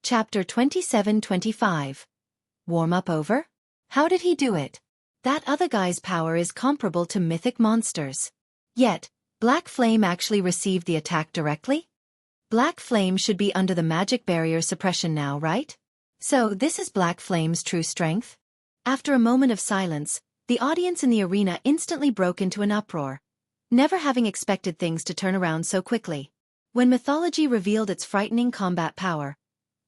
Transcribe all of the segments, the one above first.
Chapter 27-25. Warm up over? How did he do it? That other guy's power is comparable to mythic monsters. Yet, Black Flame actually received the attack directly? Black Flame should be under the magic barrier suppression now, right? So this is Black Flame's true strength? After a moment of silence, the audience in the arena instantly broke into an uproar, never having expected things to turn around so quickly. When mythology revealed its frightening combat power,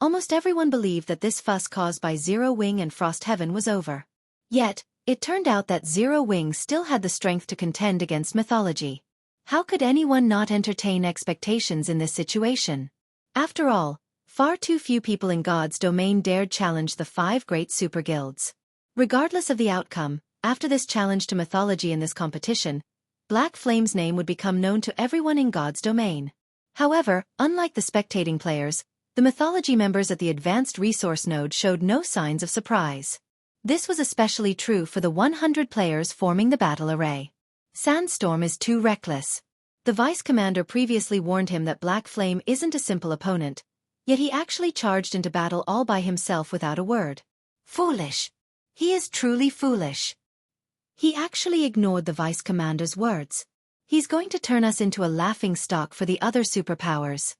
almost everyone believed that this fuss caused by Zero Wing and Frost Heaven was over. Yet, it turned out that Zero Wing still had the strength to contend against mythology. How could anyone not entertain expectations in this situation? After all, far too few people in God's domain dared challenge the 5 great super guilds. Regardless of the outcome, after this challenge to mythology in this competition, Black Flame's name would become known to everyone in God's domain. However, unlike the spectating players, the mythology members at the advanced resource node showed no signs of surprise. This was especially true for the 100 players forming the battle array. Sandstorm is too reckless. The vice commander previously warned him that Black Flame isn't a simple opponent, yet he actually charged into battle all by himself without a word. Foolish. He is truly foolish. He actually ignored the vice commander's words. He's going to turn us into a laughingstock for the other superpowers.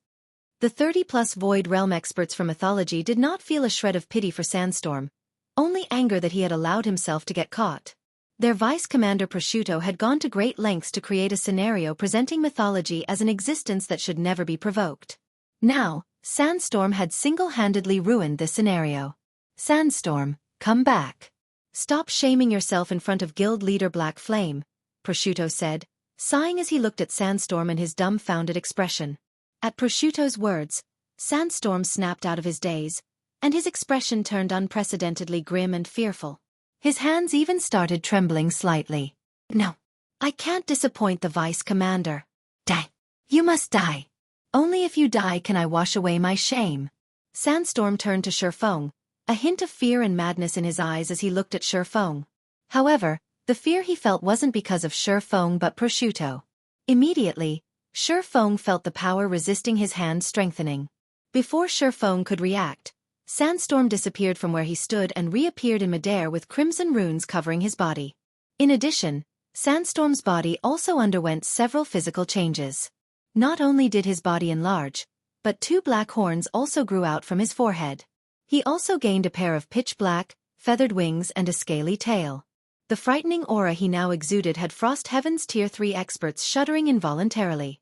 The 30-plus Void Realm experts from mythology did not feel a shred of pity for Sandstorm, only anger that he had allowed himself to get caught. Their vice commander Prosciutto had gone to great lengths to create a scenario presenting mythology as an existence that should never be provoked. Now, Sandstorm had single-handedly ruined this scenario. Sandstorm, come back. Stop shaming yourself in front of guild leader Black Flame, Prosciutto said, sighing as he looked at Sandstorm and his dumbfounded expression. At Prosciutto's words, Sandstorm snapped out of his daze, and his expression turned unprecedentedly grim and fearful. His hands even started trembling slightly. No, I can't disappoint the vice commander. Die. You must die. Only if you die can I wash away my shame. Sandstorm turned to Xueqi, a hint of fear and madness in his eyes as he looked at Xueqi. However, the fear he felt wasn't because of Xueqi but Prosciutto. Immediately, Xueqi felt the power resisting his hand strengthening. Before Xueqi could react, Sandstorm disappeared from where he stood and reappeared in midair with crimson runes covering his body. In addition, Sandstorm's body also underwent several physical changes. Not only did his body enlarge, but 2 black horns also grew out from his forehead. He also gained a pair of pitch black, feathered wings and a scaly tail. The frightening aura he now exuded had Frost Heaven's Tier 3 experts shuddering involuntarily.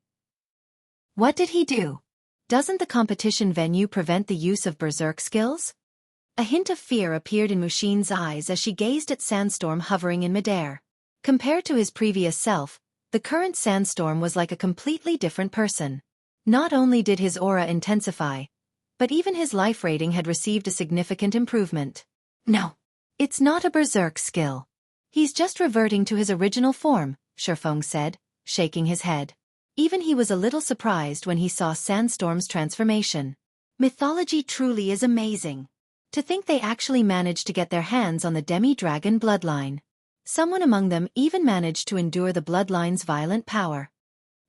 What did he do? Doesn't the competition venue prevent the use of berserk skills? A hint of fear appeared in Mushin's eyes as she gazed at Sandstorm hovering in midair. Compared to his previous self, the current Sandstorm was like a completely different person. Not only did his aura intensify, but even his life rating had received a significant improvement. No, it's not a berserk skill. He's just reverting to his original form, Xueqi said, shaking his head. Even he was a little surprised when he saw Sandstorm's transformation. Mythology truly is amazing. To think they actually managed to get their hands on the demi-dragon bloodline. Someone among them even managed to endure the bloodline's violent power.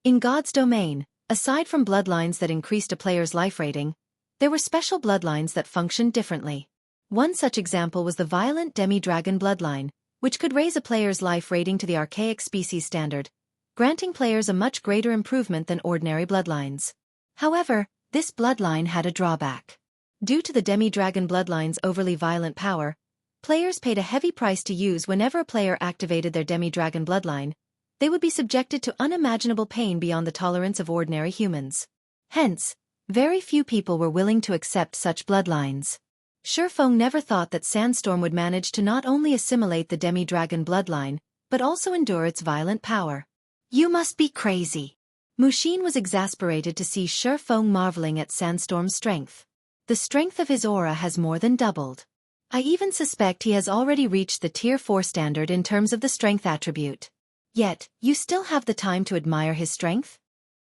In God's domain, aside from bloodlines that increased a player's life rating, there were special bloodlines that functioned differently. One such example was the violent demi-dragon bloodline, which could raise a player's life rating to the archaic species standard, granting players a much greater improvement than ordinary bloodlines. However, this bloodline had a drawback. Due to the demi-dragon bloodline's overly violent power, players paid a heavy price to use whenever a player activated their demi-dragon bloodline. They would be subjected to unimaginable pain beyond the tolerance of ordinary humans. Hence, very few people were willing to accept such bloodlines. Xueqi never thought that Sandstorm would manage to not only assimilate the demi-dragon bloodline, but also endure its violent power. You must be crazy. Mushin was exasperated to see Xueqi marveling at Sandstorm's strength. The strength of his aura has more than doubled. I even suspect he has already reached the Tier 4 standard in terms of the strength attribute. Yet, you still have the time to admire his strength?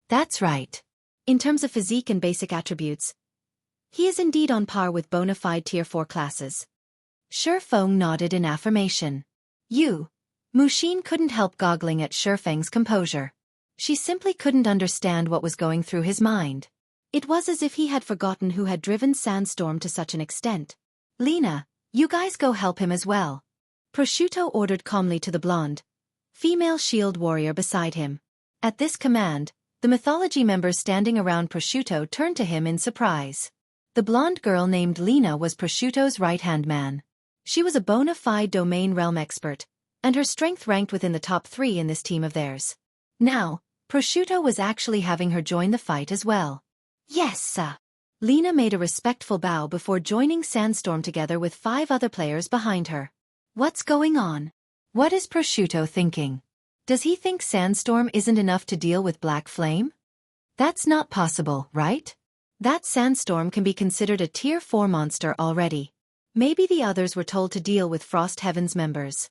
That's right. In terms of physique and basic attributes, he is indeed on par with bona fide Tier 4 classes. Xueqi nodded in affirmation. Mushin couldn't help goggling at Xueqi's composure. She simply couldn't understand what was going through his mind. It was as if he had forgotten who had driven Sandstorm to such an extent. Lena, you guys go help him as well. Prosciutto ordered calmly to the blonde, female shield warrior beside him. At this command, the mythology members standing around Prosciutto turned to him in surprise. The blonde girl named Lena was Prosciutto's right-hand man. She was a bona fide domain realm expert, and her strength ranked within the top 3 in this team of theirs. Now, Prosciutto was actually having her join the fight as well. Yes, sir. Lena made a respectful bow before joining Sandstorm together with 5 other players behind her. What's going on? What is Prosciutto thinking? Does he think Sandstorm isn't enough to deal with Black Flame? That's not possible, right? That Sandstorm can be considered a Tier 4 monster already. Maybe the others were told to deal with Frost Heaven's members.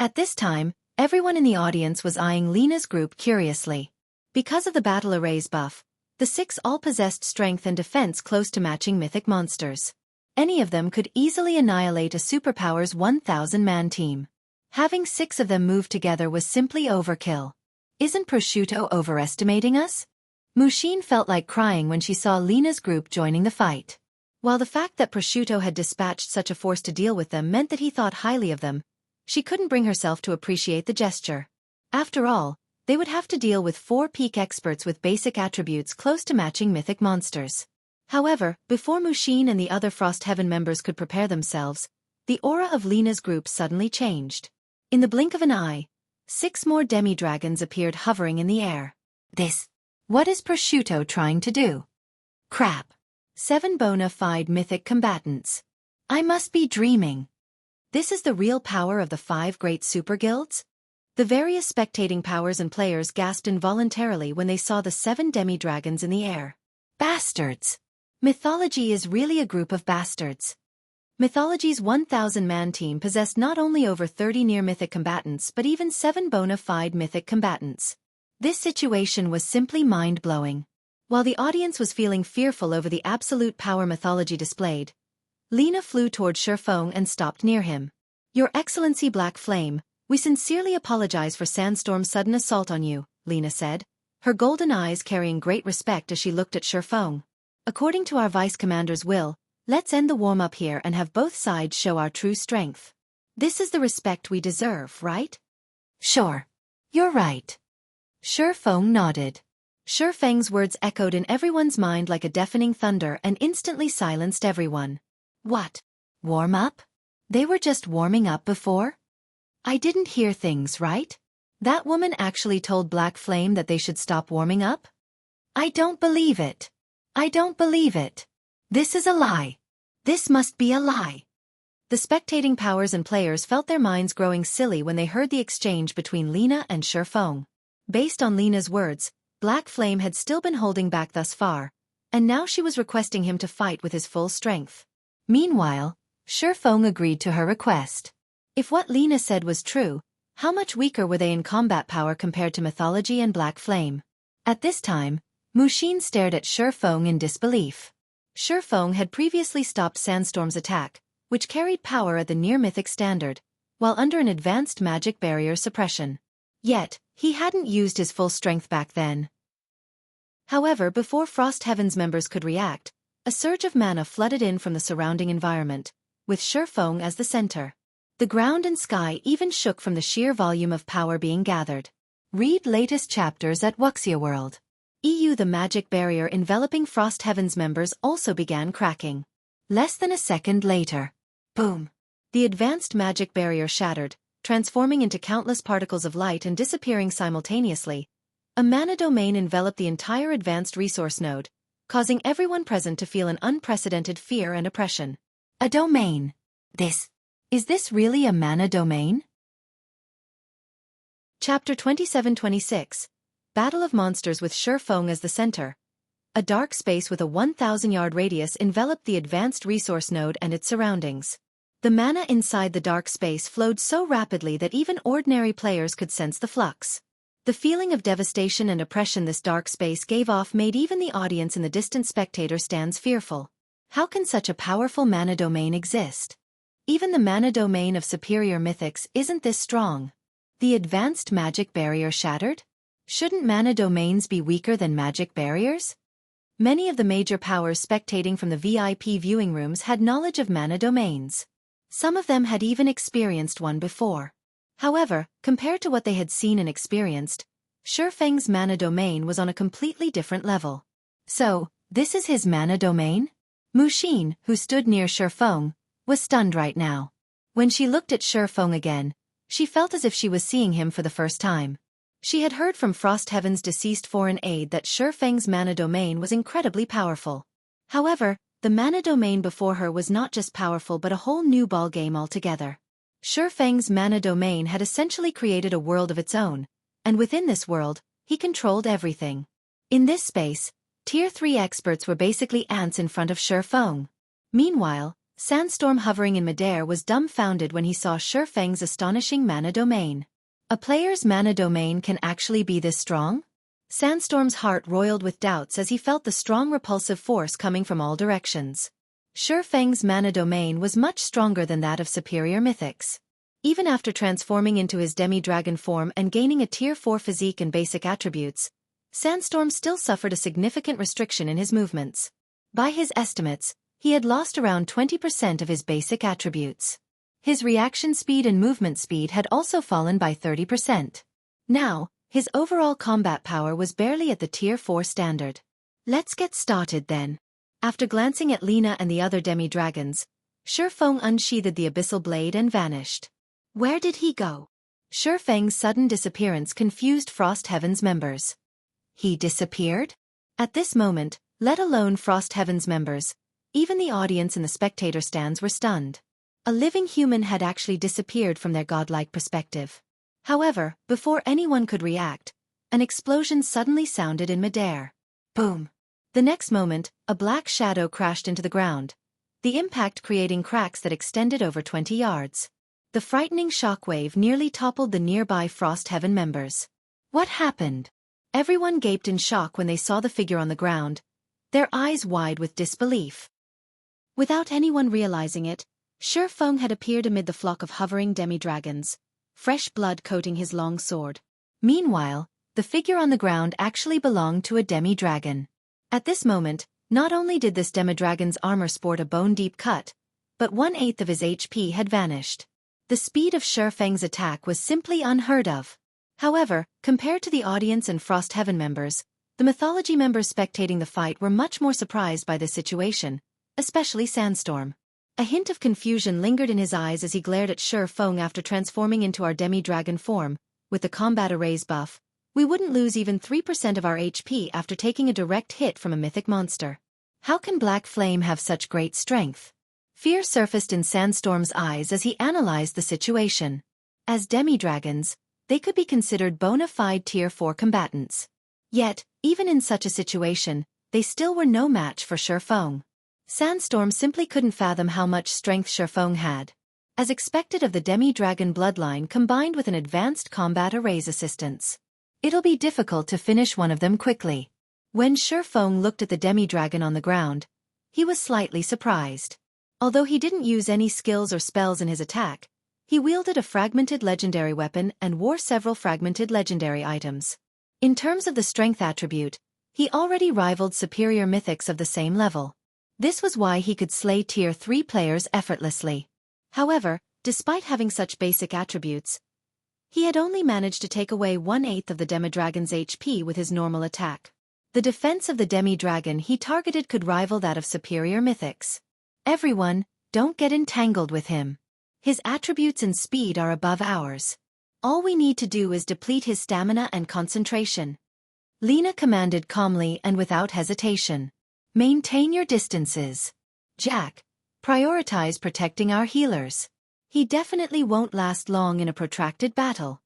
At this time, everyone in the audience was eyeing Lena's group curiously. Because of the battle arrays buff, the 6 all possessed strength and defense close to matching mythic monsters. Any of them could easily annihilate a superpower's 1,000-man team. Having 6 of them move together was simply overkill. Isn't Prosciutto overestimating us? Mushin felt like crying when she saw Lena's group joining the fight. While the fact that Prosciutto had dispatched such a force to deal with them meant that he thought highly of them, she couldn't bring herself to appreciate the gesture. After all, they would have to deal with 4 peak experts with basic attributes close to matching mythic monsters. However, before Mushin and the other Frost Heaven members could prepare themselves, the aura of Lena's group suddenly changed. In the blink of an eye, 6 more demi-dragons appeared hovering in the air. What is Prosciutto trying to do? Crap. 7 bona fide mythic combatants. I must be dreaming. This is the real power of the 5 great super guilds? The various spectating powers and players gasped involuntarily when they saw the 7 demi-dragons in the air. Bastards! Mythology is really a group of bastards. Mythology's 1,000-man team possessed not only over 30 near-mythic combatants but even 7 bona fide mythic combatants. This situation was simply mind-blowing. While the audience was feeling fearful over the absolute power mythology displayed, Lena flew toward Xueqi and stopped near him. Your Excellency Black Flame, we sincerely apologize for Sandstorm's sudden assault on you, Lena said, her golden eyes carrying great respect as she looked at Xueqi. According to our Vice Commander's will, let's end the warm-up here and have both sides show our true strength. This is the respect we deserve, right? Sure. You're right. Xueqi nodded. Xueqi's words echoed in everyone's mind like a deafening thunder and instantly silenced everyone. What? Warm up? They were just warming up before? I didn't hear things right? That woman actually told Black Flame that they should stop warming up? I don't believe it. I don't believe it. This is a lie. This must be a lie. The spectating powers and players felt their minds growing silly when they heard the exchange between Lena and Xueqi. Based on Lena's words, Black Flame had still been holding back thus far, and now she was requesting him to fight with his full strength. Meanwhile, Xueqi agreed to her request. If what Lena said was true, how much weaker were they in combat power compared to Mythology and Black Flame? At this time, Mushin stared at Xueqi in disbelief. Xueqi had previously stopped Sandstorm's attack, which carried power at the near-mythic standard, while under an advanced magic barrier suppression. Yet, he hadn't used his full strength back then. However, before Frost Heaven's members could react, a surge of mana flooded in from the surrounding environment, with Xueqi as the center. The ground and sky even shook from the sheer volume of power being gathered. Read latest chapters at Wuxia World. The magic barrier enveloping Frost Heaven's members also began cracking. Less than a second later. Boom! The advanced magic barrier shattered, transforming into countless particles of light and disappearing simultaneously. A mana domain enveloped the entire advanced resource node, causing everyone present to feel an unprecedented fear and oppression. A domain. Is this really a mana domain? Chapter 27-26. Battle of Monsters with Xueqi as the center. A dark space with a 1,000-yard radius enveloped the advanced resource node and its surroundings. The mana inside the dark space flowed so rapidly that even ordinary players could sense the flux. The feeling of devastation and oppression this dark space gave off made even the audience in the distant spectator stands fearful. How can such a powerful mana domain exist? Even the mana domain of superior mythics isn't this strong. The advanced magic barrier shattered? Shouldn't mana domains be weaker than magic barriers? Many of the major powers spectating from the VIP viewing rooms had knowledge of mana domains. Some of them had even experienced one before. However, compared to what they had seen and experienced, Shifeng's mana domain was on a completely different level. So, this is his mana domain? Mu Xin, who stood near Shifeng, was stunned right now. When she looked at Shifeng again, she felt as if she was seeing him for the first time. She had heard from Frost Heaven's deceased foreign aide that Shifeng's mana domain was incredibly powerful. However, the mana domain before her was not just powerful but a whole new ballgame altogether. Shifeng's mana domain had essentially created a world of its own, and within this world, he controlled everything. In this space, Tier 3 experts were basically ants in front of Shifeng. Meanwhile, Sandstorm hovering in midair was dumbfounded when he saw Shifeng's astonishing mana domain. A player's mana domain can actually be this strong? Sandstorm's heart roiled with doubts as he felt the strong repulsive force coming from all directions. Shifeng's mana domain was much stronger than that of superior mythics. Even after transforming into his demi-dragon form and gaining a Tier 4 physique and basic attributes, Sandstorm still suffered a significant restriction in his movements. By his estimates, he had lost around 20% of his basic attributes. His reaction speed and movement speed had also fallen by 30%. Now, his overall combat power was barely at the Tier 4 standard. Let's get started then. After glancing at Lina and the other demi-dragons, Shifeng unsheathed the abyssal blade and vanished. Where did he go? Shifeng's sudden disappearance confused Frost Heaven's members. He disappeared? At this moment, let alone Frost Heaven's members, even the audience in the spectator stands were stunned. A living human had actually disappeared from their godlike perspective. However, before anyone could react, an explosion suddenly sounded in midair. Boom! The next moment, a black shadow crashed into the ground, the impact creating cracks that extended over 20 yards. The frightening shockwave nearly toppled the nearby Frost Heaven members. What happened? Everyone gaped in shock when they saw the figure on the ground, their eyes wide with disbelief. Without anyone realizing it, Shifeng had appeared amid the flock of hovering demi-dragons, fresh blood coating his long sword. Meanwhile, the figure on the ground actually belonged to a demi-dragon. At this moment, not only did this demi-dragon's armor sport a bone-deep cut, but 1/8 of his HP had vanished. The speed of Shifeng's attack was simply unheard of. However, compared to the audience and Frost Heaven members, the mythology members spectating the fight were much more surprised by this situation, especially Sandstorm. A hint of confusion lingered in his eyes as he glared at Shifeng after transforming into our demi-dragon form. With the combat arrays buff, we wouldn't lose even 3% of our HP after taking a direct hit from a mythic monster. How can Black Flame have such great strength? Fear surfaced in Sandstorm's eyes as he analyzed the situation. As demi-dragons, they could be considered bona fide Tier 4 combatants. Yet, even in such a situation, they still were no match for Shifeng. Sandstorm simply couldn't fathom how much strength Shifeng had. As expected of the demi-dragon bloodline combined with an advanced combat arrays assistance, it'll be difficult to finish one of them quickly. When Shifeng looked at the demi-dragon on the ground, he was slightly surprised. Although he didn't use any skills or spells in his attack, he wielded a fragmented legendary weapon and wore several fragmented legendary items. In terms of the strength attribute, he already rivaled superior mythics of the same level. This was why he could slay Tier 3 players effortlessly. However, despite having such basic attributes, he had only managed to take away 1/8 of the demi-dragon's HP with his normal attack. The defense of the demi-dragon he targeted could rival that of superior mythics. Everyone, don't get entangled with him. His attributes and speed are above ours. All we need to do is deplete his stamina and concentration. Lina commanded calmly and without hesitation. Maintain your distances. Jack, prioritize protecting our healers. He definitely won't last long in a protracted battle.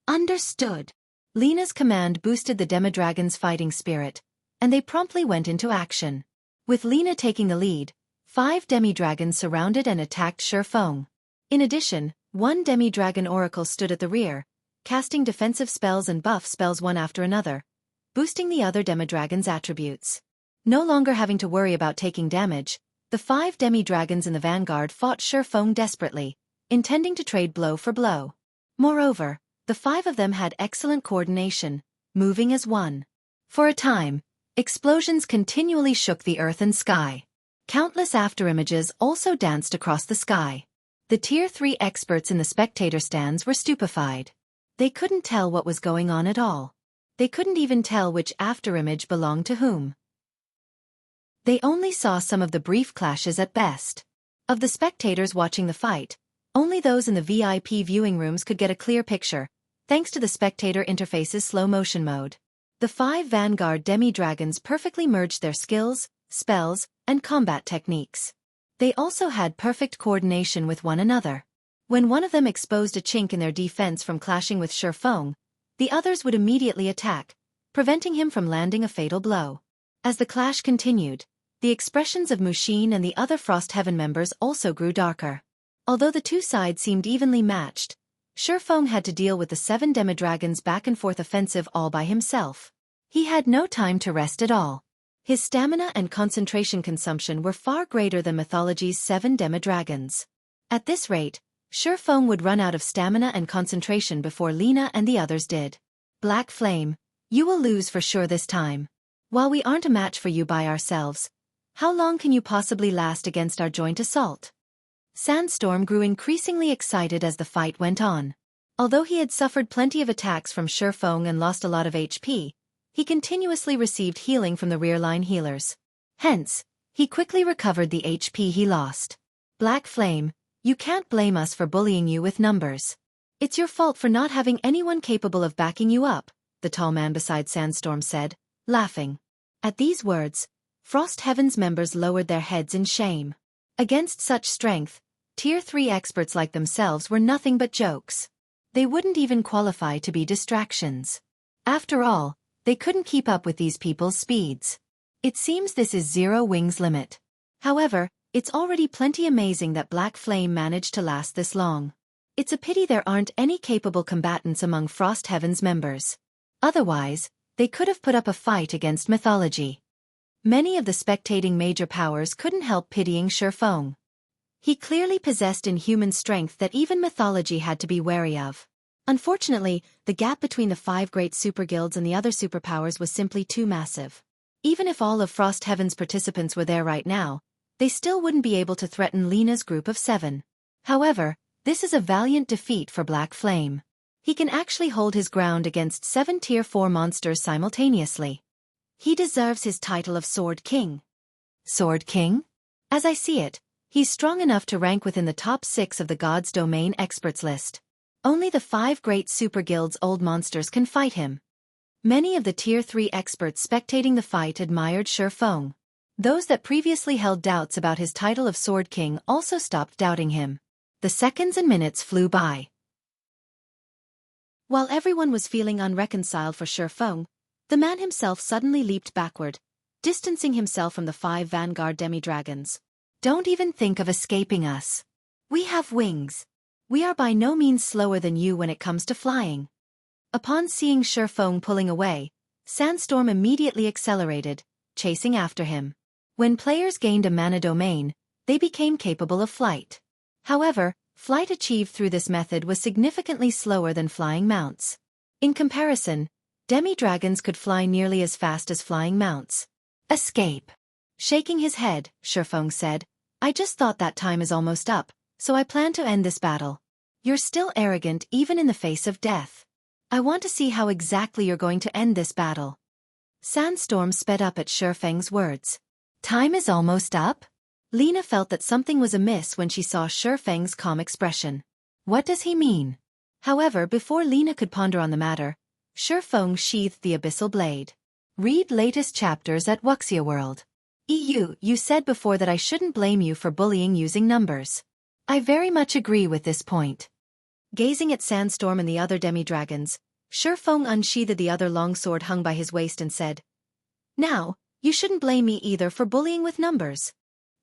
Understood. Lina's command boosted the demi-dragon's fighting spirit, and they promptly went into action. With Lina taking the lead, 5 demi-dragons surrounded and attacked Shifeng. In addition, 1 demi-dragon oracle stood at the rear, casting defensive spells and buff spells one after another, boosting the other demi-dragon's attributes. No longer having to worry about taking damage, the 5 demi-dragons in the vanguard fought Shifeng desperately, intending to trade blow for blow. Moreover, the 5 of them had excellent coordination, moving as one. For a time, Explosions continually shook the earth and sky. Countless afterimages also danced across the sky. The Tier 3 experts in the spectator stands were stupefied. They couldn't tell what was going on at all. They couldn't even tell which afterimage belonged to whom. They only saw some of the brief clashes at best. Of the spectators watching the fight, only those in the VIP viewing rooms could get a clear picture, thanks to the spectator interface's slow-motion mode. The 5 Vanguard demi-dragons perfectly merged their skills, spells, and combat techniques. They also had perfect coordination with one another. When one of them exposed a chink in their defense from clashing with Xueqi, the others would immediately attack, preventing him from landing a fatal blow. As the clash continued, the expressions of Mushin and the other Frost Heaven members also grew darker. Although the two sides seemed evenly matched, Xueqi had to deal with the 7 demi-dragons' back-and-forth offensive all by himself. He had no time to rest at all. His stamina and concentration consumption were far greater than mythology's 7 demi-dragons. At this rate, Xueqi would run out of stamina and concentration before Lina and the others did. Black Flame, you will lose for sure this time. While we aren't a match for you by ourselves, how long can you possibly last against our joint assault? Sandstorm grew increasingly excited as the fight went on. Although he had suffered plenty of attacks from Xueqi and lost a lot of HP, he continuously received healing from the rear-line healers. Hence, he quickly recovered the HP he lost. Black Flame, you can't blame us for bullying you with numbers. It's your fault for not having anyone capable of backing you up, the tall man beside Sandstorm said, laughing. At these words, Frost Heaven's members lowered their heads in shame. Against such strength, Tier 3 experts like themselves were nothing but jokes. They wouldn't even qualify to be distractions. After all, they couldn't keep up with these people's speeds. It seems this is Zero Wing's limit. However, it's already plenty amazing that Black Flame managed to last this long. It's a pity there aren't any capable combatants among Frost Heaven's members. Otherwise, they could have put up a fight against mythology. Many of the spectating major powers couldn't help pitying Xueqi. He clearly possessed inhuman strength that even mythology had to be wary of. Unfortunately, the gap between the 5 great superguilds and the other superpowers was simply too massive. Even if all of Frost Heaven's participants were there right now, they still wouldn't be able to threaten Lina's group of 7. However, this is a valiant defeat for Black Flame. He can actually hold his ground against 7 Tier 4 monsters simultaneously. He deserves his title of Sword King. Sword King? As I see it, he's strong enough to rank within the top 6 of the God's Domain experts list. Only the 5 great super guilds' old monsters can fight him. Many of the Tier 3 experts spectating the fight admired Xueqi. Those that previously held doubts about his title of Sword King also stopped doubting him. The seconds and minutes flew by. While everyone was feeling unreconciled for Xueqi, the man himself suddenly leaped backward, distancing himself from the 5 Vanguard demi-dragons. Don't even think of escaping us. We have wings. We are by no means slower than you when it comes to flying. Upon seeing Xueqi pulling away, Sandstorm immediately accelerated, chasing after him. When players gained a mana domain, they became capable of flight. However, flight achieved through this method was significantly slower than flying mounts. In comparison, demi-dragons could fly nearly as fast as flying mounts. Escape. Shaking his head, Xueqi said, I just thought that time is almost up, so I plan to end this battle. You're still arrogant even in the face of death. I want to see how exactly you're going to end this battle. Sandstorm sped up at Xueqi's words. Time is almost up? Lina felt that something was amiss when she saw Xueqi's calm expression. What does he mean? However, before Lina could ponder on the matter, Xueqi sheathed the abyssal blade. Read latest chapters at Wuxia World. You said before that I shouldn't blame you for bullying using numbers. I very much agree with this point. Gazing at Sandstorm and the other demi-dragons, Xueqi unsheathed the other long sword hung by his waist and said, Now, you shouldn't blame me either for bullying with numbers.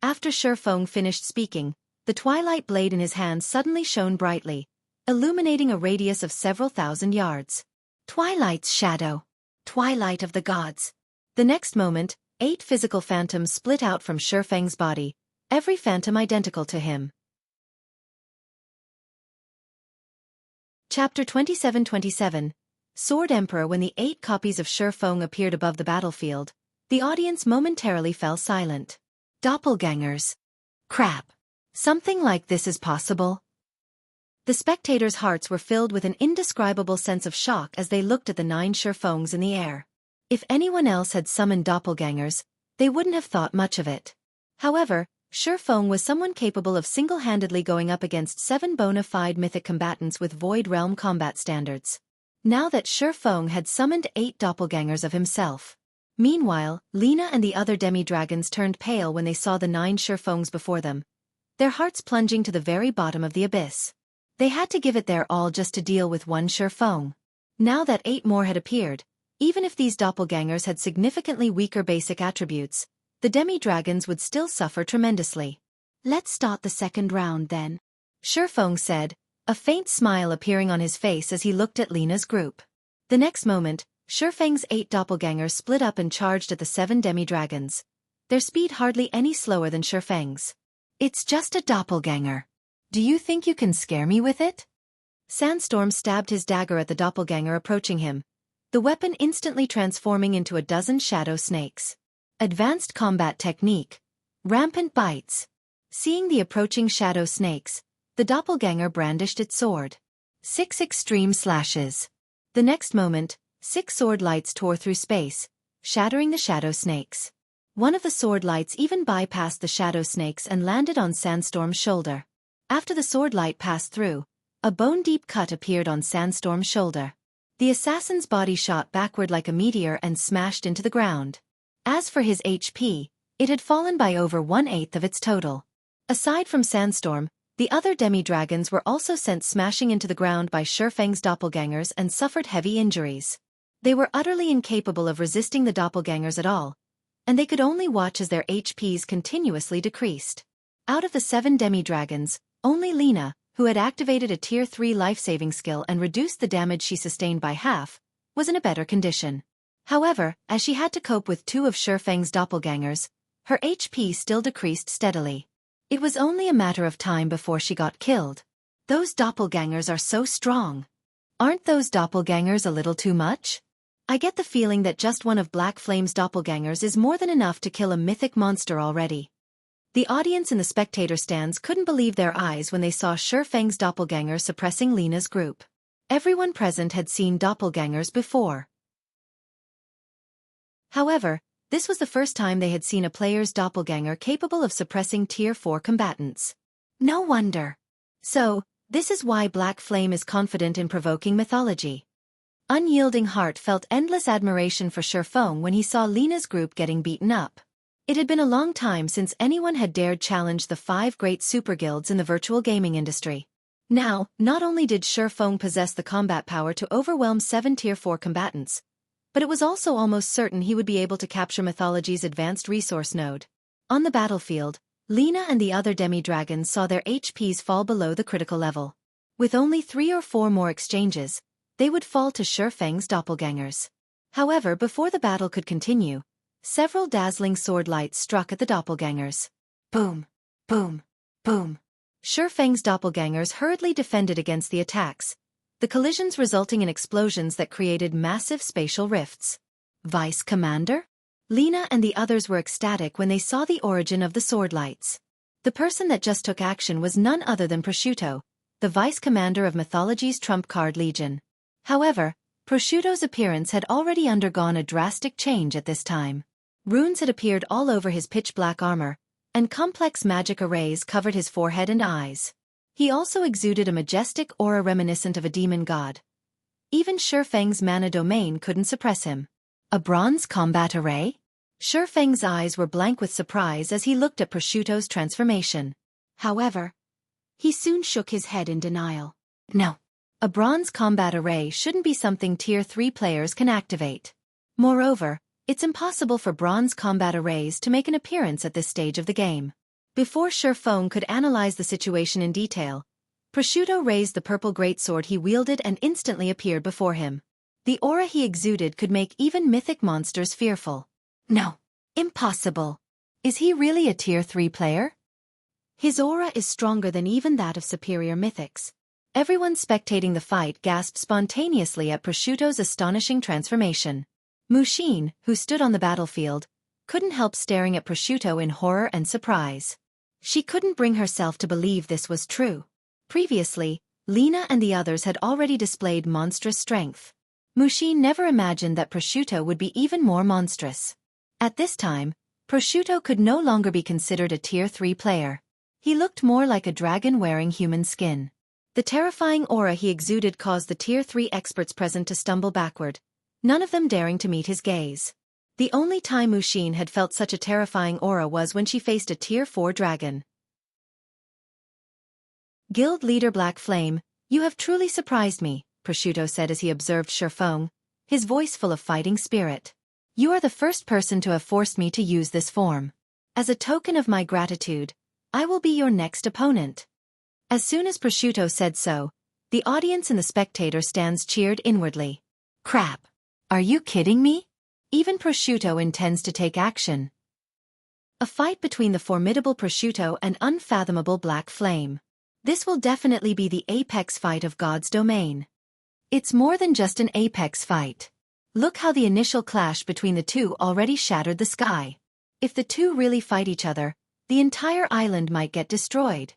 After Xueqi finished speaking, the twilight blade in his hand suddenly shone brightly, illuminating a radius of several thousand yards. Twilight's shadow. Twilight of the gods. The next moment, 8 physical phantoms split out from Xueqi's body, every phantom identical to him. Chapter 27:27 Sword Emperor. When the 8 copies of Xueqi appeared above the battlefield, The audience momentarily fell silent. Doppelgangers. Crap. Something like this is possible? The spectators' hearts were filled with an indescribable sense of shock as they looked at the 9 Xueqis in the air. If anyone else had summoned doppelgangers, they wouldn't have thought much of it. However, Xueqi was someone capable of single-handedly going up against 7 bona fide mythic combatants with Void Realm combat standards. Now that Xueqi had summoned 8 doppelgangers of himself. Meanwhile, Lina and the other demi-dragons turned pale when they saw the 9 Xueqis before them, their hearts plunging to the very bottom of the abyss. They had to give it their all just to deal with 1 Xueqi. Now that 8 more had appeared, even if these doppelgangers had significantly weaker basic attributes, the demi-dragons would still suffer tremendously. Let's start the second round then, Xueqi said, a faint smile appearing on his face as he looked at Lina's group. The next moment, Xueqi's 8 doppelgangers split up and charged at the 7 demi-dragons, their speed hardly any slower than Xueqi's. It's just a doppelganger. Do you think you can scare me with it? Sandstorm stabbed his dagger at the doppelganger approaching him, the weapon instantly transforming into a dozen shadow snakes. Advanced combat technique. Rampant bites. Seeing the approaching shadow snakes, the doppelganger brandished its sword. 6 extreme slashes. The next moment, 6 sword lights tore through space, shattering the shadow snakes. One of the sword lights even bypassed the shadow snakes and landed on Sandstorm's shoulder. After the sword light passed through, a bone-deep cut appeared on Sandstorm's shoulder. The assassin's body shot backward like a meteor and smashed into the ground. As for his HP, it had fallen by over 1/8 of its total. Aside from Sandstorm, the other demi-dragons were also sent smashing into the ground by Xueqi's doppelgangers and suffered heavy injuries. They were utterly incapable of resisting the doppelgangers at all, and they could only watch as their HPs continuously decreased. Out of the 7 demi-dragons, only Lina, who had activated a Tier 3 life-saving skill and reduced the damage she sustained by half, was in a better condition. However, as she had to cope with 2 of Xueqi's doppelgangers, her HP still decreased steadily. It was only a matter of time before she got killed. Those doppelgangers are so strong. Aren't those doppelgangers a little too much? I get the feeling that just one of Black Flame's doppelgangers is more than enough to kill a mythic monster already. The audience in the spectator stands couldn't believe their eyes when they saw Xueqi's doppelganger suppressing Lina's group. Everyone present had seen doppelgangers before. However, this was the first time they had seen a player's doppelganger capable of suppressing Tier 4 combatants. No wonder. So, this is why Black Flame is confident in provoking mythology. Unyielding Heart felt endless admiration for Xueqi when he saw Lina's group getting beaten up. It had been a long time since anyone had dared challenge the 5 great super guilds in the virtual gaming industry. Now, not only did Xueqi possess the combat power to overwhelm 7 Tier 4 combatants, but it was also almost certain he would be able to capture mythology's advanced resource node. On the battlefield, Lina and the other demi-dragons saw their HPs fall below the critical level. With only 3 or 4 more exchanges, they would fall to Xueqi's doppelgangers. However, before the battle could continue, several dazzling sword lights struck at the doppelgangers. Boom, boom, boom. Xueqi's doppelgangers hurriedly defended against the attacks, the collisions resulting in explosions that created massive spatial rifts. Vice Commander? Lina and the others were ecstatic when they saw the origin of the sword lights. The person that just took action was none other than Prosciutto, the Vice Commander of Mythology's Trump Card Legion. However, Prosciutto's appearance had already undergone a drastic change at this time. Runes had appeared all over his pitch-black armor, and complex magic arrays covered his forehead and eyes. He also exuded a majestic aura reminiscent of a demon god. Even Xueqi's mana domain couldn't suppress him. A bronze combat array? Xueqi's eyes were blank with surprise as he looked at Prosciutto's transformation. However, he soon shook his head in denial. No. A bronze combat array shouldn't be something Tier 3 players can activate. Moreover, it's impossible for bronze combat arrays to make an appearance at this stage of the game. Before Xueqi could analyze the situation in detail, Prosciutto raised the purple greatsword he wielded and instantly appeared before him. The aura he exuded could make even mythic monsters fearful. No. Impossible. Is he really a Tier 3 player? His aura is stronger than even that of superior mythics. Everyone spectating the fight gasped spontaneously at Prosciutto's astonishing transformation. Mushin, who stood on the battlefield, couldn't help staring at Prosciutto in horror and surprise. She couldn't bring herself to believe this was true. Previously, Lena and the others had already displayed monstrous strength. Mushin never imagined that Prosciutto would be even more monstrous. At this time, Prosciutto could no longer be considered a Tier 3 player. He looked more like a dragon wearing human skin. The terrifying aura he exuded caused the Tier 3 experts present to stumble backward, none of them daring to meet his gaze. The only time Mushin had felt such a terrifying aura was when she faced a Tier 4 dragon. Guild leader Black Flame, you have truly surprised me, Prosciutto said as he observed Xueqi, his voice full of fighting spirit. You are the first person to have forced me to use this form. As a token of my gratitude, I will be your next opponent. As soon as Prosciutto said so, the audience in the spectator stands cheered inwardly. Crap! Are you kidding me? Even Prosciutto intends to take action. A fight between the formidable Prosciutto and unfathomable Black Flame. This will definitely be the apex fight of God's domain. It's more than just an apex fight. Look how the initial clash between the two already shattered the sky. If the two really fight each other, the entire island might get destroyed.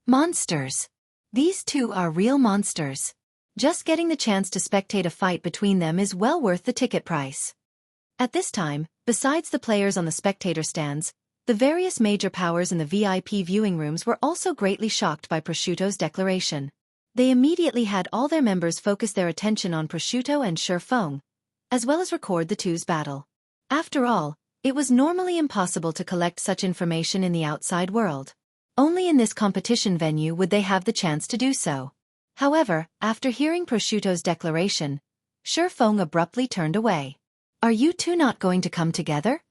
Monsters. These two are real monsters. Just getting the chance to spectate a fight between them is well worth the ticket price. At this time, besides the players on the spectator stands, the various major powers in the VIP viewing rooms were also greatly shocked by Prosciutto's declaration. They immediately had all their members focus their attention on Prosciutto and Xueqi, as well as record the two's battle. After all, it was normally impossible to collect such information in the outside world. Only in this competition venue would they have the chance to do so. However, after hearing Prosciutto's declaration, Xueqi abruptly turned away. Are you two not going to come together?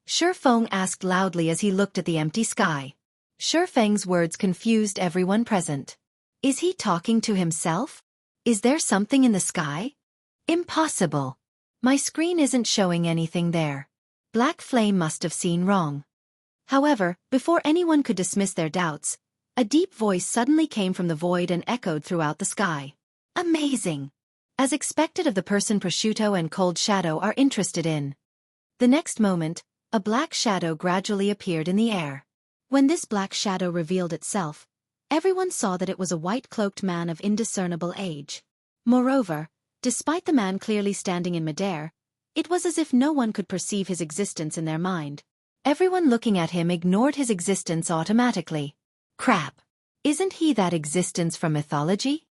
Xueqi asked loudly as he looked at the empty sky. Xueqi's words confused everyone present. Is he talking to himself? Is there something in the sky? Impossible. My screen isn't showing anything there. Black Flame must have seen wrong. However, before anyone could dismiss their doubts, a deep voice suddenly came from the void and echoed throughout the sky. Amazing! As expected of the person Prosciutto and Cold Shadow are interested in. The next moment, a black shadow gradually appeared in the air. When this black shadow revealed itself, everyone saw that it was a white-cloaked man of indiscernible age. Moreover, despite the man clearly standing in midair, it was as if no one could perceive his existence in their mind. Everyone looking at him ignored his existence automatically. Crap! Isn't he that existence from mythology?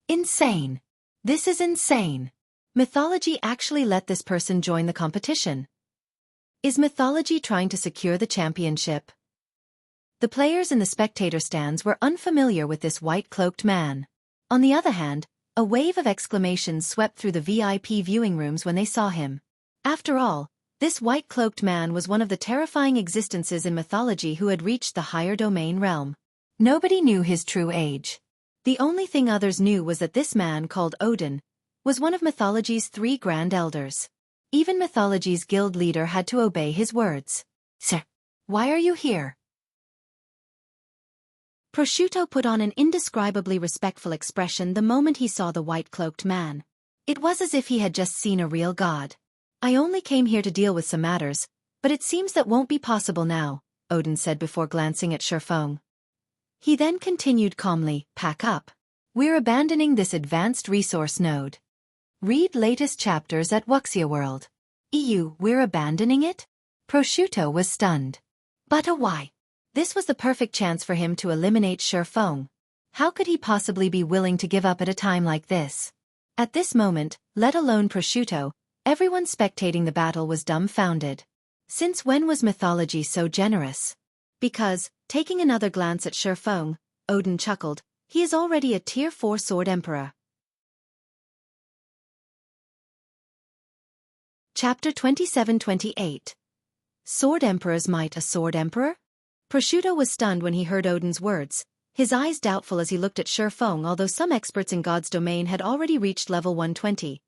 Insane! This is insane! Mythology actually let this person join the competition. Is mythology trying to secure the championship? The players in the spectator stands were unfamiliar with this white-cloaked man. On the other hand, a wave of exclamations swept through the VIP viewing rooms when they saw him. After all, this white-cloaked man was one of the terrifying existences in mythology who had reached the higher domain realm. Nobody knew his true age. The only thing others knew was that this man called Odin was one of mythology's 3 grand elders. Even mythology's guild leader had to obey his words. Sir, why are you here? Prosciutto put on an indescribably respectful expression the moment he saw the white-cloaked man. It was as if he had just seen a real god. I only came here to deal with some matters, but it seems that won't be possible now, Odin said before glancing at Xueqi. He then continued calmly, pack up. We're abandoning this advanced resource node. Read latest chapters at Wuxia World. We're abandoning it? Prosciutto was stunned. But why? This was the perfect chance for him to eliminate Xueqi. How could he possibly be willing to give up at a time like this? At this moment, let alone Prosciutto, everyone spectating the battle was dumbfounded. Since when was mythology so generous? Because, taking another glance at Xueqi, Odin chuckled, he is already a Tier 4 Sword Emperor. Chapter 27-28. Sword Emperor's Might. A Sword Emperor? Prosciutto was stunned when he heard Odin's words, his eyes doubtful as he looked at Xueqi. Although some experts in God's domain had already reached level 120.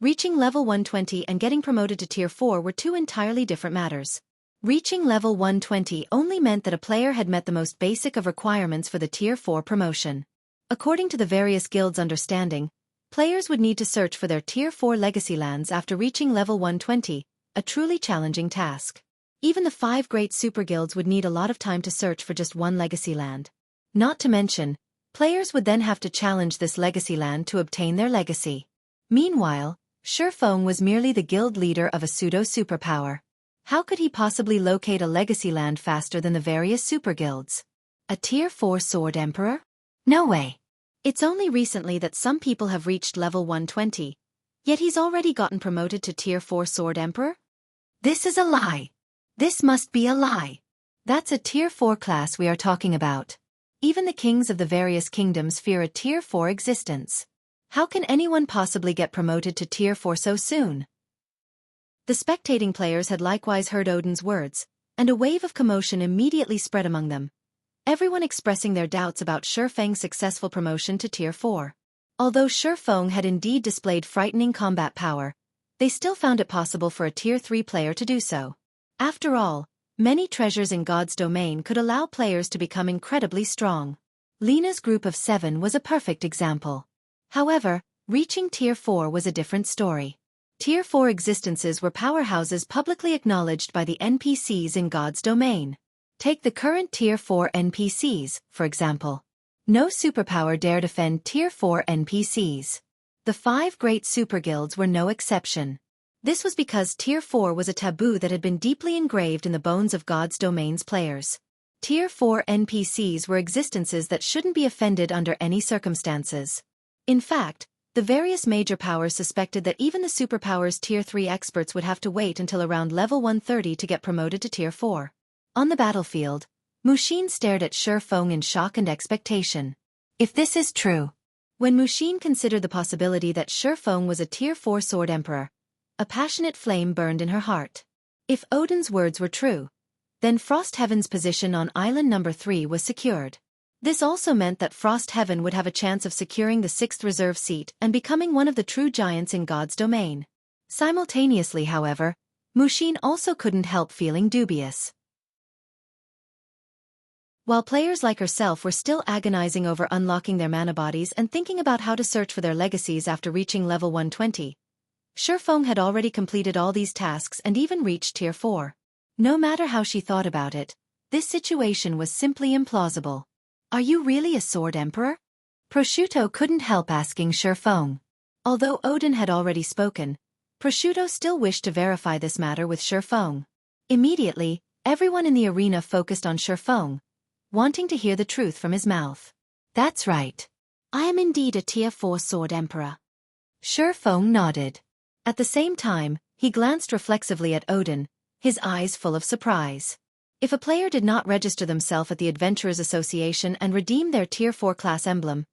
Reaching level 120 and getting promoted to Tier 4 were two entirely different matters. Reaching level 120 only meant that a player had met the most basic of requirements for the Tier 4 promotion. According to the various guilds' understanding, players would need to search for their Tier 4 legacy lands after reaching level 120, a truly challenging task. Even the 5 great super guilds would need a lot of time to search for just one legacy land. Not to mention, players would then have to challenge this legacy land to obtain their legacy. Meanwhile, Xueqi was merely the guild leader of a pseudo-superpower. How could he possibly locate a legacy land faster than the various super guilds? A Tier 4 Sword Emperor? No way. It's only recently that some people have reached level 120, yet he's already gotten promoted to Tier 4 Sword Emperor? This is a lie. This must be a lie. That's a Tier 4 class we are talking about. Even the kings of the various kingdoms fear a Tier 4 existence. How can anyone possibly get promoted to Tier 4 so soon? The spectating players had likewise heard Odin's words, and a wave of commotion immediately spread among them, everyone expressing their doubts about Xueqi's successful promotion to Tier 4. Although Xueqi had indeed displayed frightening combat power, they still found it possible for a Tier 3 player to do so. After all, many treasures in God's domain could allow players to become incredibly strong. Lena's group of 7 was a perfect example. However, reaching Tier 4 was a different story. Tier 4 existences were powerhouses publicly acknowledged by the NPCs in God's domain. Take the current Tier 4 NPCs, for example. No superpower dare defend Tier 4 NPCs. The 5 great super guilds were no exception. This was because Tier 4 was a taboo that had been deeply engraved in the bones of God's domain's players. Tier 4 NPCs were existences that shouldn't be offended under any circumstances. In fact, the various major powers suspected that even the superpowers Tier 3 experts would have to wait until around level 130 to get promoted to Tier 4. On the battlefield, Mushin stared at Xueqi in shock and expectation. If this is true. When Mushin considered the possibility that Xueqi was a Tier 4 Sword Emperor, a passionate flame burned in her heart. If Odin's words were true, then Frost Heaven's position on Island number 3 was secured. This also meant that Frost Heaven would have a chance of securing the 6th reserve seat and becoming one of the true giants in God's domain. Simultaneously, however, Mushin also couldn't help feeling dubious. While players like herself were still agonizing over unlocking their mana bodies and thinking about how to search for their legacies after reaching level 120, Xueqi had already completed all these tasks and even reached Tier 4. No matter how she thought about it, this situation was simply implausible. Are you really a Sword Emperor? Prosciutto couldn't help asking Xueqi. Although Odin had already spoken, Prosciutto still wished to verify this matter with Xueqi. Immediately, everyone in the arena focused on Xueqi, wanting to hear the truth from his mouth. That's right. I am indeed a Tier 4 Sword Emperor. Xueqi nodded. At the same time, he glanced reflexively at Odin, his eyes full of surprise. If a player did not register themselves at the Adventurers Association and redeem their Tier 4 class emblem,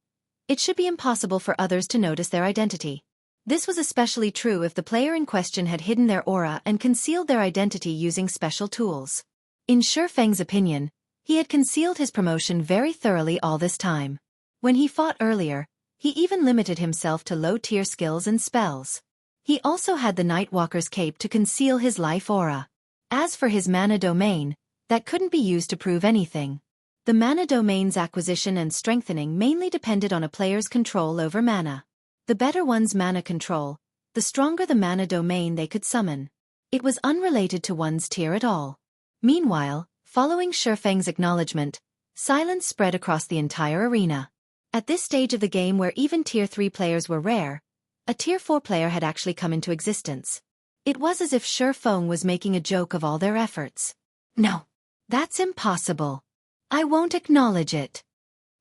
it should be impossible for others to notice their identity. This was especially true if the player in question had hidden their aura and concealed their identity using special tools. In Xueqi's opinion, he had concealed his promotion very thoroughly all this time. When he fought earlier, he even limited himself to low-tier skills and spells. He also had the Nightwalker's cape to conceal his life aura. As for his mana domain, that couldn't be used to prove anything. The mana domain's acquisition and strengthening mainly depended on a player's control over mana. The better one's mana control, the stronger the mana domain they could summon. It was unrelated to one's tier at all. Meanwhile, following Xueqi's acknowledgement, silence spread across the entire arena. At this stage of the game where even Tier 3 players were rare, a Tier 4 player had actually come into existence. It was as if Xueqi was making a joke of all their efforts. No. That's impossible. I won't acknowledge it.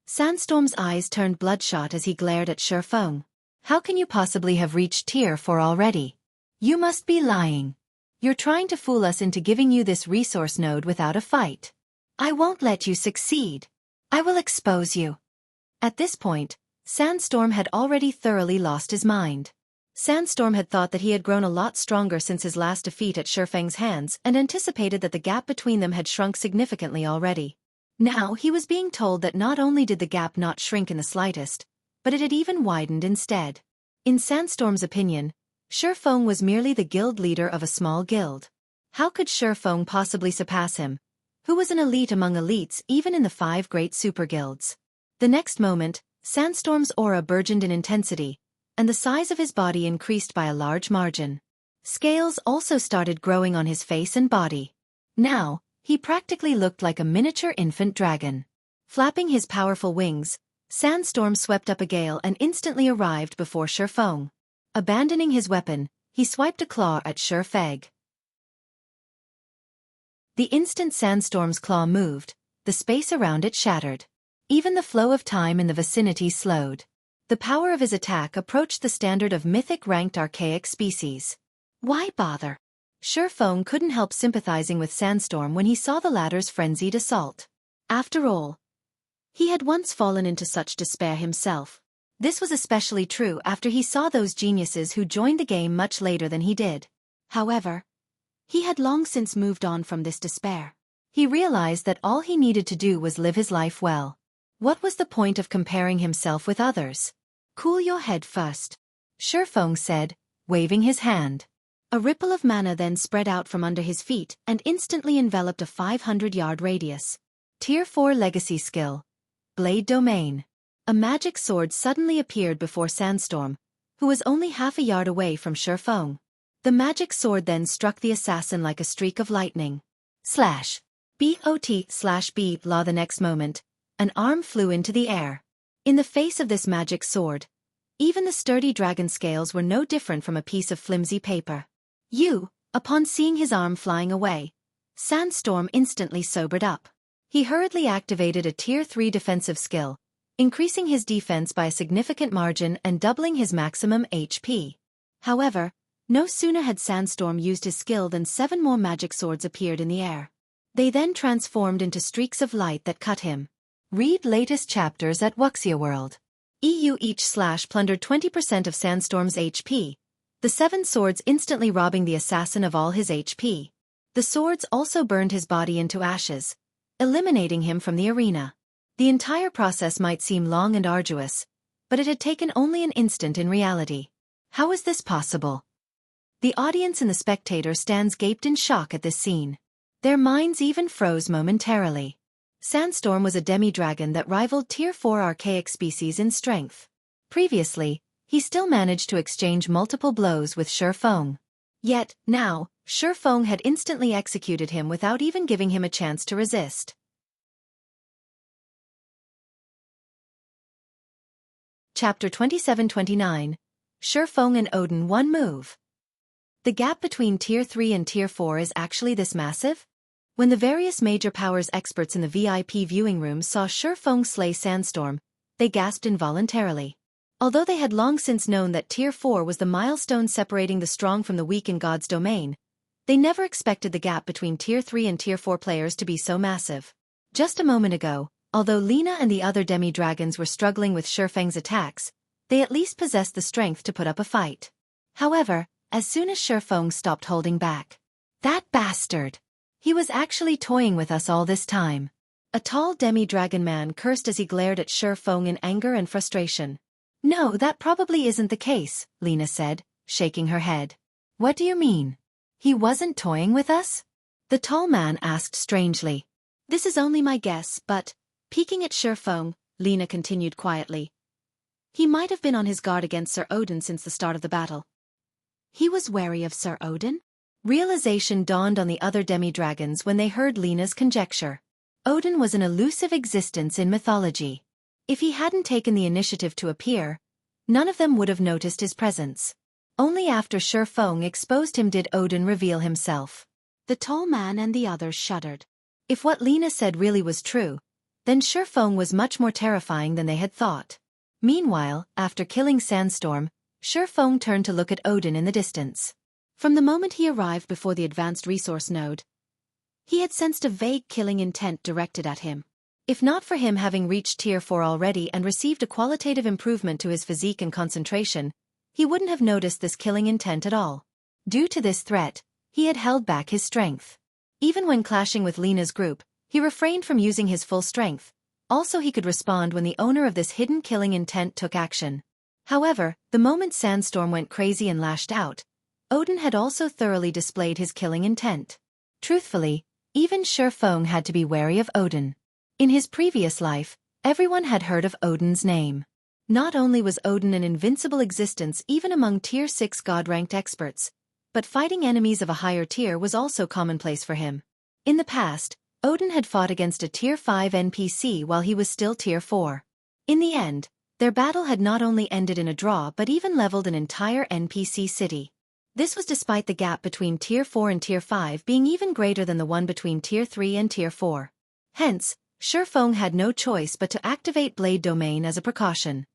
Sandstorm's eyes turned bloodshot as he glared at Xueqi. How can you possibly have reached Tier 4 already? You must be lying. You're trying to fool us into giving you this resource node without a fight. I won't let you succeed. I will expose you. At this point, Sandstorm had already thoroughly lost his mind. Sandstorm had thought that he had grown a lot stronger since his last defeat at Xueqi's hands and anticipated that the gap between them had shrunk significantly already. Now he was being told that not only did the gap not shrink in the slightest, but it had even widened instead. In Sandstorm's opinion, Xueqi was merely the guild leader of a small guild. How could Xueqi possibly surpass him, who was an elite among elites even in the 5 great super guilds? The next moment, Sandstorm's aura burgeoned in intensity, and the size of his body increased by a large margin. Scales also started growing on his face and body. Now, he practically looked like a miniature infant dragon. Flapping his powerful wings, Sandstorm swept up a gale and instantly arrived before Xueqi. Abandoning his weapon, he swiped a claw at Xueqi. The instant Sandstorm's claw moved, the space around it shattered. Even the flow of time in the vicinity slowed. The power of his attack approached the standard of mythic-ranked archaic species. Why bother? Xueqi couldn't help sympathizing with Sandstorm when he saw the latter's frenzied assault. After all, he had once fallen into such despair himself. This was especially true after he saw those geniuses who joined the game much later than he did. However, he had long since moved on from this despair. He realized that all he needed to do was live his life well. What was the point of comparing himself with others? Cool your head first, Xueqi said, waving his hand. A ripple of mana then spread out from under his feet and instantly enveloped a 500-yard radius. Tier 4 Legacy Skill. Blade Domain. A magic sword suddenly appeared before Sandstorm, who was only half a yard away from Xueqi. The magic sword then struck the assassin like a streak of lightning. Slash. B.O.T/B. Law. The next moment, an arm flew into the air. In the face of this magic sword, even the sturdy dragon scales were no different from a piece of flimsy paper. Upon seeing his arm flying away, Sandstorm instantly sobered up. He hurriedly activated a Tier 3 defensive skill, increasing his defense by a significant margin and doubling his maximum HP. However, no sooner had Sandstorm used his skill than 7 more magic swords appeared in the air. They then transformed into streaks of light that cut him. Read latest chapters at Wuxia World. Each plundered 20% of Sandstorm's HP, the 7 swords instantly robbing the assassin of all his HP. The swords also burned his body into ashes, eliminating him from the arena. The entire process might seem long and arduous, but it had taken only an instant in reality. How is this possible? The audience and the spectator stands gaped in shock at this scene. Their minds even froze momentarily. Sandstorm was a demi-dragon that rivaled Tier 4 archaic species in strength. Previously, he still managed to exchange multiple blows with Xueqi. Yet, now, Xueqi had instantly executed him without even giving him a chance to resist. Chapter 27-29. Xueqi and Odin one move. The gap between Tier 3 and Tier 4 is actually this massive? When the various major powers experts in the VIP viewing room saw Xueqi slay Sandstorm, they gasped involuntarily. Although they had long since known that Tier 4 was the milestone separating the strong from the weak in God's domain, they never expected the gap between Tier 3 and Tier 4 players to be so massive. Just a moment ago, although Lena and the other demi-dragons were struggling with Xueqi's attacks, they at least possessed the strength to put up a fight. However, as soon as Xueqi stopped holding back, that bastard! He was actually toying with us all this time. A tall demi-dragon man cursed as he glared at Xueqi in anger and frustration. No, that probably isn't the case, Lena said, shaking her head. What do you mean? He wasn't toying with us? The tall man asked strangely. This is only my guess, but, peeking at Xueqi, Lena continued quietly. He might have been on his guard against Sir Odin since the start of the battle. He was wary of Sir Odin? Realization dawned on the other demi-dragons when they heard Lena's conjecture. Odin was an elusive existence in mythology. If he hadn't taken the initiative to appear, none of them would have noticed his presence. Only after Xueqi exposed him did Odin reveal himself. The tall man and the others shuddered. If what Lena said really was true, then Xueqi was much more terrifying than they had thought. Meanwhile, after killing Sandstorm, Xueqi turned to look at Odin in the distance. From the moment he arrived before the advanced resource node, he had sensed a vague killing intent directed at him. If not for him having reached Tier 4 already and received a qualitative improvement to his physique and concentration, he wouldn't have noticed this killing intent at all. Due to this threat, he had held back his strength. Even when clashing with Lena's group, he refrained from using his full strength. Also, he could respond when the owner of this hidden killing intent took action. However, the moment Sandstorm went crazy and lashed out, Odin had also thoroughly displayed his killing intent. Truthfully, even Xueqi had to be wary of Odin. In his previous life, everyone had heard of Odin's name. Not only was Odin an invincible existence even among Tier 6 God-ranked experts, but fighting enemies of a higher tier was also commonplace for him. In the past, Odin had fought against a Tier 5 NPC while he was still Tier 4. In the end, their battle had not only ended in a draw but even leveled an entire NPC city. This was despite the gap between Tier 4 and Tier 5 being even greater than the one between Tier 3 and Tier 4. Hence, Xueqi had no choice but to activate Blade Domain as a precaution.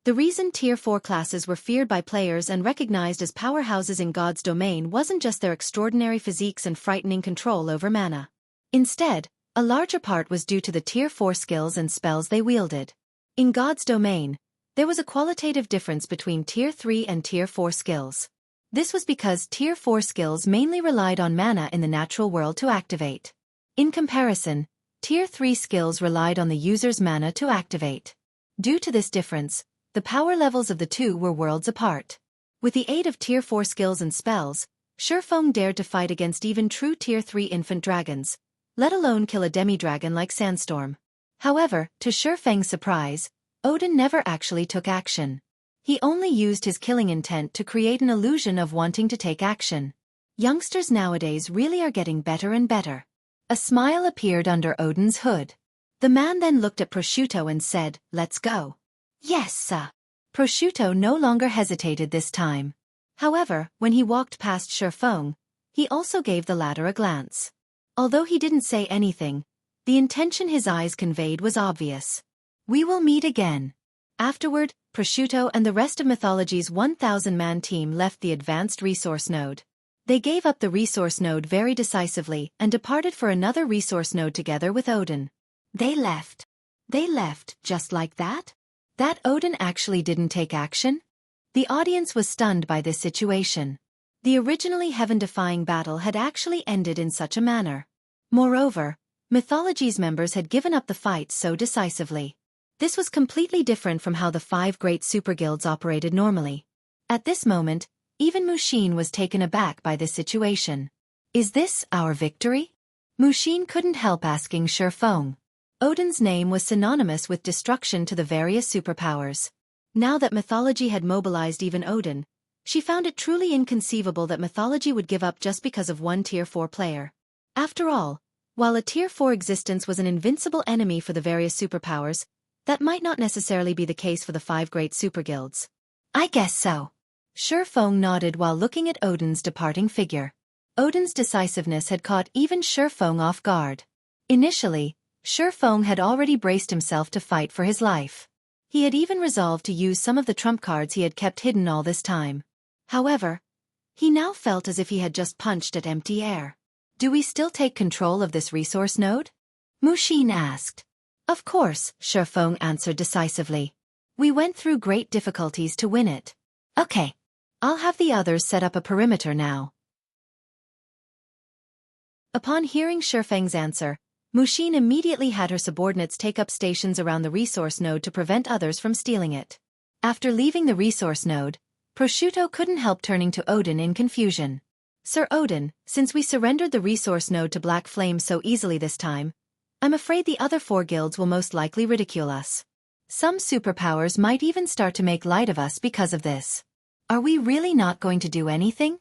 The reason Tier 4 classes were feared by players and recognized as powerhouses in God's domain wasn't just their extraordinary physiques and frightening control over mana. Instead, a larger part was due to the Tier 4 skills and spells they wielded. In God's domain, there was a qualitative difference between Tier 3 and Tier 4 skills. This was because Tier 4 skills mainly relied on mana in the natural world to activate. In comparison, Tier 3 skills relied on the user's mana to activate. Due to this difference, the power levels of the two were worlds apart. With the aid of Tier 4 skills and spells, Xueqi dared to fight against even true Tier 3 infant dragons, let alone kill a demi-dragon like Sandstorm. However, to Xueqi's surprise, Odin never actually took action. He only used his killing intent to create an illusion of wanting to take action. Youngsters nowadays really are getting better and better. A smile appeared under Odin's hood. The man then looked at Prosciutto and said, "Let's go." "Yes, sir." Prosciutto no longer hesitated this time. However, when he walked past Xueqi, he also gave the latter a glance. Although he didn't say anything, the intention his eyes conveyed was obvious. "We will meet again." Afterward, Prosciutto and the rest of Mythology's 1,000-man team left the advanced resource node. They gave up the resource node very decisively and departed for another resource node together with Odin. They left. They left, just like that? That Odin actually didn't take action? The audience was stunned by this situation. The originally heaven-defying battle had actually ended in such a manner. Moreover, Mythology's members had given up the fight so decisively. This was completely different from how the 5 great superguilds operated normally. At this moment, even Mushin was taken aback by this situation. "Is this our victory?" Mushin couldn't help asking Xueqi. Odin's name was synonymous with destruction to the various superpowers. Now that Mythology had mobilized even Odin, she found it truly inconceivable that Mythology would give up just because of one Tier 4 player. After all, while a Tier 4 existence was an invincible enemy for the various superpowers, that might not necessarily be the case for the 5 great superguilds. "I guess so." Xueqi nodded while looking at Odin's departing figure. Odin's decisiveness had caught even Xueqi off guard. Initially, Xueqi had already braced himself to fight for his life. He had even resolved to use some of the trump cards he had kept hidden all this time. However, he now felt as if he had just punched at empty air. "Do we still take control of this resource node?" Mushin asked. "Of course," Xueqi answered decisively. "We went through great difficulties to win it." "Okay. I'll have the others set up a perimeter now." Upon hearing Xueqi's answer, Mushin immediately had her subordinates take up stations around the resource node to prevent others from stealing it. After leaving the resource node, Prosciutto couldn't help turning to Odin in confusion. "Sir Odin, since we surrendered the resource node to Black Flame so easily this time, I'm afraid the other 4 guilds will most likely ridicule us. Some superpowers might even start to make light of us because of this. Are we really not going to do anything?"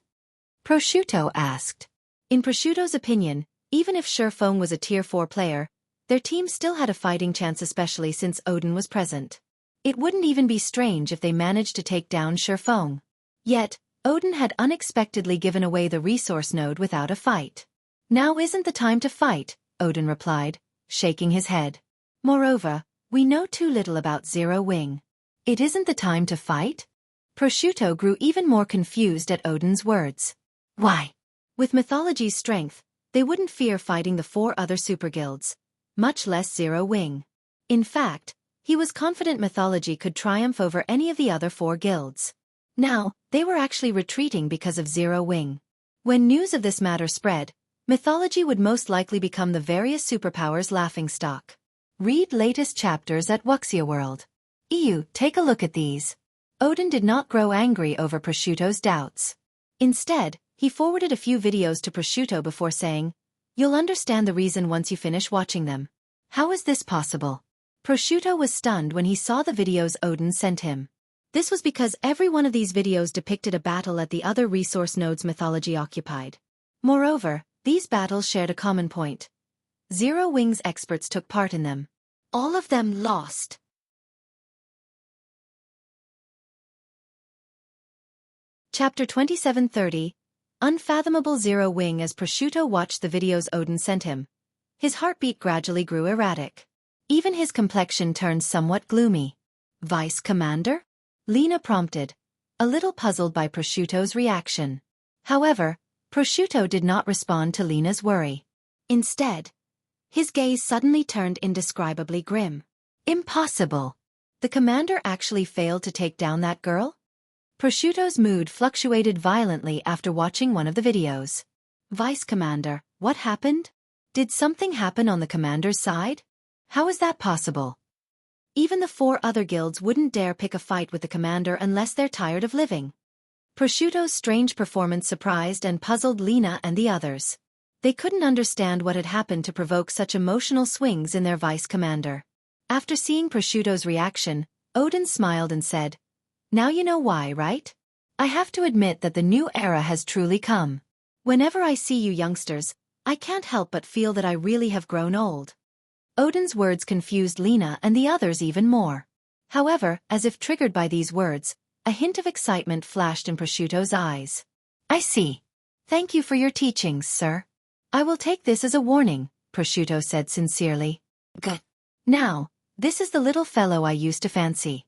Prosciutto asked. In Prosciutto's opinion, even if Xueqi was a Tier 4 player, their team still had a fighting chance, especially since Odin was present. It wouldn't even be strange if they managed to take down Xueqi. Yet, Odin had unexpectedly given away the resource node without a fight. "Now isn't the time to fight," Odin replied, shaking his head. "Moreover, we know too little about Zero Wing. It isn't the time to fight?" Prosciutto grew even more confused at Odin's words. Why? With Mythology's strength, they wouldn't fear fighting the 4 other superguilds, much less Zero Wing. In fact, he was confident Mythology could triumph over any of the other 4 guilds. Now, they were actually retreating because of Zero Wing. When news of this matter spread, Mythology would most likely become the various superpowers' laughingstock. Read latest chapters at Wuxia World. EU, take a look at these. Odin did not grow angry over Prosciutto's doubts. Instead, he forwarded a few videos to Prosciutto before saying, "You'll understand the reason once you finish watching them." How is this possible? Prosciutto was stunned when he saw the videos Odin sent him. This was because every one of these videos depicted a battle at the other resource nodes Mythology occupied. Moreover, these battles shared a common point. Zero Wings experts took part in them. All of them lost. Chapter 2730, Unfathomable Zero Wing. As Prosciutto watched the videos Odin sent him, his heartbeat gradually grew erratic. Even his complexion turned somewhat gloomy. Vice Commander? Lena prompted, a little puzzled by Prosciutto's reaction. However, Prosciutto did not respond to Lena's worry. Instead, his gaze suddenly turned indescribably grim. Impossible! The commander actually failed to take down that girl? Prosciutto's mood fluctuated violently after watching one of the videos. Vice Commander, what happened? Did something happen on the commander's side? How is that possible? Even the 4 other guilds wouldn't dare pick a fight with the commander unless they're tired of living. Prosciutto's strange performance surprised and puzzled Lena and the others. They couldn't understand what had happened to provoke such emotional swings in their vice commander. After seeing Prosciutto's reaction, Odin smiled and said, "Now you know why, right? I have to admit that the new era has truly come. Whenever I see you youngsters, I can't help but feel that I really have grown old." Odin's words confused Lena and the others even more. However, as if triggered by these words, a hint of excitement flashed in Prosciutto's eyes. "I see. Thank you for your teachings, sir. I will take this as a warning," Prosciutto said sincerely. "Good. Now, this is the little fellow I used to fancy."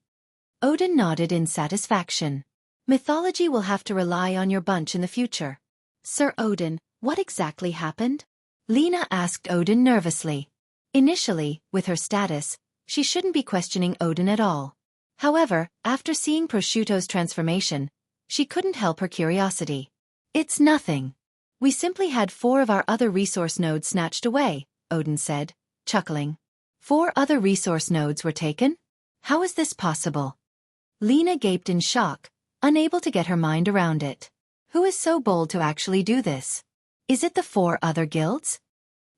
Odin nodded in satisfaction. "Mythology will have to rely on your bunch in the future." "Sir Odin, what exactly happened?" Lena asked Odin nervously. Initially, with her status, she shouldn't be questioning Odin at all. However, after seeing Prosciutto's transformation, she couldn't help her curiosity. "It's nothing. We simply had 4 of our other resource nodes snatched away," Odin said, chuckling. 4 other resource nodes were taken? How is this possible? Lena gaped in shock, unable to get her mind around it. Who is so bold to actually do this? Is it the 4 other guilds?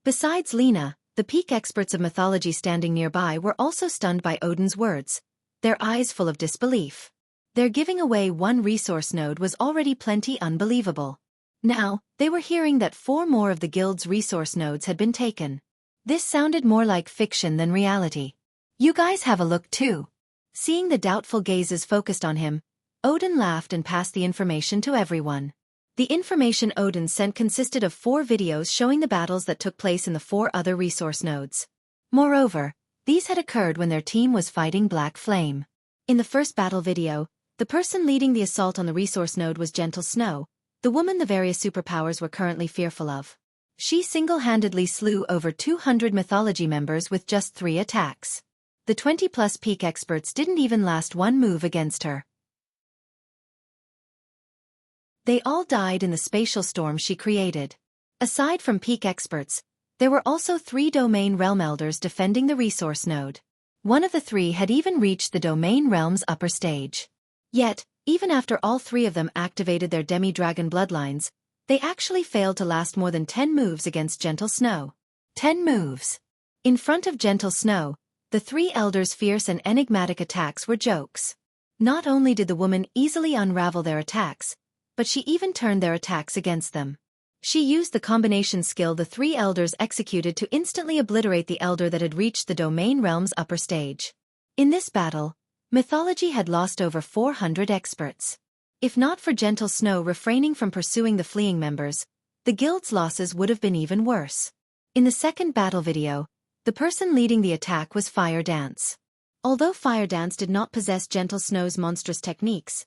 Besides Lena, the peak experts of mythology standing nearby were also stunned by Odin's words, their eyes full of disbelief. Their giving away 1 resource node was already plenty unbelievable. Now, they were hearing that 4 more of the guild's resource nodes had been taken. This sounded more like fiction than reality. "You guys have a look too." Seeing the doubtful gazes focused on him, Odin laughed and passed the information to everyone. The information Odin sent consisted of 4 videos showing the battles that took place in the 4 other resource nodes. Moreover, these had occurred when their team was fighting Black Flame. In the first battle video, the person leading the assault on the resource node was Gentle Snow, the woman the various superpowers were currently fearful of. She single-handedly slew over 200 mythology members with just 3 attacks. The 20-plus peak experts didn't even last 1 move against her. They all died in the spatial storm she created. Aside from peak experts, there were also 3 domain realm elders defending the resource node. One of the 3 had even reached the domain realm's upper stage. Yet, even after all 3 of them activated their demi-dragon bloodlines, they actually failed to last more than 10 moves against Gentle Snow. 10 moves. In front of Gentle Snow, the 3 elders' fierce and enigmatic attacks were jokes. Not only did the woman easily unravel their attacks, but she even turned their attacks against them. She used the combination skill the 3 elders executed to instantly obliterate the elder that had reached the domain realm's upper stage. In this battle, mythology had lost over 400 experts. If not for Gentle Snow refraining from pursuing the fleeing members, the guild's losses would have been even worse. In the second battle video, the person leading the attack was Fire Dance. Although Fire Dance did not possess Gentle Snow's monstrous techniques,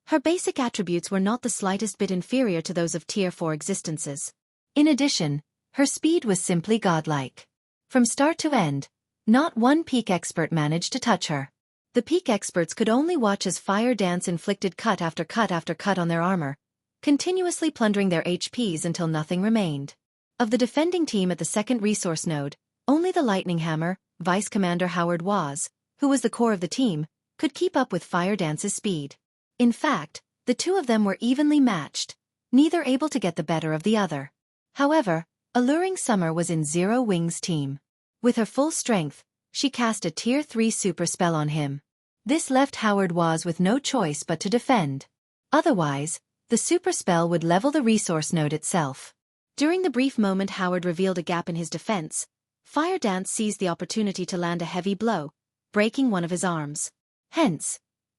her basic attributes were not the slightest bit inferior to those of Tier 4 existences. In addition, her speed was simply godlike. From start to end, not 1 peak expert managed to touch her. The peak experts could only watch as Fire Dance inflicted cut after cut after cut on their armor, continuously plundering their HPs until nothing remained. Of the defending team at the second resource node, only the Lightning Hammer, Vice Commander Howard Waz, who was the core of the team, could keep up with Fire Dance's speed. In fact, the 2 of them were evenly matched, neither able to get the better of the other. However, Alluring Summer was in Zero Wings' team. With her full strength, she cast a Tier 3 super spell on him. This left Howard Waz with no choice but to defend. Otherwise, the super spell would level the resource node itself. During the brief moment Howard revealed a gap in his defense, Fire Dance seized the opportunity to land a heavy blow, breaking one of his arms. Hence,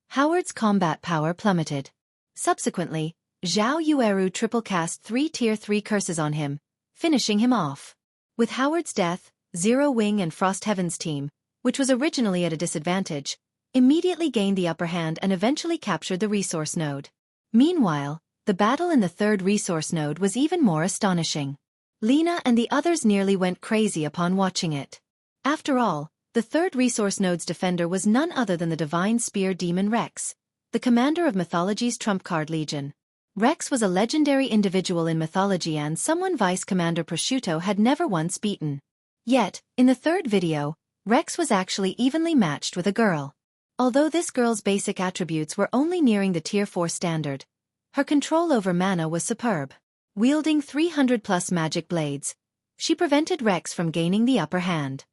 Howard's combat power plummeted. Subsequently, Zhao Yueru triple cast 3 Tier 3 curses on him, finishing him off. With Howard's death, Zero Wing and Frost Heaven's team, which was originally at a disadvantage, immediately gained the upper hand and eventually captured the resource node. Meanwhile, the battle in the third resource node was even more astonishing. Lena and the others nearly went crazy upon watching it. After all, the third resource node's defender was none other than the Divine Spear Demon Rex, the commander of mythology's trump card legion. Rex was a legendary individual in mythology and someone Vice Commander Prosciutto had never once beaten. Yet, in the third video, Rex was actually evenly matched with a girl. Although this girl's basic attributes were only nearing the Tier 4 standard, her control over mana was superb. Wielding 300+ magic blades, she prevented Rex from gaining the upper hand.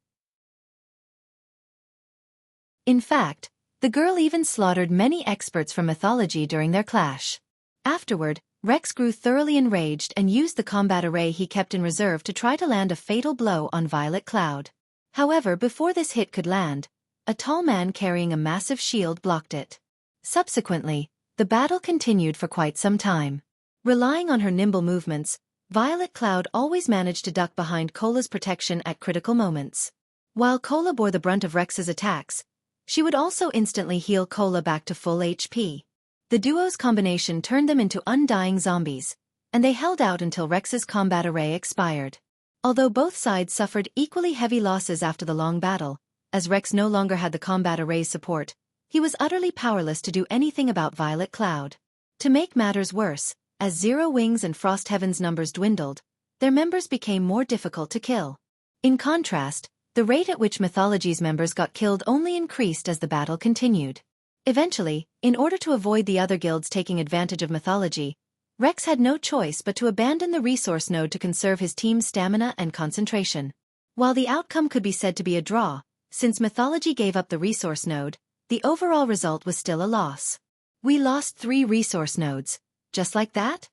In fact, the girl even slaughtered many experts from mythology during their clash. Afterward, Rex grew thoroughly enraged and used the combat array he kept in reserve to try to land a fatal blow on Violet Cloud. However, before this hit could land, a tall man carrying a massive shield blocked it. Subsequently, the battle continued for quite some time. Relying on her nimble movements, Violet Cloud always managed to duck behind Cola's protection at critical moments. While Cola bore the brunt of Rex's attacks, she would also instantly heal Cola back to full HP. The duo's combination turned them into undying zombies, and they held out until Rex's combat array expired. Although both sides suffered equally heavy losses after the long battle, as Rex no longer had the combat array's support, he was utterly powerless to do anything about Violet Cloud. To make matters worse, as Zero Wings and Frost Heaven's numbers dwindled, their members became more difficult to kill. In contrast, the rate at which Mythology's members got killed only increased as the battle continued. Eventually, in order to avoid the other guilds taking advantage of Mythology, Rex had no choice but to abandon the resource node to conserve his team's stamina and concentration. While the outcome could be said to be a draw, since Mythology gave up the resource node, the overall result was still a loss. We lost 3 resource nodes, just like that?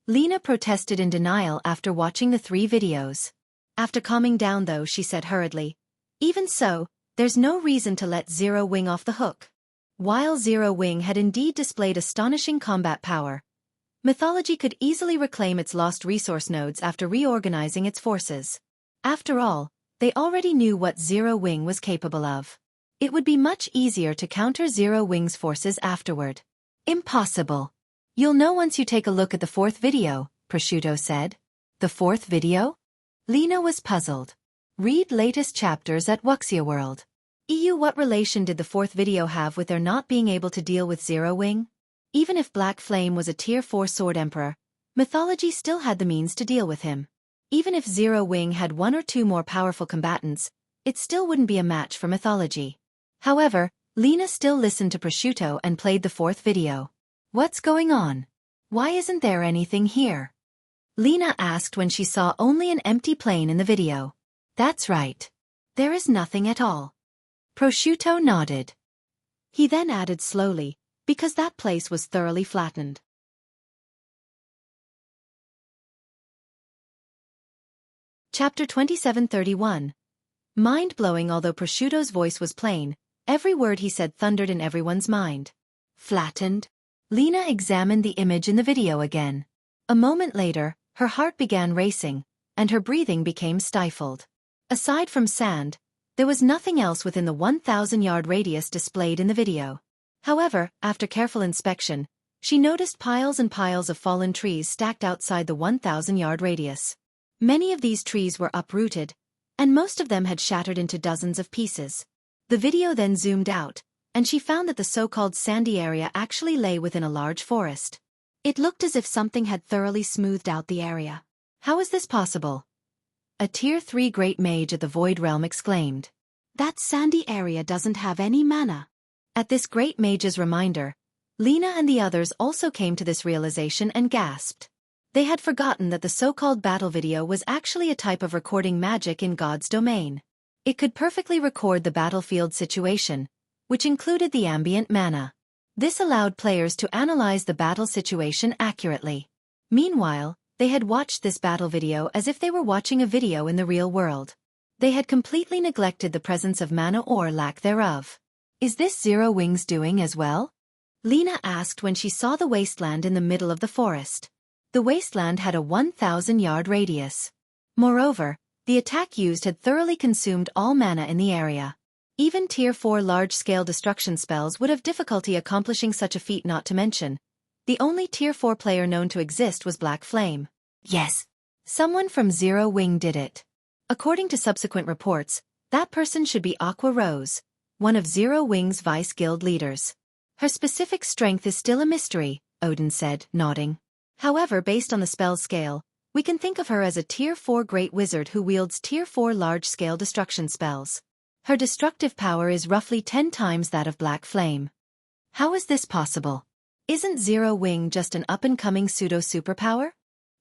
Lena protested in denial after watching the 3 videos. After calming down though, she said hurriedly, "Even so, there's no reason to let Zero Wing off the hook." While Zero Wing had indeed displayed astonishing combat power, Mythology could easily reclaim its lost resource nodes after reorganizing its forces. After all, they already knew what Zero Wing was capable of. It would be much easier to counter Zero Wing's forces afterward. Impossible. You'll know once you take a look at the 4th video, Prosciutto said. The 4th video? Lena was puzzled. Read latest chapters at Wuxia World. What relation did the 4th video have with their not being able to deal with Zero Wing? Even if Black Flame was a Tier 4 Sword Emperor, Mythology still had the means to deal with him. Even if Zero Wing had 1 or 2 more powerful combatants, it still wouldn't be a match for Mythology. However, Lena still listened to Prosciutto and played the 4th video. "What's going on? Why isn't there anything here?" Lena asked when she saw only an empty plane in the video. "That's right. There is nothing at all." Prosciutto nodded. He then added slowly, "Because that place was thoroughly flattened." Chapter 2731. Mind-blowing. Although Prosciutto's voice was plain, every word he said thundered in everyone's mind. Flattened? Lena examined the image in the video again. A moment later, her heart began racing, and her breathing became stifled. Aside from sand, there was nothing else within the 1,000-yard radius displayed in the video. However, after careful inspection, she noticed piles and piles of fallen trees stacked outside the 1,000-yard radius. Many of these trees were uprooted, and most of them had shattered into dozens of pieces. The video then zoomed out, and she found that the so-called sandy area actually lay within a large forest. It looked as if something had thoroughly smoothed out the area. "How is this possible?" a Tier 3 Great Mage at the Void Realm exclaimed. "That sandy area doesn't have any mana." At this Great Mage's reminder, Lena and the others also came to this realization and gasped. They had forgotten that the so-called battle video was actually a type of recording magic in God's domain. It could perfectly record the battlefield situation, which included the ambient mana. This allowed players to analyze the battle situation accurately. Meanwhile, They had watched this battle video as if they were watching a video in the real world. They had completely neglected the presence of mana or lack thereof. Is this Zero Wing's doing as well? Lena asked when she saw the wasteland in the middle of the forest. The wasteland had a 1,000-yard radius. Moreover, the attack used had thoroughly consumed all mana in the area. Even Tier 4 large-scale destruction spells would have difficulty accomplishing such a feat, not to mention. The only Tier 4 player known to exist was Black Flame. Yes, someone from Zero Wing did it. According to subsequent reports, that person should be Aqua Rose, one of Zero Wing's vice guild leaders. Her specific strength is still a mystery, Odin said, nodding. However, based on the spell scale, we can think of her as a Tier 4 Great Wizard who wields Tier 4 large-scale destruction spells. Her destructive power is roughly 10 times that of Black Flame. How is this possible? Isn't Zero Wing just an up-and-coming pseudo-superpower?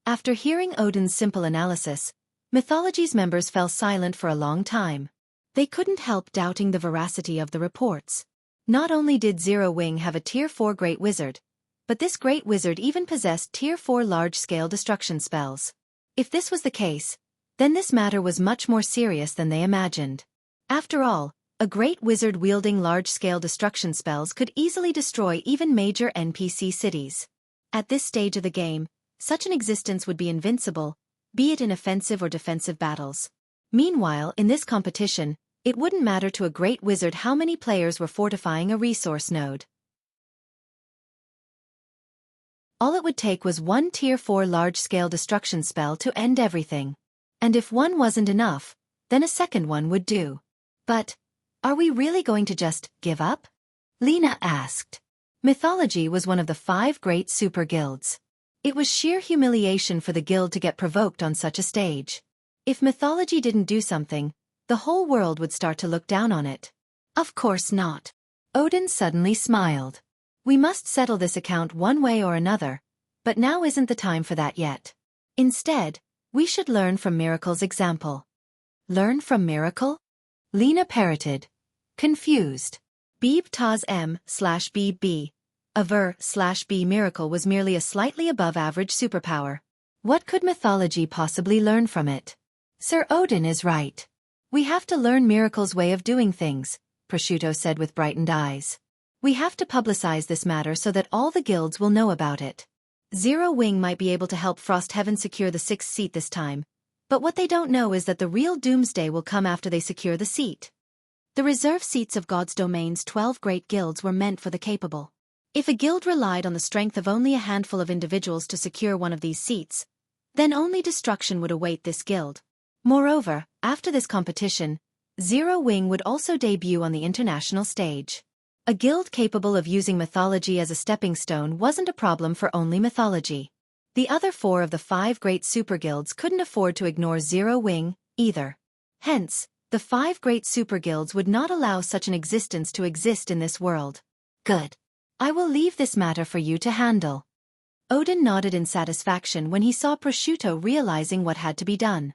After hearing Odin's simple analysis, Mythology's members fell silent for a long time. They couldn't help doubting the veracity of the reports. Not only did Zero Wing have a Tier 4 Great Wizard, but this Great Wizard even possessed Tier 4 large-scale destruction spells. If this was the case, then this matter was much more serious than they imagined. After all, a Great Wizard wielding large-scale destruction spells could easily destroy even major NPC cities. At this stage of the game, such an existence would be invincible, be it in offensive or defensive battles. Meanwhile, in this competition, it wouldn't matter to a Great Wizard how many players were fortifying a resource node. All it would take was one Tier 4 large-scale destruction spell to end everything. And if one wasn't enough, then a second one would do. But, are we really going to just give up? Lena asked. Mythology was one of the 5 great super guilds. It was sheer humiliation for the guild to get provoked on such a stage. If Mythology didn't do something, the whole world would start to look down on it. Of course not. Odin suddenly smiled. We must settle this account one way or another, but now isn't the time for that yet. Instead, we should learn from Miracle's example. Learn from Miracle? Lena parroted. Confused. Beeb Taz M/BB. Aver/B Miracle was merely a slightly above average superpower. What could Mythology possibly learn from it? Sir Odin is right. We have to learn Miracle's way of doing things, Prosciutto said with brightened eyes. We have to publicize this matter so that all the guilds will know about it. Zero Wing might be able to help Frostheaven secure the 6th seat this time, but what they don't know is that the real doomsday will come after they secure the seat. The reserve seats of God's domain's 12 great guilds were meant for the capable. If a guild relied on the strength of only a handful of individuals to secure one of these seats, then only destruction would await this guild. Moreover, after this competition, Zero Wing would also debut on the international stage. A guild capable of using Mythology as a stepping stone wasn't a problem for only Mythology. The other 4 of the 5 great super guilds couldn't afford to ignore Zero Wing, either. Hence, the 5 great super guilds would not allow such an existence to exist in this world. Good. I will leave this matter for you to handle. Odin nodded in satisfaction when he saw Prosciutto realizing what had to be done.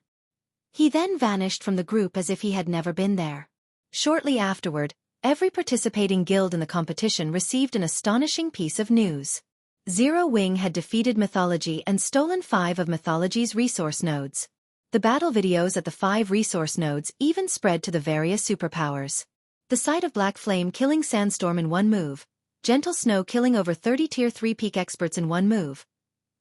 He then vanished from the group as if he had never been there. Shortly afterward, every participating guild in the competition received an astonishing piece of news. Zero Wing had defeated Mythology and stolen 5 of Mythology's resource nodes. The battle videos at the 5 resource nodes even spread to the various superpowers. The sight of Black Flame killing Sandstorm in one move, Gentle Snow killing over 30 Tier 3 peak experts in one move,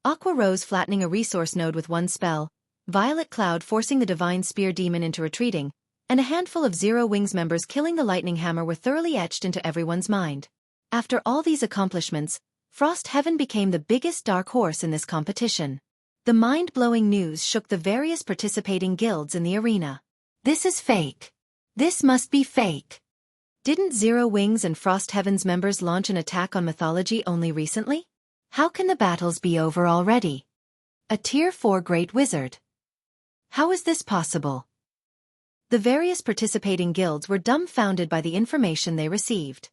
Aqua Rose flattening a resource node with one spell, Violet Cloud forcing the Divine Spear Demon into retreating, and a handful of Zero Wing's members killing the Lightning Hammer were thoroughly etched into everyone's mind. After all these accomplishments, Frostheaven became the biggest dark horse in this competition. The mind-blowing news shook the various participating guilds in the arena. This is fake. This must be fake. Didn't Zero Wing's and Frostheaven's members launch an attack on Mythology only recently? How can the battles be over already? A Tier 4 Great Wizard. How is this possible? The various participating guilds were dumbfounded by the information they received.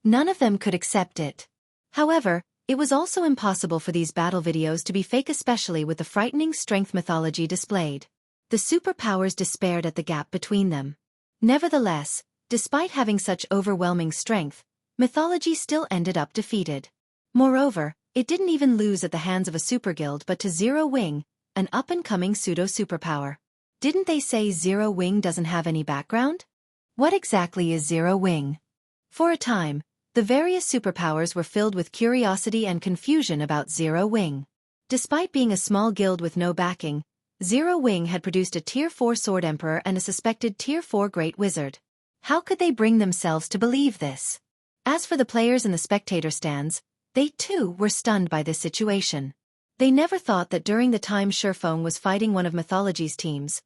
None of them could accept it. However, it was also impossible for these battle videos to be fake, especially with the frightening strength Mythology displayed. The superpowers despaired at the gap between them. Nevertheless, despite having such overwhelming strength, Mythology still ended up defeated. Moreover, It didn't even lose at the hands of a super guild but to Zero Wing, an up-and-coming pseudo-superpower. Didn't they say Zero Wing doesn't have any background? What exactly is Zero Wing? For a time, the various superpowers were filled with curiosity and confusion about Zero Wing. Despite being a small guild with no backing, Zero Wing had produced a Tier 4 Sword Emperor and a suspected Tier 4 Great Wizard. How could they bring themselves to believe this? As for the players in the spectator stands, they too were stunned by this situation. They never thought that during the time Xueqi was fighting one of mythology's teams,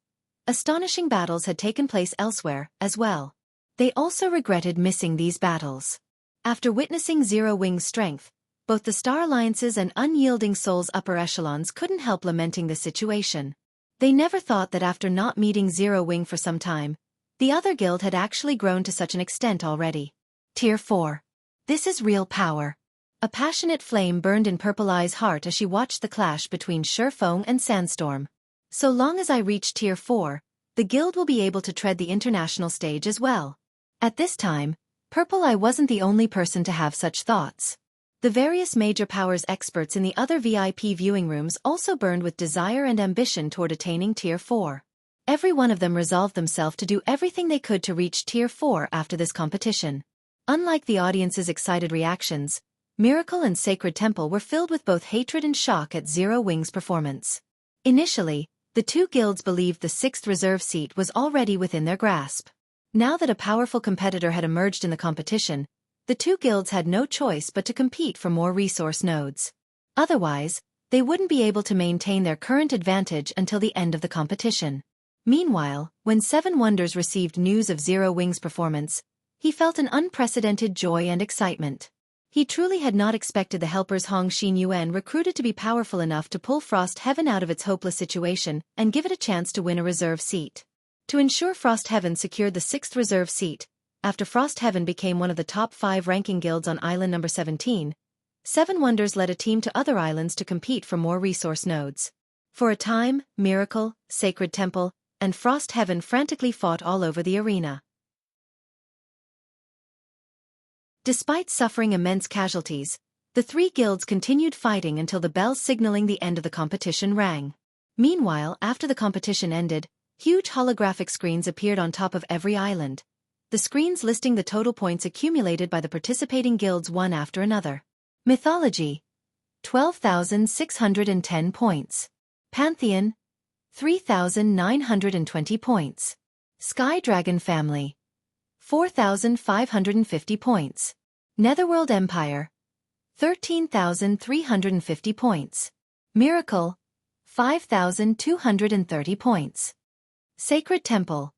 astonishing battles had taken place elsewhere as well. They also regretted missing these battles. After witnessing Zero Wing's strength, both the Star Alliances and Unyielding Souls upper echelons couldn't help lamenting the situation. They never thought that after not meeting Zero Wing for some time, the other guild had actually grown to such an extent already. Tier 4. This is real power. A passionate flame burned in Purple Eye's heart as she watched the clash between Xueqi and Sandstorm. So long as I reach Tier 4, the guild will be able to tread the international stage as well. At this time, Purple Eye wasn't the only person to have such thoughts. The various major powers experts in the other VIP viewing rooms also burned with desire and ambition toward attaining Tier 4. Every one of them resolved themselves to do everything they could to reach Tier 4 after this competition. Unlike the audience's excited reactions, Miracle and Sacred Temple were filled with both hatred and shock at Zero Wing's performance. Initially, the two guilds believed the 6th reserve seat was already within their grasp. Now that a powerful competitor had emerged in the competition, the two guilds had no choice but to compete for more resource nodes. Otherwise, they wouldn't be able to maintain their current advantage until the end of the competition. Meanwhile, when Seven Wonders received news of Zero Wing's performance, he felt an unprecedented joy and excitement. He truly had not expected the helpers Hong Xin Yuan recruited to be powerful enough to pull Frost Heaven out of its hopeless situation and give it a chance to win a reserve seat. To ensure Frost Heaven secured the 6th reserve seat, after Frost Heaven became one of the top 5 ranking guilds on island number 17, Seven Wonders led a team to other islands to compete for more resource nodes. For a time, Miracle, Sacred Temple, and Frost Heaven frantically fought all over the arena. Despite suffering immense casualties, the three guilds continued fighting until the bell signaling the end of the competition rang. Meanwhile, after the competition ended, huge holographic screens appeared on top of every island. The screens listing the total points accumulated by the participating guilds one after another. Mythology: 12,610 points. Pantheon: 3,920 points. Sky Dragon Family: 4,550 points. Netherworld Empire: 13,350 points. Miracle: 5,230 points. Sacred Temple: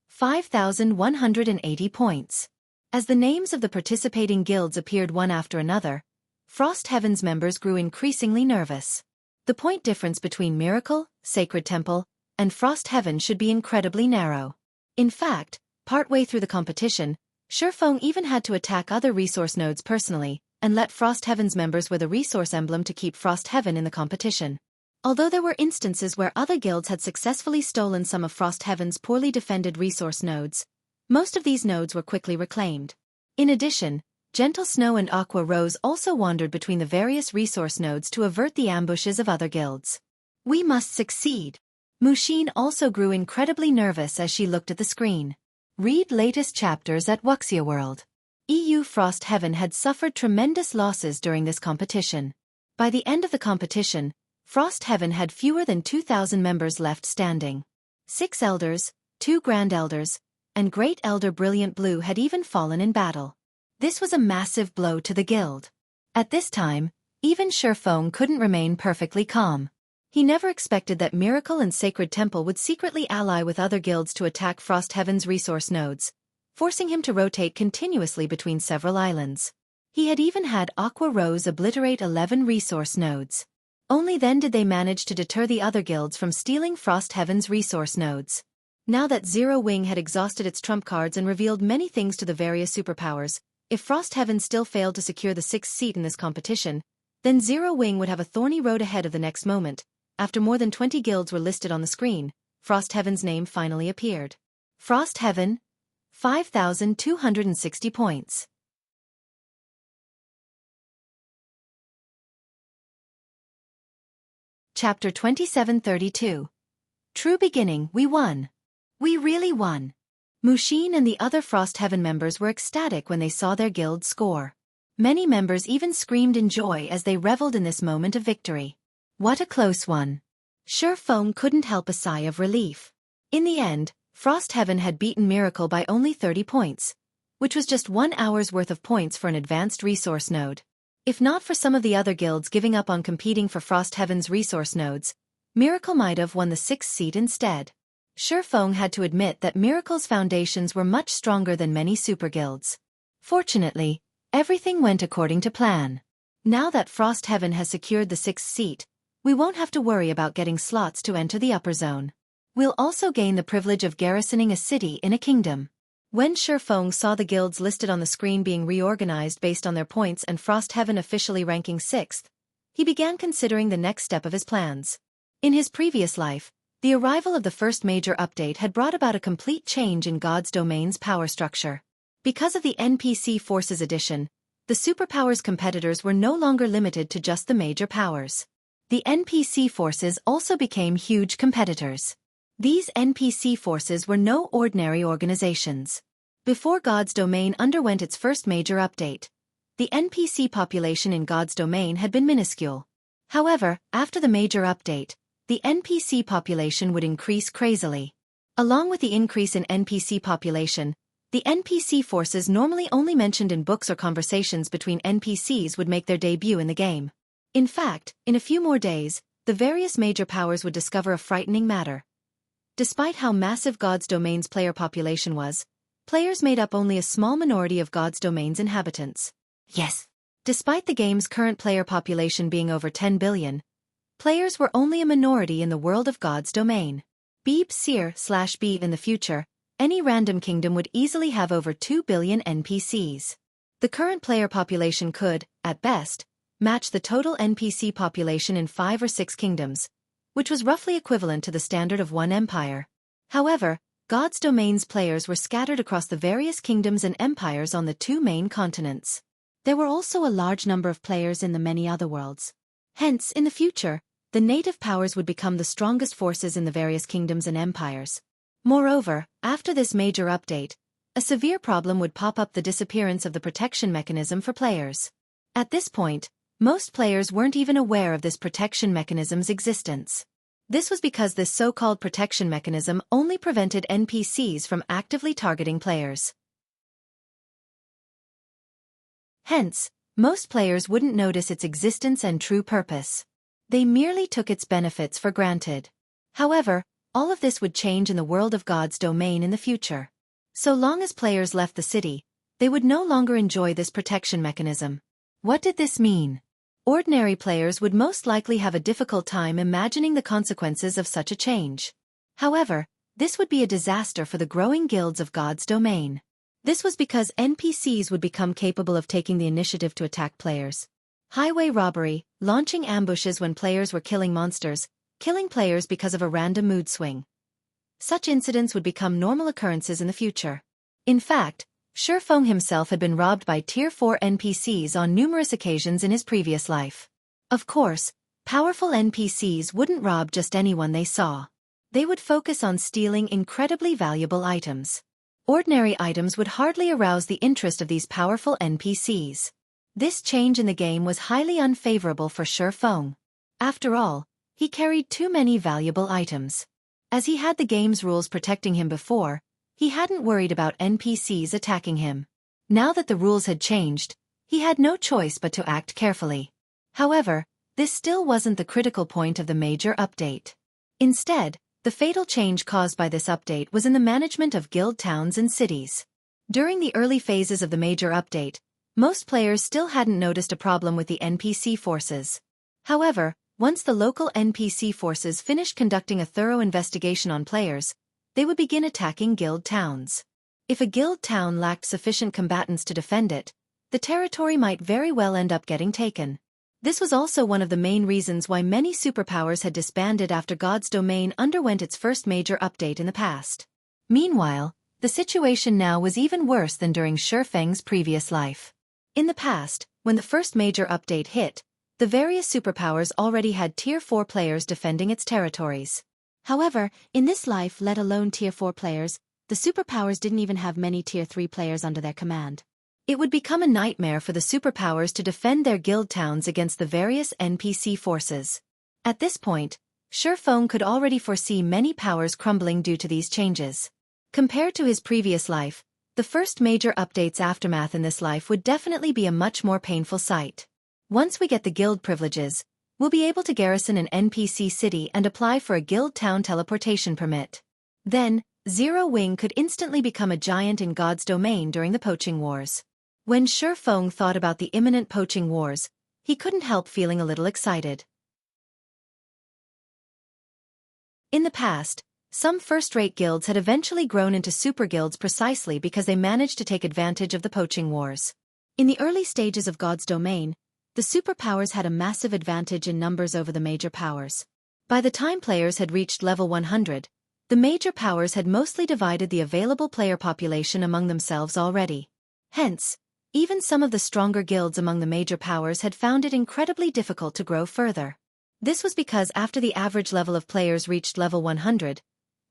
5,180 points. As the names of the participating guilds appeared one after another, Frost Heaven's members grew increasingly nervous. The point difference between Miracle, Sacred Temple, and Frost Heaven should be incredibly narrow. In fact, partway through the competition, Xueqi even had to attack other resource nodes personally, and let Frost Heaven's members wear the resource emblem to keep Frost Heaven in the competition. Although there were instances where other guilds had successfully stolen some of Frost Heaven's poorly defended resource nodes, most of these nodes were quickly reclaimed. In addition, Gentle Snow and Aqua Rose also wandered between the various resource nodes to avert the ambushes of other guilds. We must succeed. Muxin also grew incredibly nervous as she looked at the screen. Read latest chapters at Wuxia World. EU Frost Heaven had suffered tremendous losses during this competition. By the end of the competition, Frost Heaven had fewer than 2,000 members left standing. 6 elders, 2 grand elders, and Great Elder Brilliant Blue had even fallen in battle. This was a massive blow to the guild. At this time, even Xueqi couldn't remain perfectly calm. He never expected that Miracle and Sacred Temple would secretly ally with other guilds to attack Frost Heaven's resource nodes, forcing him to rotate continuously between several islands. He had even had Aqua Rose obliterate 11 resource nodes. Only then did they manage to deter the other guilds from stealing Frost Heaven's resource nodes. Now that Zero Wing had exhausted its trump cards and revealed many things to the various superpowers, if Frost Heaven still failed to secure the 6th seat in this competition, then Zero Wing would have a thorny road ahead of the next moment. After more than 20 guilds were listed on the screen, Frost Heaven's name finally appeared. Frost Heaven: 5,260 points. Chapter 2732. True beginning, we won. We really won. Mushin and the other Frost Heaven members were ecstatic when they saw their guild score. Many members even screamed in joy as they reveled in this moment of victory. What a close one. Xueqi couldn't help a sigh of relief. In the end, Frost Heaven had beaten Miracle by only 30 points, which was just 1 hour's worth of points for an advanced resource node. If not for some of the other guilds giving up on competing for Frost Heaven's resource nodes, Miracle might have won the 6th seat instead. Xueqi had to admit that Miracle's foundations were much stronger than many super guilds. Fortunately, everything went according to plan. Now that Frost Heaven has secured the 6th seat, we won't have to worry about getting slots to enter the upper zone. We'll also gain the privilege of garrisoning a city in a kingdom. When Xueqi saw the guilds listed on the screen being reorganized based on their points and Frost Heaven officially ranking 6th, he began considering the next step of his plans. In his previous life, the arrival of the first major update had brought about a complete change in God's domain's power structure. Because of the NPC Forces addition, the superpowers competitors were no longer limited to just the major powers. The NPC Forces also became huge competitors. These NPC Forces were no ordinary organizations. Before God's domain underwent its first major update, the NPC population in God's domain had been minuscule. However, after the major update, the NPC population would increase crazily. Along with the increase in NPC population, the NPC forces normally only mentioned in books or conversations between NPCs would make their debut in the game. In fact, in a few more days, the various major powers would discover a frightening matter. Despite how massive God's domain's player population was, players made up only a small minority of God's domain's inhabitants. Yes. Despite the game's current player population being over 10 billion, players were only a minority in the world of God's domain. Beep/B in the future, any random kingdom would easily have over 2 billion NPCs. The current player population could, at best, match the total NPC population in 5 or 6 kingdoms, which was roughly equivalent to the standard of one empire. However, God's domain's players were scattered across the various kingdoms and empires on the 2 main continents. There were also a large number of players in the many other worlds. Hence, in the future, the native powers would become the strongest forces in the various kingdoms and empires. Moreover, after this major update, a severe problem would pop up: the disappearance of the protection mechanism for players. At this point, most players weren't even aware of this protection mechanism's existence. This was because this so-called protection mechanism only prevented NPCs from actively targeting players. Hence, most players wouldn't notice its existence and true purpose. They merely took its benefits for granted. However, all of this would change in the world of God's domain in the future. So long as players left the city, they would no longer enjoy this protection mechanism. What did this mean? Ordinary players would most likely have a difficult time imagining the consequences of such a change. However, this would be a disaster for the growing guilds of God's domain. This was because NPCs would become capable of taking the initiative to attack players. Highway robbery, launching ambushes when players were killing monsters, killing players because of a random mood swing. Such incidents would become normal occurrences in the future. In fact, Xueqi himself had been robbed by Tier 4 NPCs on numerous occasions in his previous life. Of course, powerful NPCs wouldn't rob just anyone they saw. They would focus on stealing incredibly valuable items. Ordinary items would hardly arouse the interest of these powerful NPCs. This change in the game was highly unfavorable for Xueqi. After all, he carried too many valuable items. As he had the game's rules protecting him before, he hadn't worried about NPCs attacking him. Now that the rules had changed, he had no choice but to act carefully. However, this still wasn't the critical point of the major update. Instead, the fatal change caused by this update was in the management of guild towns and cities. During the early phases of the major update, most players still hadn't noticed a problem with the NPC forces. However, once the local NPC forces finished conducting a thorough investigation on players, they would begin attacking guild towns. If a guild town lacked sufficient combatants to defend it, the territory might very well end up getting taken. This was also one of the main reasons why many superpowers had disbanded after God's domain underwent its first major update in the past. Meanwhile, the situation now was even worse than during Xueqi's previous life. In the past, when the first major update hit, the various superpowers already had Tier 4 players defending its territories. However, in this life, let alone Tier 4 players, the superpowers didn't even have many Tier 3 players under their command. It would become a nightmare for the superpowers to defend their guild towns against the various NPC forces. At this point, Xueqi could already foresee many powers crumbling due to these changes. Compared to his previous life, the first major update's aftermath in this life would definitely be a much more painful sight. Once we get the guild privileges, we'll be able to garrison an NPC city and apply for a guild town teleportation permit. Then, Zero Wing could instantly become a giant in God's domain during the poaching wars. When Xueqi thought about the imminent poaching wars, he couldn't help feeling a little excited. In the past, some first-rate guilds had eventually grown into super guilds precisely because they managed to take advantage of the poaching wars. In the early stages of God's domain, the superpowers had a massive advantage in numbers over the major powers. By the time players had reached level 100, the major powers had mostly divided the available player population among themselves already. Hence, even some of the stronger guilds among the major powers had found it incredibly difficult to grow further. This was because after the average level of players reached level 100,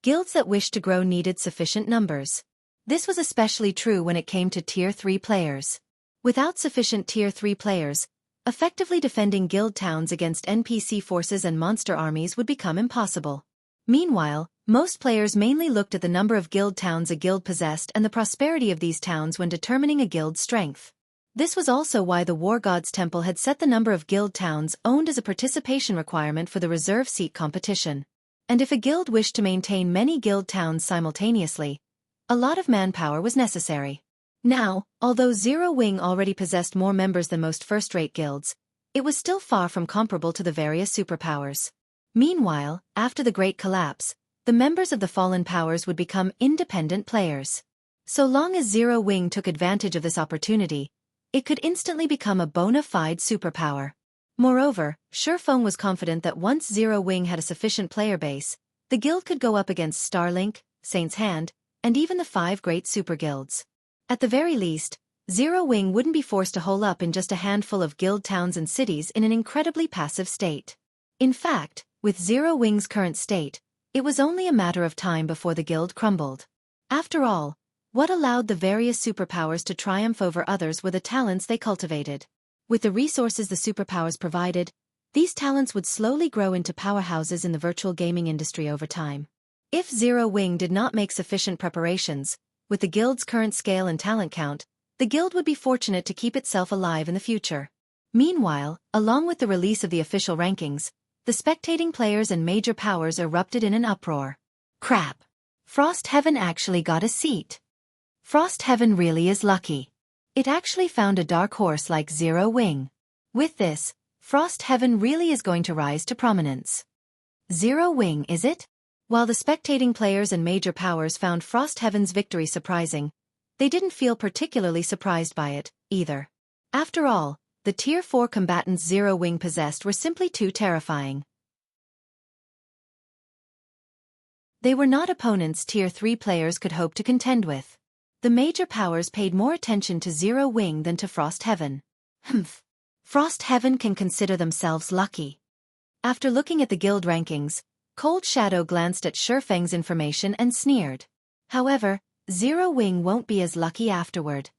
guilds that wished to grow needed sufficient numbers. This was especially true when it came to Tier 3 players. Without sufficient Tier 3 players, effectively defending guild towns against NPC forces and monster armies would become impossible. Meanwhile, most players mainly looked at the number of guild towns a guild possessed and the prosperity of these towns when determining a guild's strength. This was also why the War God's Temple had set the number of guild towns owned as a participation requirement for the reserve seat competition. And if a guild wished to maintain many guild towns simultaneously, a lot of manpower was necessary. Now, although Zero Wing already possessed more members than most first-rate guilds, it was still far from comparable to the various superpowers. Meanwhile, after the Great Collapse, the members of the fallen powers would become independent players. So long as Zero Wing took advantage of this opportunity, it could instantly become a bona fide superpower. Moreover, Xueqi was confident that once Zero Wing had a sufficient player base, the guild could go up against Starlink, Saint's Hand, and even the 5 great super guilds. At the very least, Zero Wing wouldn't be forced to hole up in just a handful of guild towns and cities in an incredibly passive state. In fact, with Zero Wing's current state, it was only a matter of time before the guild crumbled. After all, what allowed the various superpowers to triumph over others were the talents they cultivated. With the resources the superpowers provided, these talents would slowly grow into powerhouses in the virtual gaming industry over time. If Zero Wing did not make sufficient preparations, with the guild's current scale and talent count, the guild would be fortunate to keep itself alive in the future. Meanwhile, along with the release of the official rankings, the spectating players and major powers erupted in an uproar. Crap! Frost Heaven actually got a seat. Frost Heaven really is lucky. It actually found a dark horse like Zero Wing. With this, Frost Heaven really is going to rise to prominence. Zero Wing, is it? While the spectating players and major powers found Frost Heaven's victory surprising, they didn't feel particularly surprised by it, either. After all, the Tier 4 combatants Zero Wing possessed were simply too terrifying. They were not opponents Tier 3 players could hope to contend with. The major powers paid more attention to Zero Wing than to Frost Heaven. Humph. Frost Heaven can consider themselves lucky. After looking at the guild rankings, Cold Shadow glanced at Xueqi's information and sneered. However, Zero Wing won't be as lucky afterward.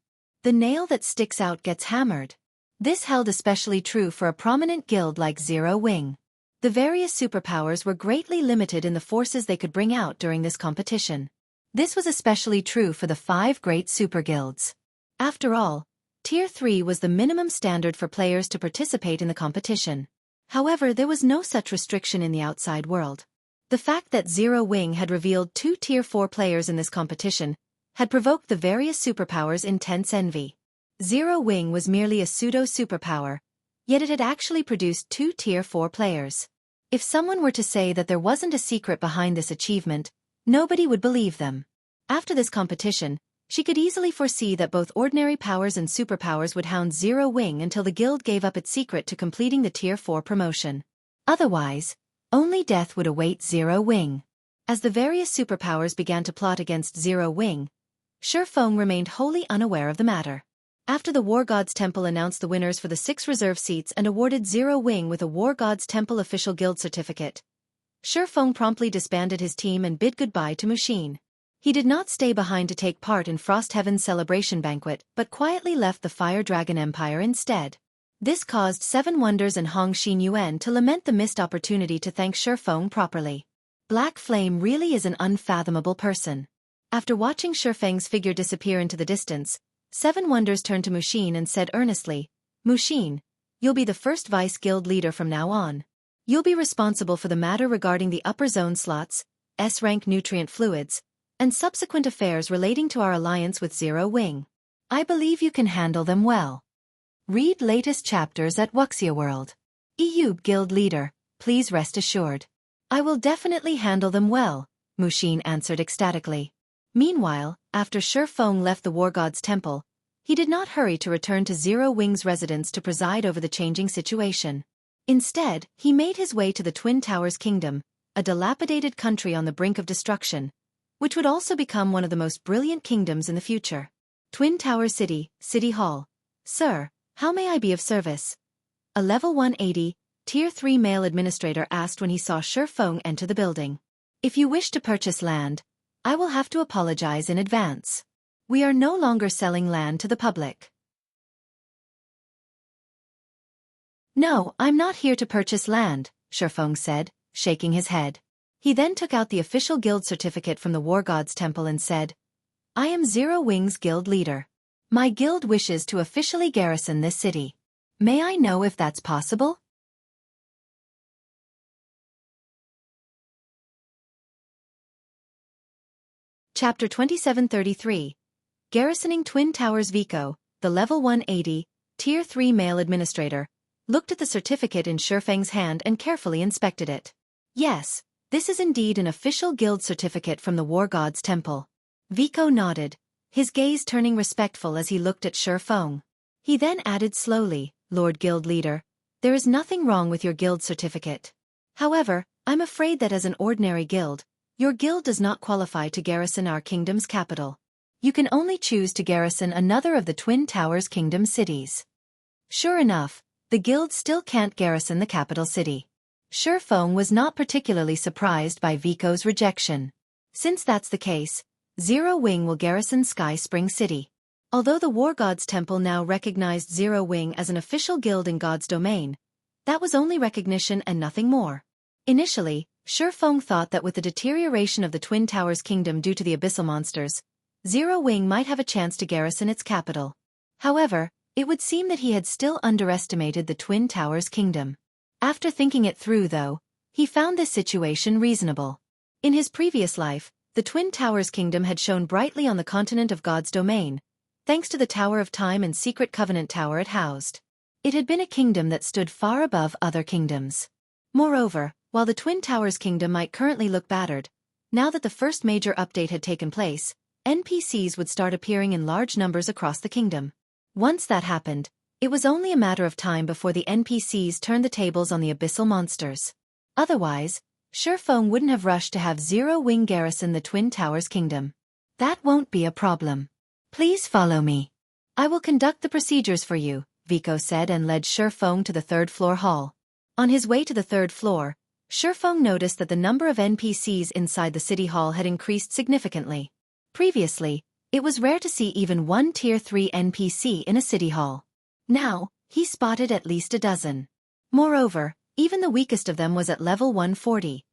The nail that sticks out gets hammered. This held especially true for a prominent guild like Zero Wing. The various superpowers were greatly limited in the forces they could bring out during this competition. This was especially true for the 5 great super guilds. After all, Tier 3 was the minimum standard for players to participate in the competition. However, there was no such restriction in the outside world. The fact that Zero Wing had revealed 2 Tier 4 players in this competition had provoked the various superpowers intense envy. Zero Wing was merely a pseudo-superpower, yet it had actually produced 2 Tier 4 players. If someone were to say that there wasn't a secret behind this achievement, nobody would believe them. After this competition, she could easily foresee that both ordinary powers and superpowers would hound Zero Wing until the guild gave up its secret to completing the Tier 4 promotion. Otherwise, only death would await Zero Wing. As the various superpowers began to plot against Zero Wing, Xueqi remained wholly unaware of the matter. After the War Gods Temple announced the winners for the 6 reserve seats and awarded Zero Wing with a War Gods Temple official guild certificate, Xuefeng promptly disbanded his team and bid goodbye to Muxin. He did not stay behind to take part in Frost Heaven's celebration banquet but quietly left the Fire Dragon Empire instead. This caused 7 Wonders and Hong Xin Yuan to lament the missed opportunity to thank Xuefeng properly. Black Flame really is an unfathomable person. After watching Xuefeng's figure disappear into the distance, 7 Wonders turned to Muxin and said earnestly, "Muxin, you'll be the first vice guild leader from now on. You'll be responsible for the matter regarding the upper zone slots, S-rank nutrient fluids, and subsequent affairs relating to our alliance with Zero Wing. I believe you can handle them well." Read latest chapters at Wuxia World. EU Guild Leader, please rest assured. I will definitely handle them well, Muxin answered ecstatically. Meanwhile, after Xuefeng left the War God's Temple, he did not hurry to return to Zero Wing's residence to preside over the changing situation. Instead, he made his way to the Twin Towers Kingdom, a dilapidated country on the brink of destruction, which would also become one of the most brilliant kingdoms in the future. Twin Towers City, City Hall. Sir, how may I be of service? A level 180, Tier 3 male administrator asked when he saw Xuefeng enter the building. If you wish to purchase land, I will have to apologize in advance. We are no longer selling land to the public. No, I'm not here to purchase land, Xuefeng said, shaking his head. He then took out the official guild certificate from the War God's Temple and said, I am Zero Wing's guild leader. My guild wishes to officially garrison this city. May I know if that's possible? Chapter 2733. Garrisoning Twin Towers. Vico, the level 180, Tier 3 male administrator, looked at the certificate in Xuefeng's hand and carefully inspected it. Yes, this is indeed an official guild certificate from the War God's Temple. Vico nodded, his gaze turning respectful as he looked at Xuefeng. He then added slowly, Lord Guild Leader, there is nothing wrong with your guild certificate. However, I'm afraid that as an ordinary guild, your guild does not qualify to garrison our kingdom's capital. You can only choose to garrison another of the Twin Towers kingdom cities. Sure enough, the guild still can't garrison the capital city. Xuefeng was not particularly surprised by Vico's rejection. Since that's the case, Zero Wing will garrison Sky Spring City. Although the War God's Temple now recognized Zero Wing as an official guild in God's domain, that was only recognition and nothing more. Initially, Xuefeng thought that with the deterioration of the Twin Towers Kingdom due to the abyssal monsters, Zero Wing might have a chance to garrison its capital. However, it would seem that he had still underestimated the Twin Towers Kingdom. After thinking it through though, he found this situation reasonable. In his previous life, the Twin Towers Kingdom had shone brightly on the continent of God's domain, thanks to the Tower of Time and Secret Covenant Tower it housed. It had been a kingdom that stood far above other kingdoms. Moreover, while the Twin Towers Kingdom might currently look battered, now that the first major update had taken place, NPCs would start appearing in large numbers across the kingdom. Once that happened, it was only a matter of time before the NPCs turned the tables on the abyssal monsters. Otherwise, Xuefeng wouldn't have rushed to have Zero Wing garrison the Twin Towers Kingdom. That won't be a problem. Please follow me. I will conduct the procedures for you, Vico said and led Xuefeng to the 3rd floor hall. On his way to the 3rd floor, Xuefeng noticed that the number of NPCs inside the city hall had increased significantly. Previously, it was rare to see even one Tier 3 NPC in a city hall. Now, he spotted at least a dozen. Moreover, even the weakest of them was at level 140,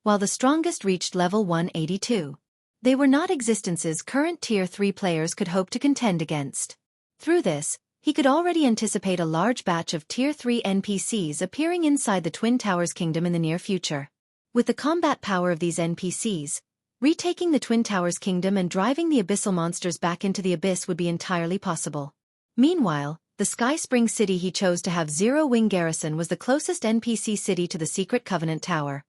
while the strongest reached level 182. They were not existences current Tier 3 players could hope to contend against. Through this, he could already anticipate a large batch of Tier 3 NPCs appearing inside the Twin Towers Kingdom in the near future. With the combat power of these NPCs, retaking the Twin Towers Kingdom and driving the abyssal monsters back into the abyss would be entirely possible. Meanwhile, the Sky Spring City he chose to have Zero Wing garrison was the closest NPC city to the Secret Covenant Tower.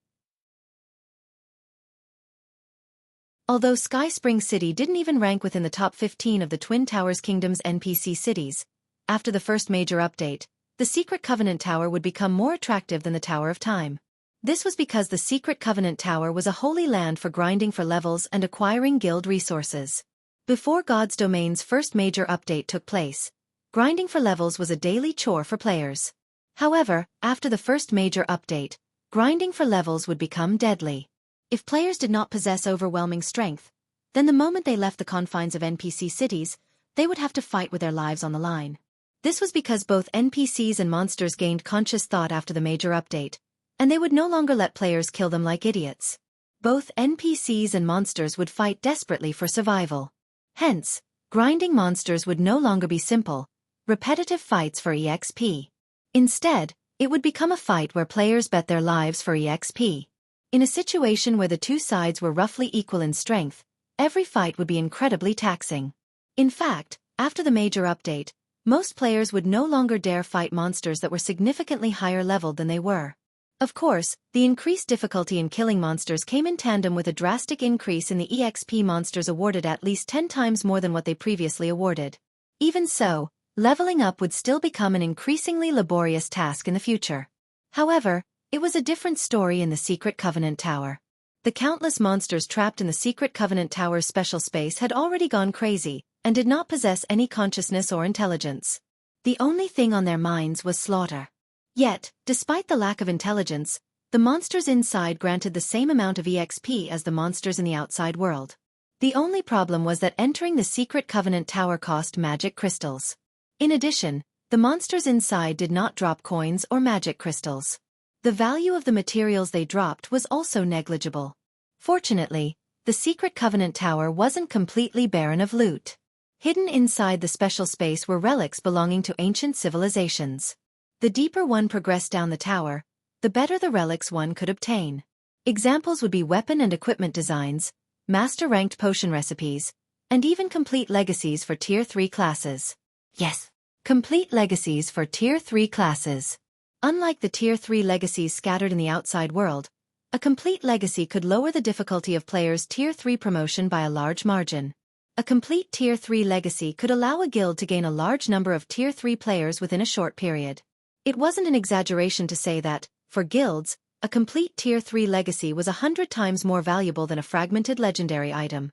Although Sky Spring City didn't even rank within the top 15 of the Twin Towers Kingdom's NPC cities, after the first major update, the Secret Covenant Tower would become more attractive than the Tower of Time. This was because the Secret Covenant Tower was a holy land for grinding for levels and acquiring guild resources. Before God's Domain's first major update took place, grinding for levels was a daily chore for players. However, after the first major update, grinding for levels would become deadly. If players did not possess overwhelming strength, then the moment they left the confines of NPC cities, they would have to fight with their lives on the line. This was because both NPCs and monsters gained conscious thought after the major update, and they would no longer let players kill them like idiots. Both NPCs and monsters would fight desperately for survival. Hence, grinding monsters would no longer be simple, repetitive fights for EXP. Instead, it would become a fight where players bet their lives for EXP. In a situation where the two sides were roughly equal in strength, every fight would be incredibly taxing. In fact, after the major update, most players would no longer dare fight monsters that were significantly higher leveled than they were. Of course, the increased difficulty in killing monsters came in tandem with a drastic increase in the EXP monsters awarded, at least 10 times more than what they previously awarded. Even so, leveling up would still become an increasingly laborious task in the future. However, it was a different story in the Secret Covenant Tower. The countless monsters trapped in the Secret Covenant Tower's special space had already gone crazy, and did not possess any consciousness or intelligence. The only thing on their minds was slaughter. Yet, despite the lack of intelligence, the monsters inside granted the same amount of EXP as the monsters in the outside world. The only problem was that entering the Secret Covenant Tower cost magic crystals. In addition, the monsters inside did not drop coins or magic crystals. The value of the materials they dropped was also negligible. Fortunately, the Secret Covenant Tower wasn't completely barren of loot. Hidden inside the special space were relics belonging to ancient civilizations. The deeper one progressed down the tower, the better the relics one could obtain. Examples would be weapon and equipment designs, master-ranked potion recipes, and even complete legacies for Tier 3 classes. Yes, complete legacies for Tier 3 classes. Unlike the Tier 3 legacies scattered in the outside world, a complete legacy could lower the difficulty of players' Tier 3 promotion by a large margin. A complete Tier 3 legacy could allow a guild to gain a large number of Tier 3 players within a short period. It wasn't an exaggeration to say that, for guilds, a complete Tier 3 legacy was 100 times more valuable than a fragmented legendary item.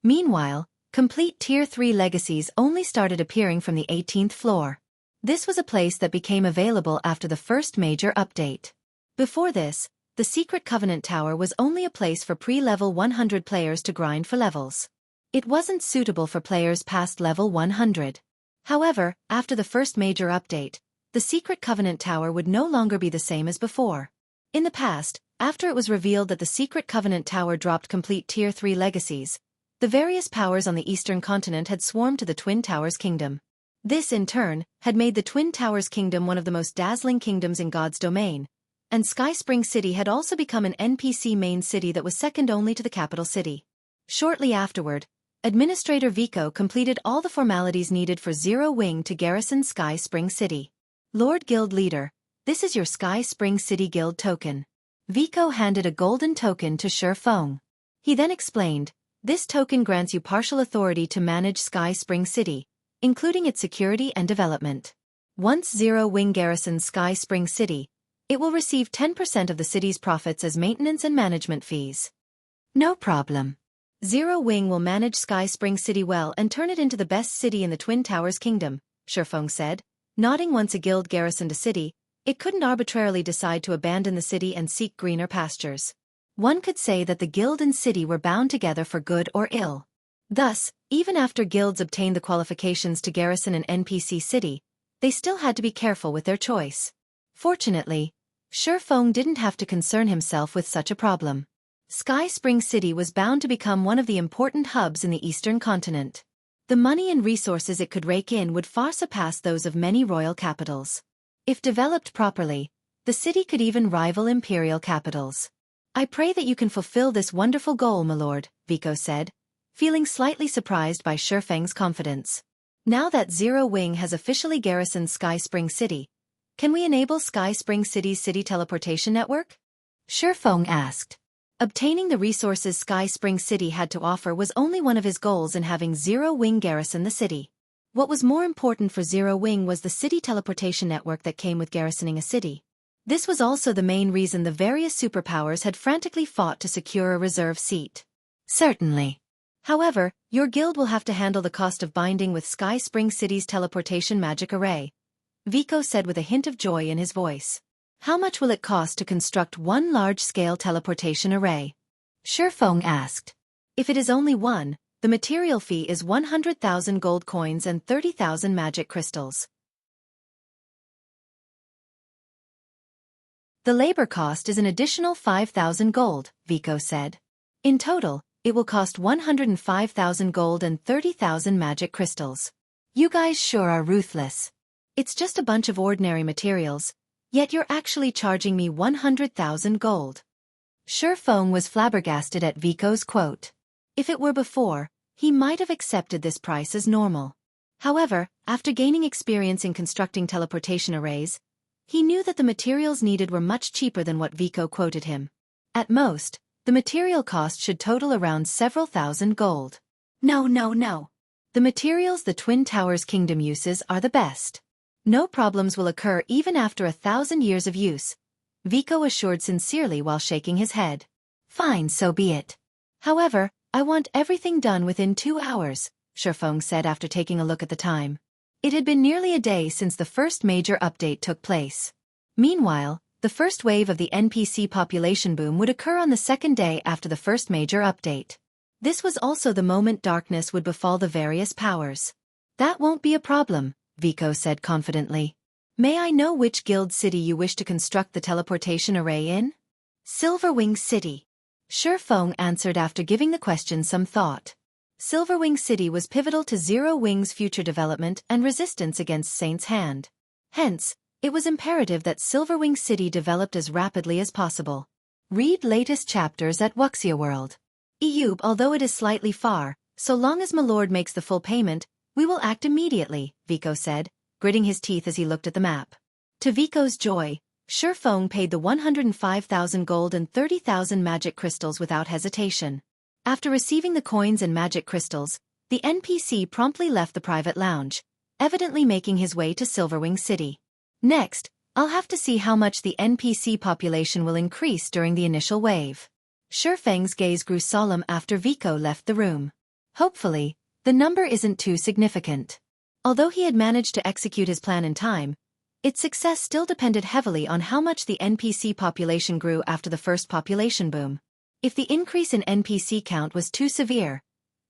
Meanwhile, complete Tier 3 legacies only started appearing from the 18th floor. This was a place that became available after the first major update. Before this, the Secret Covenant Tower was only a place for pre-level 100 players to grind for levels. It wasn't suitable for players past level 100. However, after the first major update, the Secret Covenant Tower would no longer be the same as before. In the past, after it was revealed that the Secret Covenant Tower dropped complete Tier 3 legacies, the various powers on the Eastern continent had swarmed to the Twin Towers Kingdom. This, in turn, had made the Twin Towers Kingdom one of the most dazzling kingdoms in God's domain, and Sky Spring City had also become an NPC main city that was second only to the capital city. Shortly afterward, Administrator Vico completed all the formalities needed for Zero Wing to garrison Sky Spring City. Lord Guild Leader, this is your Sky Spring City Guild token. Vico handed a golden token to Xueqi. He then explained, this token grants you partial authority to manage Sky Spring City, including its security and development. Once Zero Wing garrisons Sky Spring City, it will receive 10% of the city's profits as maintenance and management fees. No problem. Zero Wing will manage Sky Spring City well and turn it into the best city in the Twin Towers Kingdom, Xueqi said. Nodding. Once a guild garrisoned a city, it couldn't arbitrarily decide to abandon the city and seek greener pastures. One could say that the guild and city were bound together for good or ill. Thus, even after guilds obtained the qualifications to garrison an NPC city, they still had to be careful with their choice. Fortunately, Xueqi didn't have to concern himself with such a problem. Sky Spring City was bound to become one of the important hubs in the Eastern continent. The money and resources it could rake in would far surpass those of many royal capitals. If developed properly, the city could even rival imperial capitals. I pray that you can fulfill this wonderful goal, my lord, Vico said, feeling slightly surprised by Xueqi's confidence. Now that Zero Wing has officially garrisoned Sky Spring City, can we enable Sky Spring City's city teleportation network? Xueqi asked. Obtaining the resources Sky Spring City had to offer was only one of his goals in having Zero Wing garrison the city. What was more important for Zero Wing was the city teleportation network that came with garrisoning a city. This was also the main reason the various superpowers had frantically fought to secure a reserve seat. Certainly. However, your guild will have to handle the cost of binding with Sky Spring City's teleportation magic array, Vico said with a hint of joy in his voice. How much will it cost to construct one large-scale teleportation array? Xueqi asked. If it is only one, the material fee is 100,000 gold coins and 30,000 magic crystals. The labor cost is an additional 5,000 gold, Vico said. In total, it will cost 105,000 gold and 30,000 magic crystals. You guys sure are ruthless. It's just a bunch of ordinary materials, yet you're actually charging me 100,000 gold. Xueqi was flabbergasted at Vico's quote. If it were before, he might have accepted this price as normal. However, after gaining experience in constructing teleportation arrays, he knew that the materials needed were much cheaper than what Vico quoted him. At most, the material cost should total around several thousand gold. No. The materials the Twin Towers Kingdom uses are the best. No problems will occur even after 1,000 years of use, Vico assured sincerely while shaking his head. Fine, so be it. However, I want everything done within 2 hours, Xueqi said after taking a look at the time. It had been nearly a day since the first major update took place. Meanwhile, the first wave of the NPC population boom would occur on the second day after the first major update. This was also the moment darkness would befall the various powers. That won't be a problem, Vico said confidently. May I know which guild city you wish to construct the teleportation array in? Silverwing City. Xueqi answered after giving the question some thought. Silverwing City was pivotal to Zero Wing's future development and resistance against Saint's Hand. Hence, it was imperative that Silverwing City developed as rapidly as possible. Read latest chapters at Xueqi World. Although it is slightly far, so long as Milord makes the full payment, we will act immediately, Vico said, gritting his teeth as he looked at the map. To Vico's joy, Xueqi paid the 105,000 gold and 30,000 magic crystals without hesitation. After receiving the coins and magic crystals, the NPC promptly left the private lounge, evidently making his way to Silverwing City. Next, I'll have to see how much the NPC population will increase during the initial wave. Xueqi's gaze grew solemn after Vico left the room. Hopefully, the number isn't too significant. Although he had managed to execute his plan in time, its success still depended heavily on how much the NPC population grew after the first population boom. If the increase in NPC count was too severe,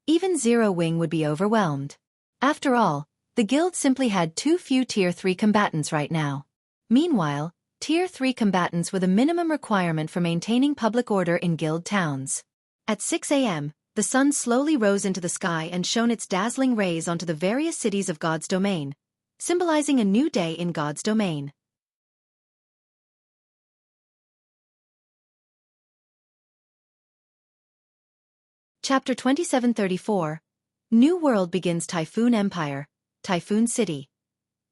even Zero Wing would be overwhelmed. After all, the guild simply had too few Tier 3 combatants right now. Meanwhile, Tier 3 combatants were the minimum requirement for maintaining public order in guild towns. At 6 a.m., the sun slowly rose into the sky and shone its dazzling rays onto the various cities of God's domain, symbolizing a new day in God's domain. Chapter 2734. New World begins. Typhoon Empire, Typhoon City.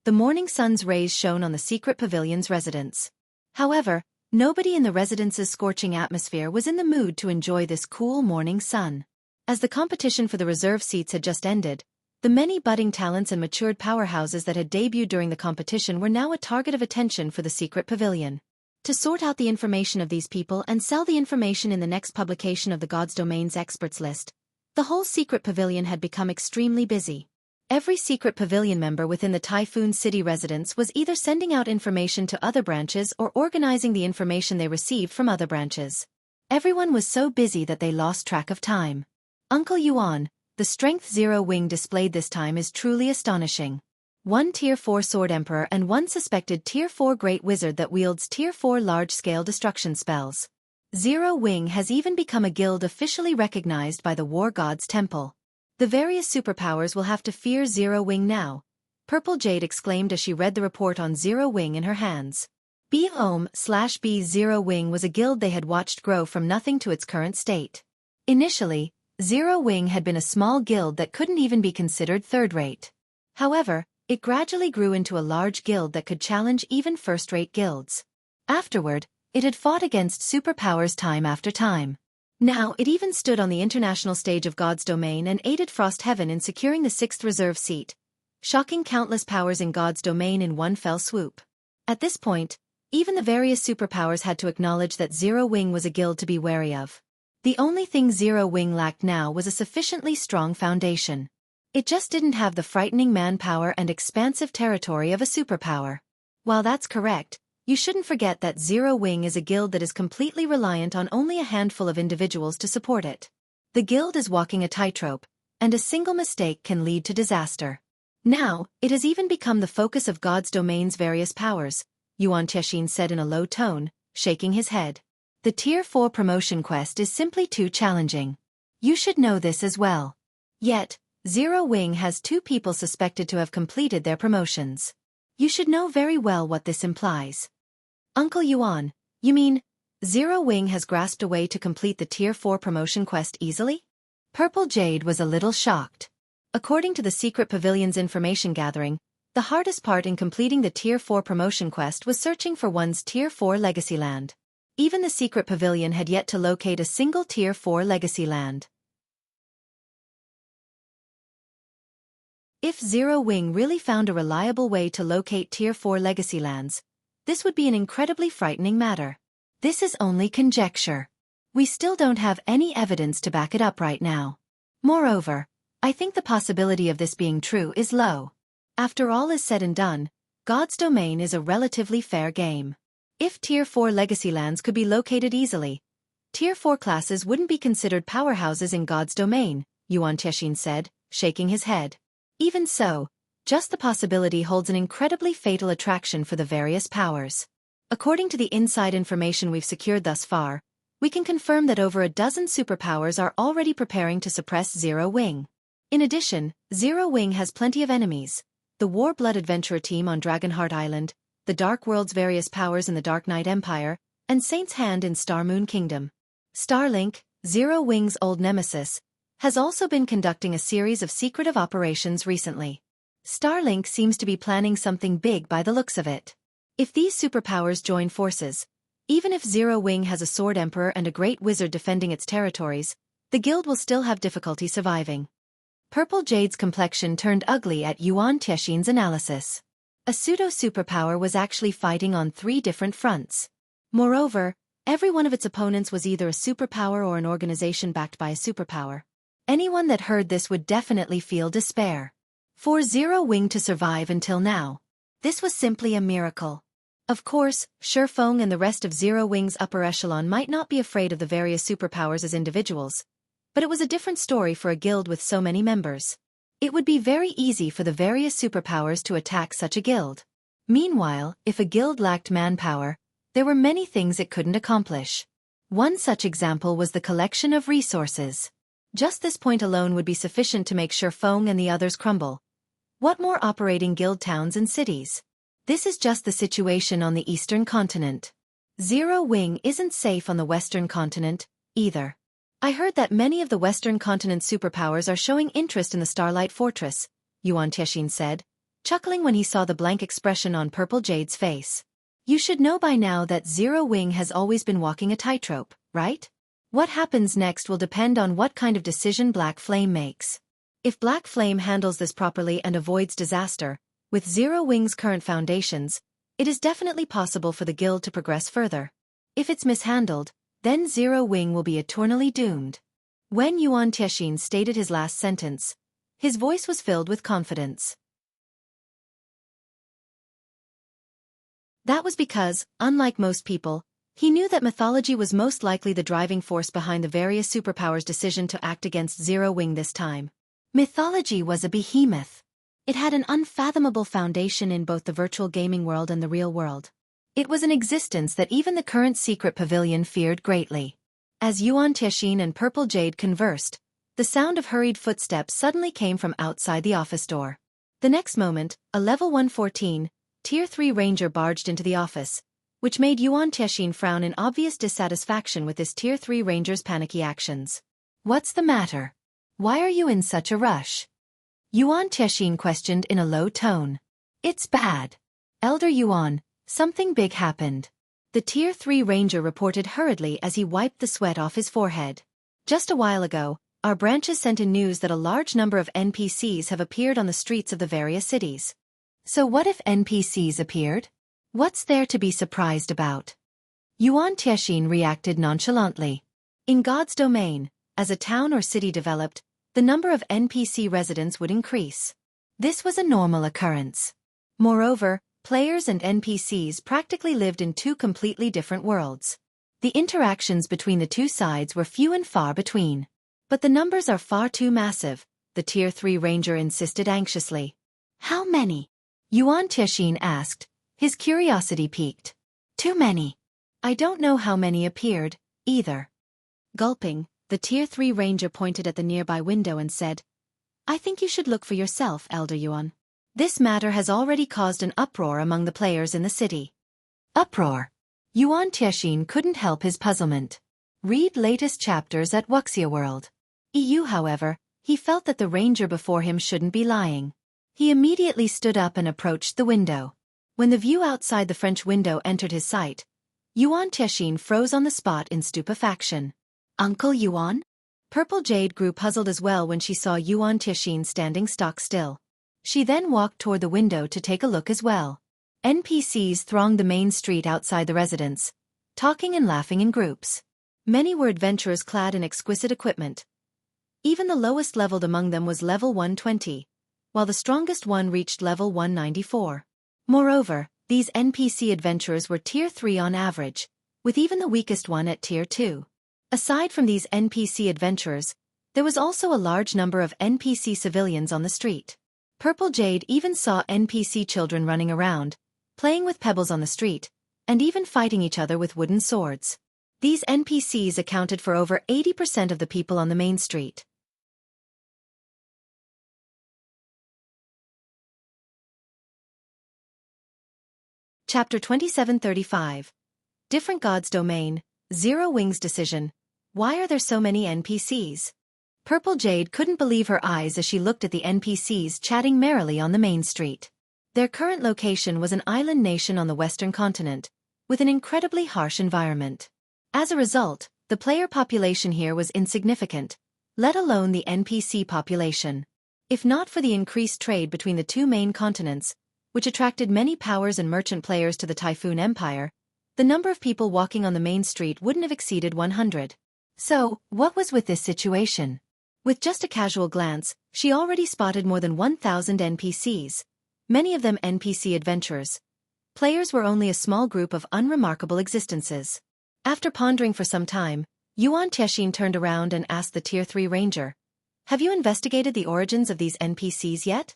The morning sun's rays shone on the secret pavilion's residence. However, nobody in the residence's scorching atmosphere was in the mood to enjoy this cool morning sun. As the competition for the reserve seats had just ended, the many budding talents and matured powerhouses that had debuted during the competition were now a target of attention for the secret pavilion. To sort out the information of these people and sell the information in the next publication of the God's Domain's experts list, the whole secret pavilion had become extremely busy. Every secret pavilion member within the Typhoon City residence was either sending out information to other branches or organizing the information they received from other branches. Everyone was so busy that they lost track of time. Uncle Yuan, the strength Zero Wing displayed this time is truly astonishing. One Tier 4 Sword Emperor and one suspected Tier 4 Great Wizard that wields Tier 4 large-scale destruction spells. Zero Wing has even become a guild officially recognized by the War God's Temple. The various superpowers will have to fear Zero Wing now, Purple Jade exclaimed as she read the report on Zero Wing in her hands. B/B Zero Wing was a guild they had watched grow from nothing to its current state. Initially, Zero Wing had been a small guild that couldn't even be considered third-rate. However, it gradually grew into a large guild that could challenge even first-rate guilds. Afterward, it had fought against superpowers time after time. Now it even stood on the international stage of God's Domain and aided Frostheaven in securing the 6th reserve seat, shocking countless powers in God's Domain in one fell swoop. At this point, even the various superpowers had to acknowledge that Zero Wing was a guild to be wary of. The only thing Zero Wing lacked now was a sufficiently strong foundation. It just didn't have the frightening manpower and expansive territory of a superpower. While that's correct, you shouldn't forget that Zero Wing is a guild that is completely reliant on only a handful of individuals to support it. The guild is walking a tightrope, and a single mistake can lead to disaster. Now, it has even become the focus of God's domain's various powers, Yuan Tiexin said in a low tone, shaking his head. The Tier 4 promotion quest is simply too challenging. You should know this as well. Yet, Zero Wing has 2 people suspected to have completed their promotions. You should know very well what this implies. Uncle Yuan, you mean, Zero Wing has grasped a way to complete the Tier 4 promotion quest easily? Purple Jade was a little shocked. According to the Secret Pavilion's information gathering, the hardest part in completing the Tier 4 promotion quest was searching for one's Tier 4 legacy land. Even the Secret Pavilion had yet to locate a single Tier 4 legacy land. If Zero Wing really found a reliable way to locate Tier 4 legacy lands, this would be an incredibly frightening matter. This is only conjecture. We still don't have any evidence to back it up right now. Moreover, I think the possibility of this being true is low. After all is said and done, God's domain is a relatively fair game. If Tier 4 legacy lands could be located easily, Tier 4 classes wouldn't be considered powerhouses in God's domain, Yuan Tiexin said, shaking his head. Even so, just the possibility holds an incredibly fatal attraction for the various powers. According to the inside information we've secured thus far, we can confirm that over a dozen superpowers are already preparing to suppress Zero Wing. In addition, Zero Wing has plenty of enemies: the War-Blood Adventurer team on Dragonheart Island, the Dark World's various powers in the Dark Knight Empire, and Saint's Hand in Star Moon Kingdom. Starlink, Zero Wing's old nemesis, has also been conducting a series of secretive operations recently. Starlink seems to be planning something big by the looks of it. If these superpowers join forces, even if Zero Wing has a Sword Emperor and a Great Wizard defending its territories, the guild will still have difficulty surviving. Purple Jade's complexion turned ugly at Yuan Tiexin's analysis. A pseudo-superpower was actually fighting on 3 different fronts. Moreover, every one of its opponents was either a superpower or an organization backed by a superpower. Anyone that heard this would definitely feel despair. For Zero Wing to survive until now, this was simply a miracle. Of course, Shifeng and the rest of Zero Wing's upper echelon might not be afraid of the various superpowers as individuals, but it was a different story for a guild with so many members. It would be very easy for the various superpowers to attack such a guild. Meanwhile, if a guild lacked manpower, there were many things it couldn't accomplish. One such example was the collection of resources. Just this point alone would be sufficient to make Shifeng and the others crumble. What more operating guild towns and cities? This is just the situation on the eastern continent. Zero Wing isn't safe on the western continent, either. I heard that many of the western continent superpowers are showing interest in the Starlight Fortress, Yuan Tiexin said, chuckling when he saw the blank expression on Purple Jade's face. You should know by now that Zero Wing has always been walking a tightrope, right? What happens next will depend on what kind of decision Black Flame makes. If Black Flame handles this properly and avoids disaster, with Zero Wing's current foundations, it is definitely possible for the guild to progress further. If it's mishandled, then Zero Wing will be eternally doomed. When Yuan Tiexin stated his last sentence, his voice was filled with confidence. That was because, unlike most people, he knew that mythology was most likely the driving force behind the various superpowers' decision to act against Zero Wing this time. Mythology was a behemoth. It had an unfathomable foundation in both the virtual gaming world and the real world. It was an existence that even the current secret pavilion feared greatly. As Yuan Tiexin and Purple Jade conversed, the sound of hurried footsteps suddenly came from outside the office door. The next moment, a level 114, Tier 3 ranger barged into the office, which made Yuan Tiexin frown in obvious dissatisfaction with this Tier 3 ranger's panicky actions. What's the matter? Why are you in such a rush? Yuan Tiexin questioned in a low tone. It's bad. Elder Yuan, something big happened. The Tier 3 ranger reported hurriedly as he wiped the sweat off his forehead. Just a while ago, our branches sent in news that a large number of NPCs have appeared on the streets of the various cities. So what if NPCs appeared? What's there to be surprised about? Yuan Tiexin reacted nonchalantly. In God's domain, as a town or city developed, the number of NPC residents would increase. This was a normal occurrence. Moreover, players and NPCs practically lived in two completely different worlds. The interactions between the two sides were few and far between. But the numbers are far too massive, the Tier 3 ranger insisted anxiously. How many? Yuan Tixin asked, his curiosity piqued. Too many. I don't know how many appeared, either. Gulping, the Tier 3 ranger pointed at the nearby window and said, I think you should look for yourself, Elder Yuan. This matter has already caused an uproar among the players in the city. Uproar? Yuan Tixin couldn't help his puzzlement. Read latest chapters at Wuxia World. However, he felt that the ranger before him shouldn't be lying. He immediately stood up and approached the window. When the view outside the French window entered his sight, Yuan Tixin froze on the spot in stupefaction. Uncle Yuan? Purple Jade grew puzzled as well when she saw Yuan Tixin standing stock still. She then walked toward the window to take a look as well. NPCs thronged the main street outside the residence, talking and laughing in groups. Many were adventurers clad in exquisite equipment. Even the lowest leveled among them was level 120, while the strongest one reached level 194. Moreover, these NPC adventurers were Tier 3 on average, with even the weakest one at Tier 2. Aside from these NPC adventurers, there was also a large number of NPC civilians on the street. Purple Jade even saw NPC children running around, playing with pebbles on the street, and even fighting each other with wooden swords. These NPCs accounted for over 80% of the people on the main street. Chapter 2735. Different Gods Domain, Zero Wings Decision. Why are there so many NPCs? Purple Jade couldn't believe her eyes as she looked at the NPCs chatting merrily on the main street. Their current location was an island nation on the western continent, with an incredibly harsh environment. As a result, the player population here was insignificant, let alone the NPC population. If not for the increased trade between the two main continents, which attracted many powers and merchant players to the Typhoon Empire, the number of people walking on the main street wouldn't have exceeded 100. So, what was with this situation? With just a casual glance, she already spotted more than 1,000 NPCs, many of them NPC adventurers. Players were only a small group of unremarkable existences. After pondering for some time, Yuan Tixin turned around and asked the Tier 3 ranger, Have you investigated the origins of these NPCs yet?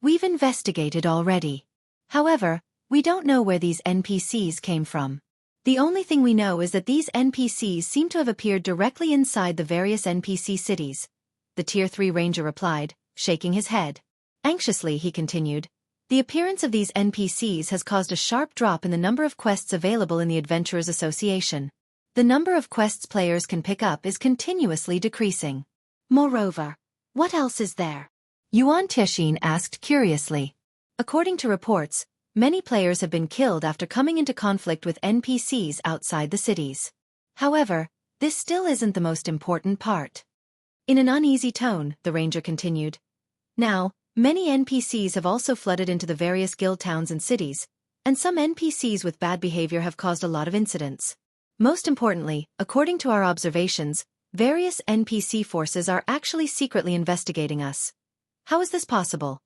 We've investigated already. However, we don't know where these NPCs came from. The only thing we know is that these NPCs seem to have appeared directly inside the various NPC cities, the Tier 3 ranger replied, shaking his head. Anxiously, he continued, the appearance of these NPCs has caused a sharp drop in the number of quests available in the Adventurers Association. The number of quests players can pick up is continuously decreasing. Moreover, what else is there? Yuan Tixin asked curiously. According to reports, many players have been killed after coming into conflict with NPCs outside the cities. However, this still isn't the most important part. In an uneasy tone, the ranger continued. Now, many NPCs have also flooded into the various guild towns and cities, and some NPCs with bad behavior have caused a lot of incidents. Most importantly, according to our observations, various NPC forces are actually secretly investigating us. How is this possible?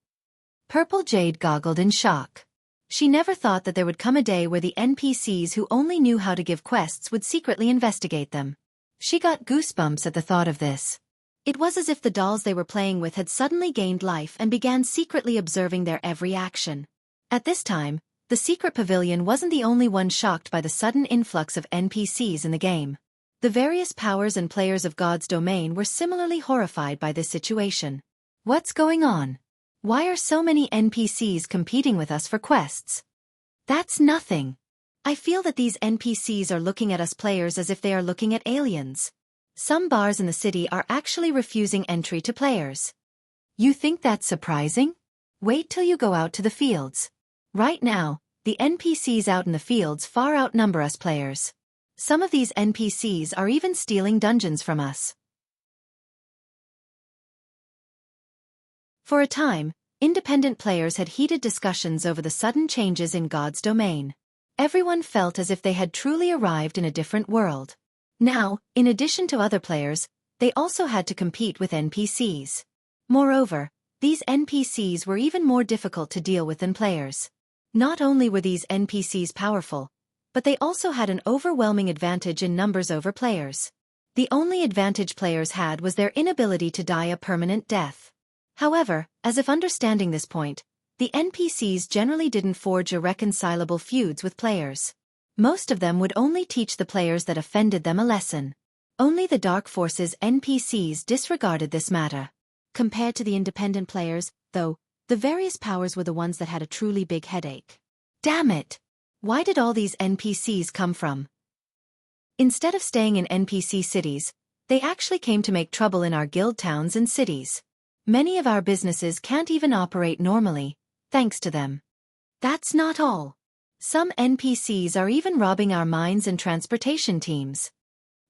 Purple Jade goggled in shock. She never thought that there would come a day where the NPCs who only knew how to give quests would secretly investigate them. She got goosebumps at the thought of this. It was as if the dolls they were playing with had suddenly gained life and began secretly observing their every action. At this time, the secret pavilion wasn't the only one shocked by the sudden influx of NPCs in the game. The various powers and players of God's domain were similarly horrified by this situation. What's going on? Why are so many NPCs competing with us for quests? That's nothing. I feel that these NPCs are looking at us players as if they are looking at aliens. Some bars in the city are actually refusing entry to players. You think that's surprising? Wait till you go out to the fields. Right now, the NPCs out in the fields far outnumber us players. Some of these NPCs are even stealing dungeons from us. For a time, independent players had heated discussions over the sudden changes in God's domain. Everyone felt as if they had truly arrived in a different world. Now, in addition to other players, they also had to compete with NPCs. Moreover, these NPCs were even more difficult to deal with than players. Not only were these NPCs powerful, but they also had an overwhelming advantage in numbers over players. The only advantage players had was their inability to die a permanent death. However, as if understanding this point, the NPCs generally didn't forge irreconcilable feuds with players. Most of them would only teach the players that offended them a lesson. Only the Dark Forces NPCs disregarded this matter. Compared to the independent players, though, the various powers were the ones that had a truly big headache. Damn it! Why did all these NPCs come from? Instead of staying in NPC cities, they actually came to make trouble in our guild towns and cities. Many of our businesses can't even operate normally, thanks to them. That's not all. Some NPCs are even robbing our mines and transportation teams.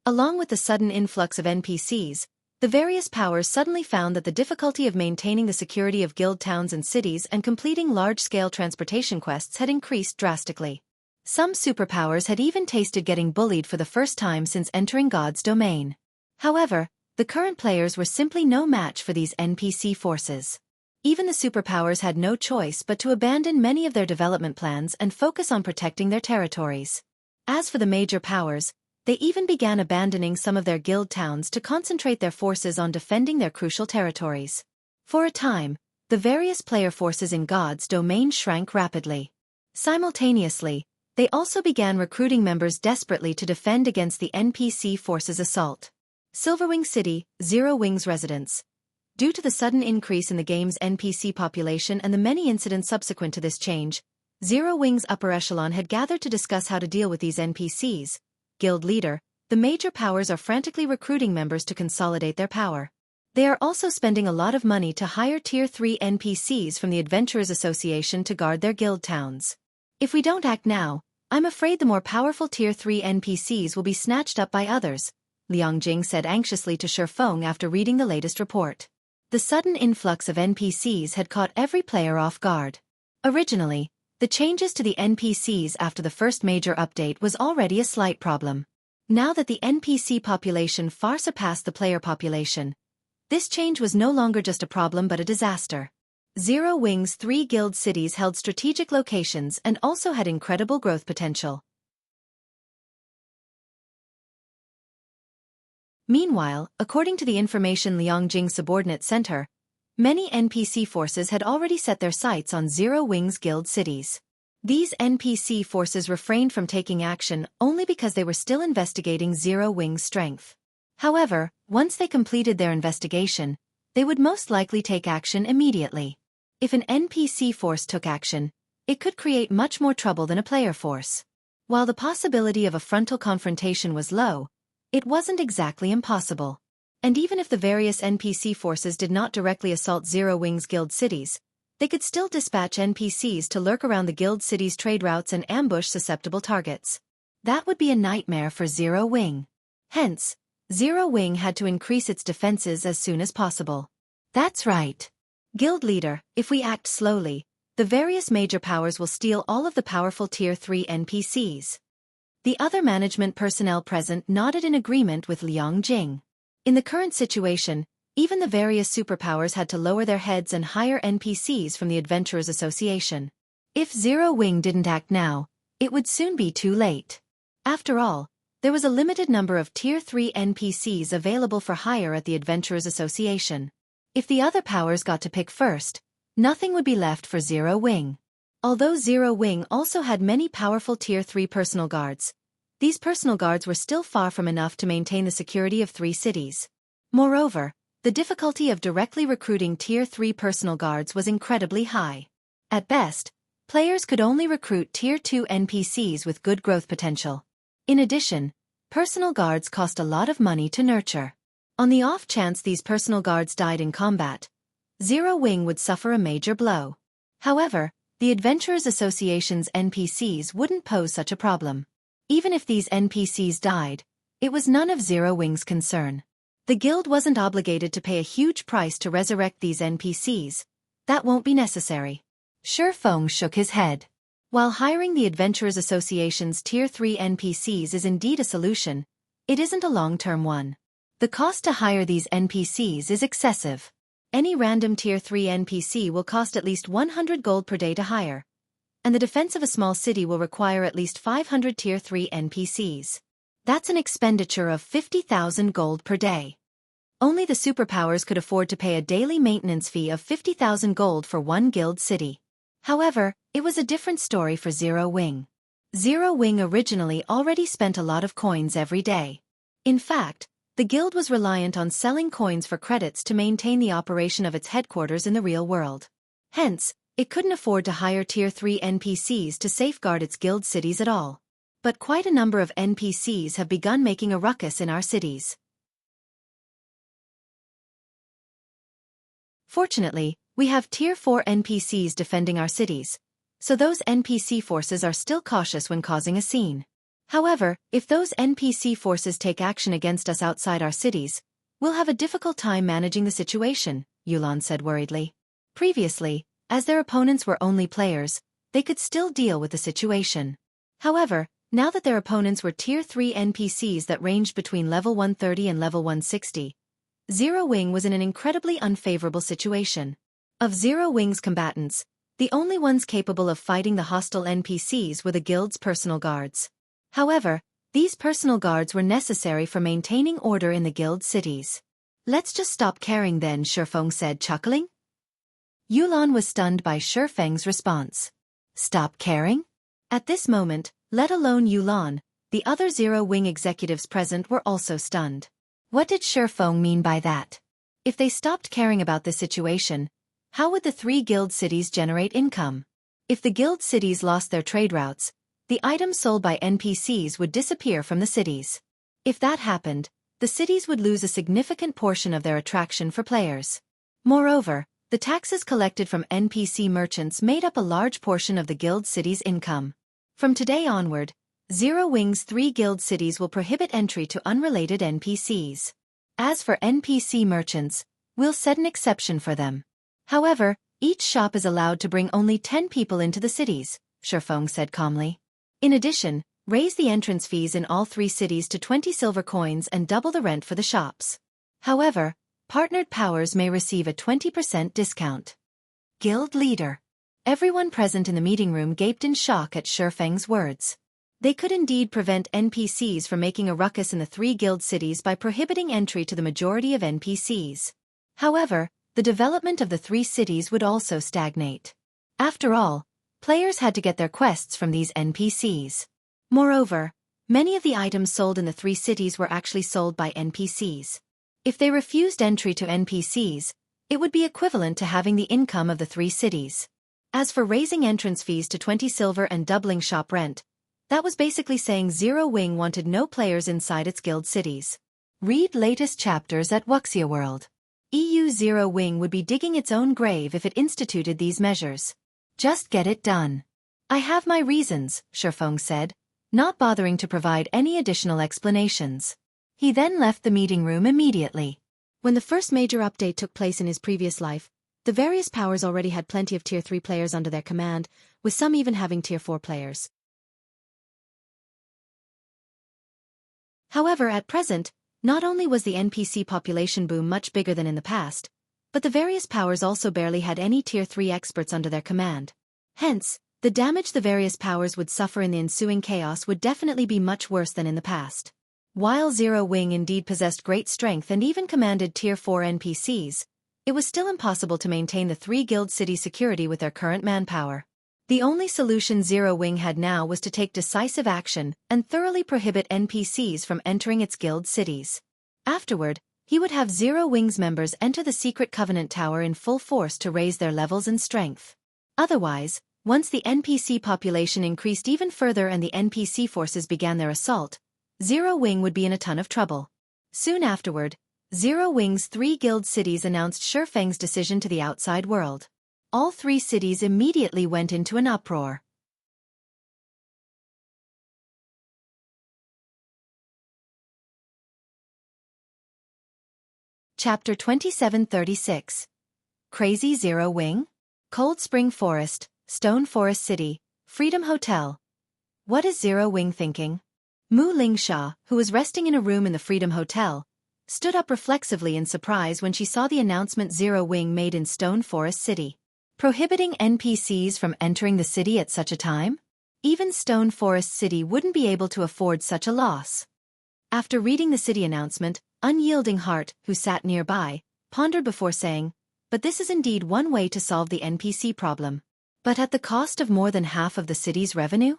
Along with the sudden influx of NPCs, the various powers suddenly found that the difficulty of maintaining the security of guild towns and cities and completing large-scale transportation quests had increased drastically. Some superpowers had even tasted getting bullied for the first time since entering God's domain. However, the current players were simply no match for these NPC forces. Even the superpowers had no choice but to abandon many of their development plans and focus on protecting their territories. As for the major powers, they even began abandoning some of their guild towns to concentrate their forces on defending their crucial territories. For a time, the various player forces in God's domain shrank rapidly. Simultaneously, they also began recruiting members desperately to defend against the NPC forces' assault. Silverwing City, Zero Wings residents. Due to the sudden increase in the game's NPC population and the many incidents subsequent to this change, Zero Wings upper echelon had gathered to discuss how to deal with these NPCs. Guild leader, the major powers are frantically recruiting members to consolidate their power. They are also spending a lot of money to hire Tier 3 NPCs from the Adventurers Association to guard their guild towns. If we don't act now, I'm afraid the more powerful Tier 3 NPCs will be snatched up by others, Liang Jing said anxiously to Shifeng after reading the latest report. The sudden influx of NPCs had caught every player off guard. Originally, the changes to the NPCs after the first major update was already a slight problem. Now that the NPC population far surpassed the player population, this change was no longer just a problem but a disaster. Zero Wing's 3 guild cities held strategic locations and also had incredible growth potential. Meanwhile, according to the information Liang Jing's subordinate sent her, many NPC forces had already set their sights on Zero Wing's guild cities. These NPC forces refrained from taking action only because they were still investigating Zero Wing's strength. However, once they completed their investigation, they would most likely take action immediately. If an NPC force took action, it could create much more trouble than a player force. While the possibility of a frontal confrontation was low, it wasn't exactly impossible. And even if the various NPC forces did not directly assault Zero Wing's guild cities, they could still dispatch NPCs to lurk around the guild cities' trade routes and ambush susceptible targets. That would be a nightmare for Zero Wing. Hence, Zero Wing had to increase its defenses as soon as possible. That's right. Guild leader, if we act slowly, the various major powers will steal all of the powerful Tier 3 NPCs. The other management personnel present nodded in agreement with Liang Jing. In the current situation, even the various superpowers had to lower their heads and hire NPCs from the Adventurers Association. If Zero Wing didn't act now, it would soon be too late. After all, there was a limited number of Tier 3 NPCs available for hire at the Adventurers Association. If the other powers got to pick first, nothing would be left for Zero Wing. Although Zero Wing also had many powerful Tier 3 personal guards, these personal guards were still far from enough to maintain the security of 3 cities. Moreover, the difficulty of directly recruiting Tier 3 personal guards was incredibly high. At best, players could only recruit Tier 2 NPCs with good growth potential. In addition, personal guards cost a lot of money to nurture. On the off chance these personal guards died in combat, Zero Wing would suffer a major blow. However, the Adventurers Association's NPCs wouldn't pose such a problem. Even if these NPCs died, it was none of Zero Wing's concern. The guild wasn't obligated to pay a huge price to resurrect these NPCs. That won't be necessary. Shifeng shook his head. While hiring the Adventurers Association's Tier 3 NPCs is indeed a solution, it isn't a long-term one. The cost to hire these NPCs is excessive. Any random Tier 3 NPC will cost at least 100 gold per day to hire, and the defense of a small city will require at least 500 Tier 3 NPCs. That's an expenditure of 50,000 gold per day. Only the superpowers could afford to pay a daily maintenance fee of 50,000 gold for one guild city. However, it was a different story for Zero Wing. Zero Wing originally already spent a lot of coins every day. In fact, the guild was reliant on selling coins for credits to maintain the operation of its headquarters in the real world. Hence, it couldn't afford to hire Tier 3 NPCs to safeguard its guild cities at all. But quite a number of NPCs have begun making a ruckus in our cities. Fortunately, we have Tier 4 NPCs defending our cities, so those NPC forces are still cautious when causing a scene. However, if those NPC forces take action against us outside our cities, we'll have a difficult time managing the situation, Yulan said worriedly. Previously, as their opponents were only players, they could still deal with the situation. However, now that their opponents were Tier 3 NPCs that ranged between level 130 and level 160, Zero Wing was in an incredibly unfavorable situation. Of Zero Wing's combatants, the only ones capable of fighting the hostile NPCs were the guild's personal guards. However, these personal guards were necessary for maintaining order in the guild cities. Let's just stop caring then, Shifeng said, chuckling. Yulan was stunned by Shifeng's response. Stop caring? At this moment, let alone Yulan, the other Zero Wing executives present were also stunned. What did Shifeng mean by that? If they stopped caring about this situation, how would the three guild cities generate income? If the guild cities lost their trade routes, the items sold by NPCs would disappear from the cities. If that happened, the cities would lose a significant portion of their attraction for players. Moreover, the taxes collected from NPC merchants made up a large portion of the guild cities' income. From today onward, Zero Wing's three guild cities will prohibit entry to unrelated NPCs. As for NPC merchants, we'll set an exception for them. However, each shop is allowed to bring only 10 people into the cities, Shifeng said calmly. In addition, raise the entrance fees in all three cities to 20 silver coins and double the rent for the shops. However, partnered powers may receive a 20% discount. Guild leader. Everyone present in the meeting room gaped in shock at Shifeng's words. They could indeed prevent NPCs from making a ruckus in the three guild cities by prohibiting entry to the majority of NPCs. However, the development of the three cities would also stagnate. After all, players had to get their quests from these NPCs. Moreover, many of the items sold in the three cities were actually sold by NPCs. If they refused entry to NPCs, it would be equivalent to having the income of the three cities. As for raising entrance fees to 20 silver and doubling shop rent, that was basically saying Zero Wing wanted no players inside its guild cities. Read latest chapters at Wuxia World. EU Zero Wing would be digging its own grave if it instituted these measures. Just get it done. I have my reasons, Shifeng said, not bothering to provide any additional explanations. He then left the meeting room immediately. When the first major update took place in his previous life, the various powers already had plenty of Tier 3 players under their command, with some even having Tier 4 players. However, at present, not only was the NPC population boom much bigger than in the past, but the various powers also barely had any Tier 3 experts under their command. Hence, the damage the various powers would suffer in the ensuing chaos would definitely be much worse than in the past. While Zero Wing indeed possessed great strength and even commanded Tier 4 NPCs, it was still impossible to maintain the three guild city security with their current manpower. The only solution Zero Wing had now was to take decisive action and thoroughly prohibit NPCs from entering its guild cities. Afterward, he would have Zero Wing's members enter the secret Covenant Tower in full force to raise their levels and strength. Otherwise, once the NPC population increased even further and the NPC forces began their assault, Zero Wing would be in a ton of trouble. Soon afterward, Zero Wing's three guild cities announced Shifeng's decision to the outside world. All three cities immediately went into an uproar. Chapter 2736. Crazy Zero Wing? Cold Spring Forest, Stone Forest City, Freedom Hotel. What is Zero Wing thinking? Mu Lingsha, who was resting in a room in the Freedom Hotel, stood up reflexively in surprise when she saw the announcement Zero Wing made in Stone Forest City. Prohibiting NPCs from entering the city at such a time? Even Stone Forest City wouldn't be able to afford such a loss. After reading the city announcement, Unyielding Heart, who sat nearby, pondered before saying, "But this is indeed one way to solve the NPC problem. But at the cost of more than half of the city's revenue?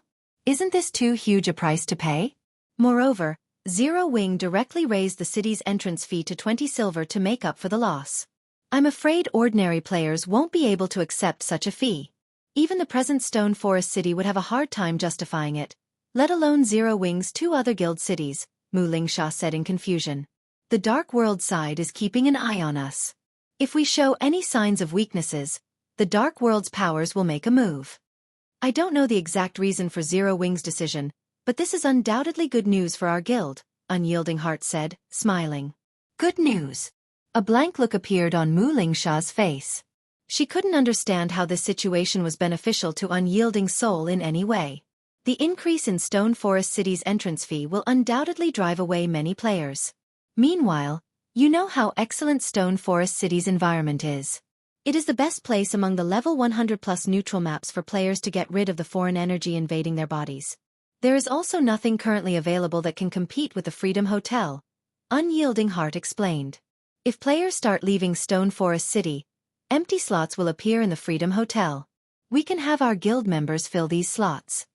Isn't this too huge a price to pay?" Moreover, Zero Wing directly raised the city's entrance fee to 20 silver to make up for the loss. "I'm afraid ordinary players won't be able to accept such a fee. Even the present Stone Forest City would have a hard time justifying it, let alone Zero Wing's two other guild cities," Mu Lingsha said in confusion. "The Dark World side is keeping an eye on us. If we show any signs of weaknesses, the Dark World's powers will make a move. I don't know the exact reason for Zero Wing's decision, but this is undoubtedly good news for our guild," Unyielding Heart said, smiling. "Good news." A blank look appeared on Mu Lingsha's face. She couldn't understand how this situation was beneficial to Unyielding Soul in any way. The increase in Stone Forest City's entrance fee will undoubtedly drive away many players. Meanwhile, you know how excellent Stone Forest City's environment is. It is the best place among the level 100+ neutral maps for players to get rid of the foreign energy invading their bodies. There is also nothing currently available that can compete with the Freedom Hotel, Unyielding Heart explained. If players start leaving Stone Forest City, empty slots will appear in the Freedom Hotel. We can have our guild members fill these slots.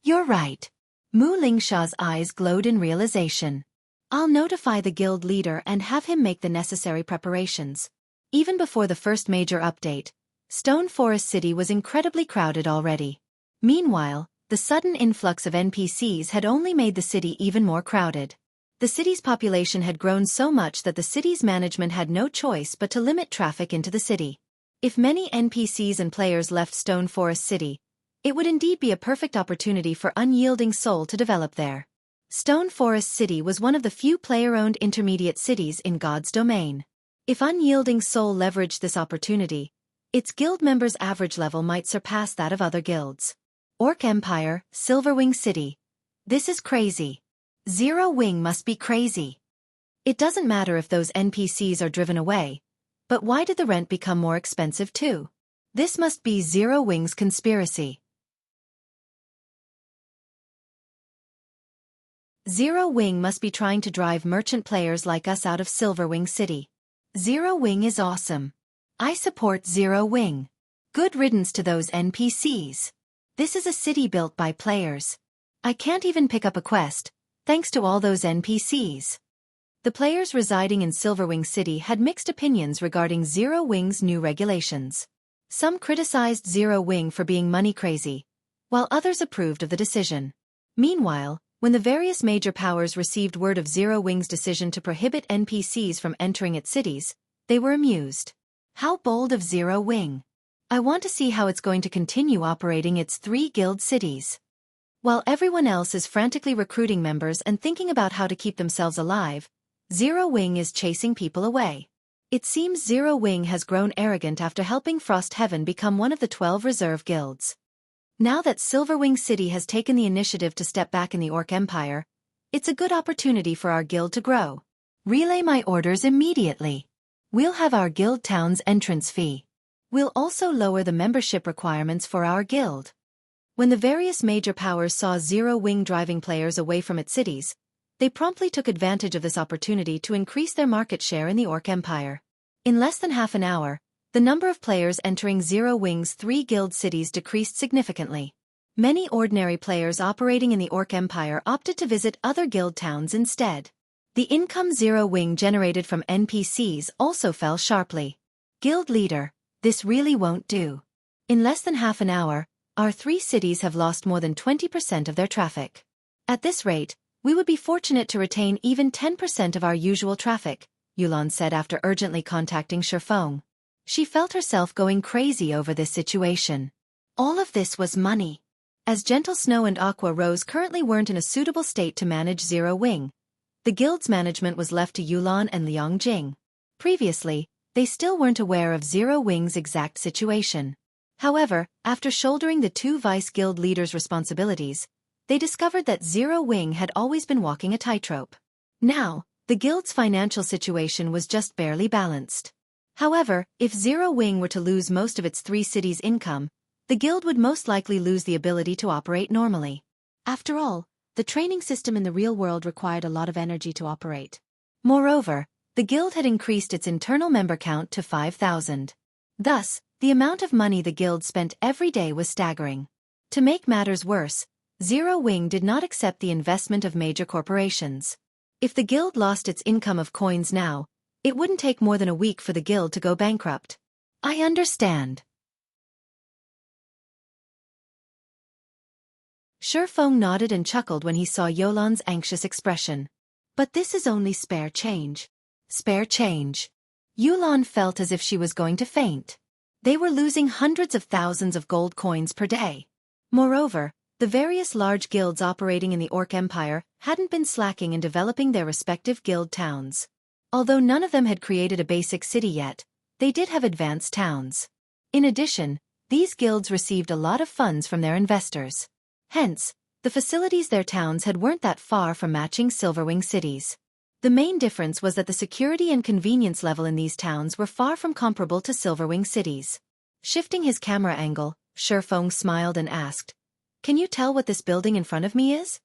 You're right. Mu Lingsha's eyes glowed in realization. I'll notify the guild leader and have him make the necessary preparations. Even before the first major update, Stone Forest City was incredibly crowded already. Meanwhile, the sudden influx of NPCs had only made the city even more crowded. The city's population had grown so much that the city's management had no choice but to limit traffic into the city. If many NPCs and players left Stone Forest City, it would indeed be a perfect opportunity for Unyielding Soul to develop there. Stone Forest City was one of the few player-owned intermediate cities in God's domain. If Unyielding Soul leveraged this opportunity, its guild members' average level might surpass that of other guilds. Orc Empire, Silverwing City. This is crazy. Zero Wing must be crazy. It doesn't matter if those NPCs are driven away, but why did the rent become more expensive too? This must be Zero Wing's conspiracy. Zero Wing must be trying to drive merchant players like us out of Silverwing City. Zero Wing is awesome. I support Zero Wing. Good riddance to those NPCs. This is a city built by players. I can't even pick up a quest, thanks to all those NPCs. The players residing in Silverwing City had mixed opinions regarding Zero Wing's new regulations. Some criticized Zero Wing for being money crazy, while others approved of the decision. Meanwhile, when the various major powers received word of Zero Wing's decision to prohibit NPCs from entering its cities, they were amused. How bold of Zero Wing. I want to see how it's going to continue operating its 3 guild cities. While everyone else is frantically recruiting members and thinking about how to keep themselves alive, Zero Wing is chasing people away. It seems Zero Wing has grown arrogant after helping Frost Heaven become one of the 12 reserve guilds. Now that Silverwing City has taken the initiative to step back in the Orc Empire, it's a good opportunity for our guild to grow. Relay my orders immediately. We'll have our guild town's entrance fee. We'll also lower the membership requirements for our guild. When the various major powers saw Zero Wing driving players away from its cities, they promptly took advantage of this opportunity to increase their market share in the Orc Empire. In less than half an hour, the number of players entering Zero Wing's 3 guild cities decreased significantly. Many ordinary players operating in the Orc Empire opted to visit other guild towns instead. The income Zero Wing generated from NPCs also fell sharply. Guild leader, this really won't do. In less than half an hour, our 3 cities have lost more than 20% of their traffic. At this rate, we would be fortunate to retain even 10% of our usual traffic, Yulan said after urgently contacting Xueqi. She felt herself going crazy over this situation. All of this was money. As Gentle Snow and Aqua Rose currently weren't in a suitable state to manage Zero Wing, the guild's management was left to Yulan and Liang Jing. Previously, they still weren't aware of Zero Wing's exact situation. However, after shouldering the 2 vice guild leaders' responsibilities, they discovered that Zero Wing had always been walking a tightrope. Now, the guild's financial situation was just barely balanced. However, if Zero Wing were to lose most of its 3 cities' income, the guild would most likely lose the ability to operate normally. After all, the training system in the real world required a lot of energy to operate. Moreover, the guild had increased its internal member count to 5,000. Thus, the amount of money the guild spent every day was staggering. To make matters worse, Zero Wing did not accept the investment of major corporations. If the guild lost its income of coins now, it wouldn't take more than a week for the guild to go bankrupt. I understand. Xueqi nodded and chuckled when he saw Yolan's anxious expression. But this is only spare change. Spare change. Yulan felt as if she was going to faint. They were losing hundreds of thousands of gold coins per day. Moreover, the various large guilds operating in the Orc Empire hadn't been slacking in developing their respective guild towns. Although none of them had created a basic city yet, they did have advanced towns. In addition, these guilds received a lot of funds from their investors. Hence, the facilities their towns had weren't that far from matching Silverwing cities. The main difference was that the security and convenience level in these towns were far from comparable to Silverwing cities. Shifting his camera angle, Xueqi smiled and asked, "Can you tell what this building in front of me is?"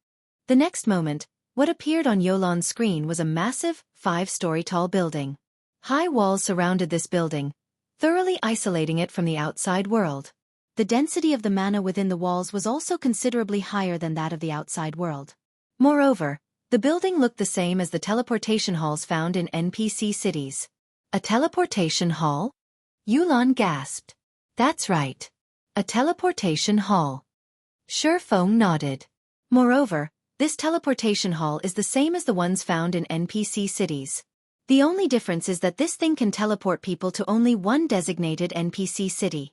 The next moment, what appeared on Yolan's screen was a massive, 5-story tall building. High walls surrounded this building, thoroughly isolating it from the outside world. The density of the mana within the walls was also considerably higher than that of the outside world. Moreover, the building looked the same as the teleportation halls found in NPC cities. A teleportation hall? Yulan gasped. That's right. A teleportation hall. Xueqi nodded. Moreover, this teleportation hall is the same as the ones found in NPC cities. The only difference is that this thing can teleport people to only one designated NPC city.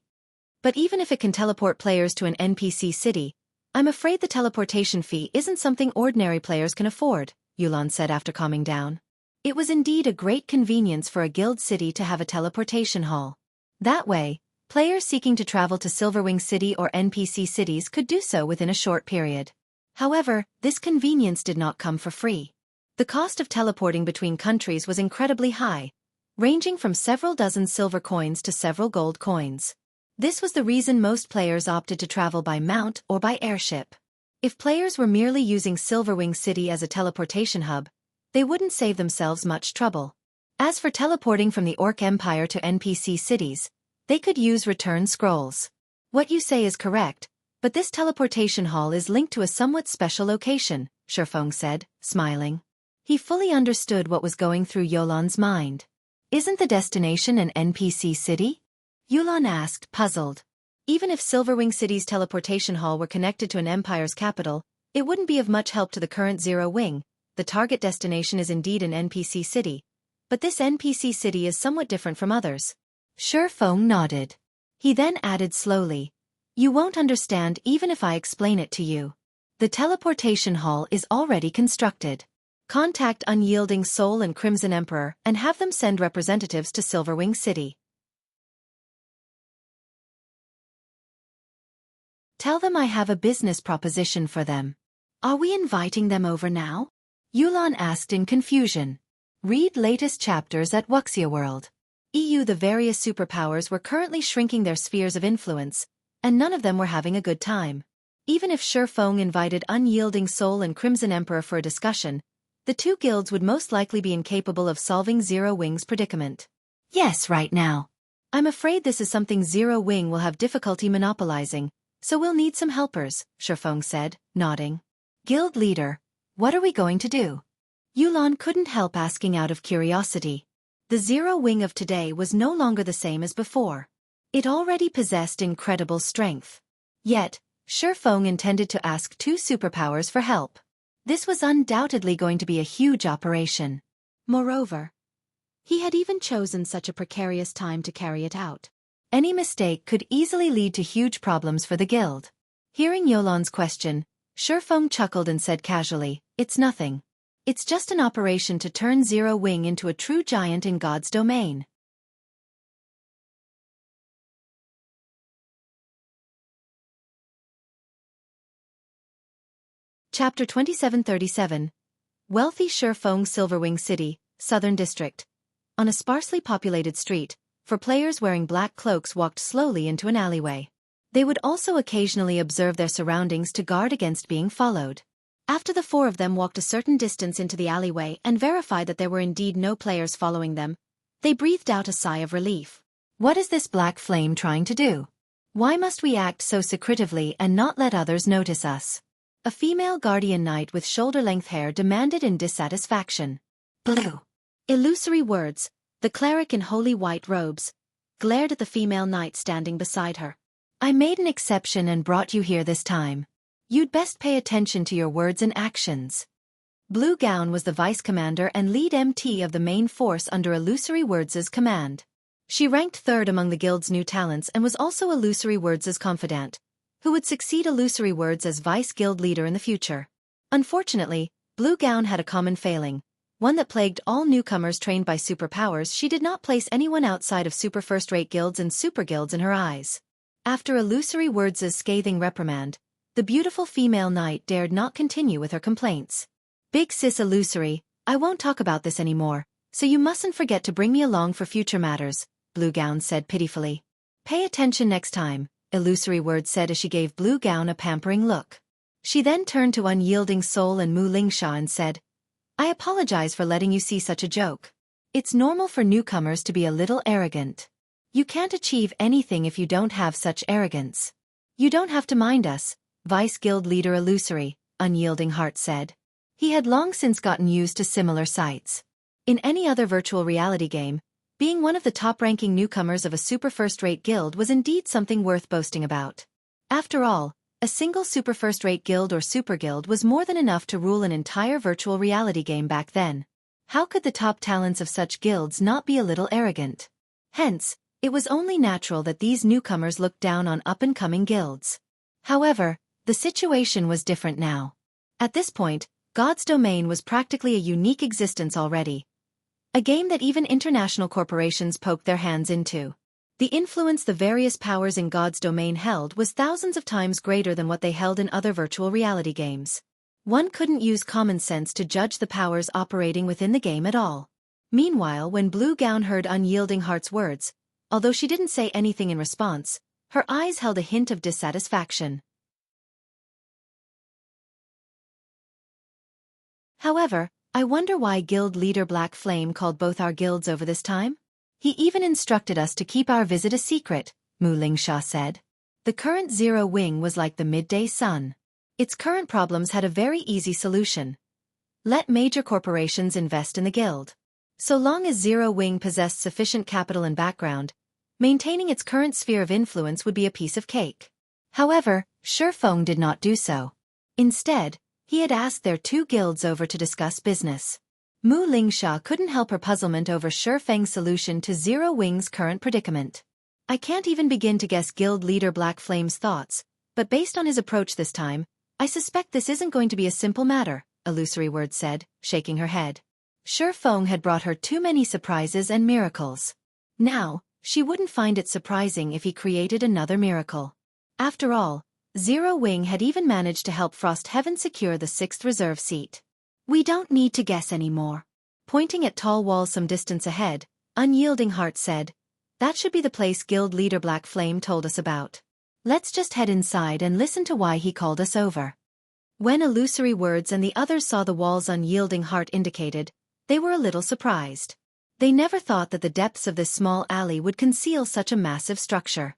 But even if it can teleport players to an NPC city, I'm afraid the teleportation fee isn't something ordinary players can afford, Yulan said after calming down. It was indeed a great convenience for a guild city to have a teleportation hall. That way, players seeking to travel to Silverwing City or NPC cities could do so within a short period. However, this convenience did not come for free. The cost of teleporting between countries was incredibly high, ranging from several dozen silver coins to several gold coins. This was the reason most players opted to travel by mount or by airship. If players were merely using Silverwing City as a teleportation hub, they wouldn't save themselves much trouble. As for teleporting from the Orc Empire to NPC cities, they could use return scrolls. What you say is correct, but this teleportation hall is linked to a somewhat special location, Xueqi said, smiling. He fully understood what was going through Yolan's mind. Isn't the destination an NPC city? Yulan asked, puzzled. Even if Silverwing City's teleportation hall were connected to an empire's capital, it wouldn't be of much help to the current Zero Wing. The target destination is indeed an NPC city, but this NPC city is somewhat different from others. Xueqi nodded. He then added slowly, "You won't understand even if I explain it to you. The teleportation hall is already constructed. Contact Unyielding Soul and Crimson Emperor and have them send representatives to Silverwing City. Tell them I have a business proposition for them." Are we inviting them over now? Yulan asked in confusion. Read latest chapters at Wuxia World. The various superpowers were currently shrinking their spheres of influence, and none of them were having a good time. Even if Xueqi invited Unyielding Soul and Crimson Emperor for a discussion, the two guilds would most likely be incapable of solving Zero Wing's predicament. Yes, right now. I'm afraid this is something Zero Wing will have difficulty monopolizing, so we'll need some helpers, Xueqi said, nodding. Guild leader, what are we going to do? Yulan couldn't help asking out of curiosity. The Zero Wing of today was no longer the same as before. It already possessed incredible strength. Yet, Xueqi intended to ask two superpowers for help. This was undoubtedly going to be a huge operation. Moreover, he had even chosen such a precarious time to carry it out. Any mistake could easily lead to huge problems for the guild. Hearing Yolan's question, Xueqi chuckled and said casually, "It's nothing. It's just an operation to turn Zero Wing into a true giant in God's domain." Chapter 2737. Wealthy Shifeng Silverwing City, Southern District. On a sparsely populated street, four players wearing black cloaks walked slowly into an alleyway. They would also occasionally observe their surroundings to guard against being followed. After the four of them walked a certain distance into the alleyway and verified that there were indeed no players following them, they breathed out a sigh of relief. What is this black flame trying to do? Why must we act so secretively and not let others notice us? A female guardian knight with shoulder-length hair demanded in dissatisfaction. Blue. Illusory words, the cleric in holy white robes, glared at the female knight standing beside her. I made an exception and brought you here this time. You'd best pay attention to your words and actions. Blue Gown was the vice commander and lead MT of the main force under Illusory Words' command. She ranked third among the guild's new talents and was also Illusory Words' confidant, who would succeed Illusory Words as vice-guild leader in the future. Unfortunately, Blue Gown had a common failing, one that plagued all newcomers trained by superpowers. She did not place anyone outside of super first-rate guilds and super guilds in her eyes. After Illusory Words' scathing reprimand, the beautiful female knight dared not continue with her complaints. Big sis Illusory, I won't talk about this anymore, so you mustn't forget to bring me along for future matters, Blue Gown said pitifully. Pay attention next time, Illusory Words said as she gave Blue Gown a pampering look. She then turned to Unyielding Soul and Mu Lingsha and said, I apologize for letting you see such a joke. It's normal for newcomers to be a little arrogant. You can't achieve anything if you don't have such arrogance. You don't have to mind us, Vice Guild Leader Illusory, Unyielding Heart said. He had long since gotten used to similar sights. In any other virtual reality game, being one of the top-ranking newcomers of a super first-rate guild was indeed something worth boasting about. After all, a single super first-rate guild or super guild was more than enough to rule an entire virtual reality game back then. How could the top talents of such guilds not be a little arrogant? Hence, it was only natural that these newcomers looked down on up-and-coming guilds. However, the situation was different now. At this point, God's Domain was practically a unique existence already. A game that even international corporations poked their hands into. The influence the various powers in God's Domain held was thousands of times greater than what they held in other virtual reality games. One couldn't use common sense to judge the powers operating within the game at all. Meanwhile, when Blue Gown heard Unyielding Heart's words, although she didn't say anything in response, her eyes held a hint of dissatisfaction. However, I wonder why Guild Leader Black Flame called both our guilds over this time? He even instructed us to keep our visit a secret, Mu Lingsha said. The current Zero Wing was like the midday sun. Its current problems had a very easy solution. Let major corporations invest in the guild. So long as Zero Wing possessed sufficient capital and background, maintaining its current sphere of influence would be a piece of cake. However, Shifeng did not do so. Instead, he had asked their two guilds over to discuss business. Mu Lingsha couldn't help her puzzlement over Shifeng's solution to Zero Wing's current predicament. I can't even begin to guess Guild Leader Black Flame's thoughts, but based on his approach this time, I suspect this isn't going to be a simple matter, Illusory Words said, shaking her head. Shifeng had brought her too many surprises and miracles. Now, she wouldn't find it surprising if he created another miracle. After all, Zero Wing had even managed to help Frost Heaven secure the 6th reserve seat. We don't need to guess anymore. Pointing at tall walls some distance ahead, Unyielding Heart said, that should be the place Guild Leader Black Flame told us about. Let's just head inside and listen to why he called us over. When Illusory Words and the others saw the walls Unyielding Heart indicated, they were a little surprised. They never thought that the depths of this small alley would conceal such a massive structure.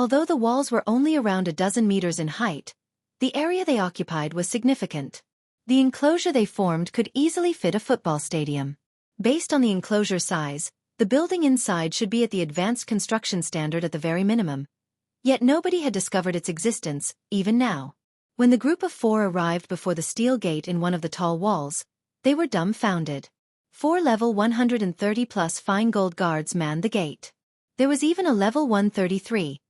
Although the walls were only around a dozen meters in height, the area they occupied was significant. The enclosure they formed could easily fit a football stadium. Based on the enclosure size, the building inside should be at the advanced construction standard at the very minimum. Yet nobody had discovered its existence, even now. When the group of four arrived before the steel gate in one of the tall walls, they were dumbfounded. 4 level 130+ fine gold guards manned the gate. There was even a level 133,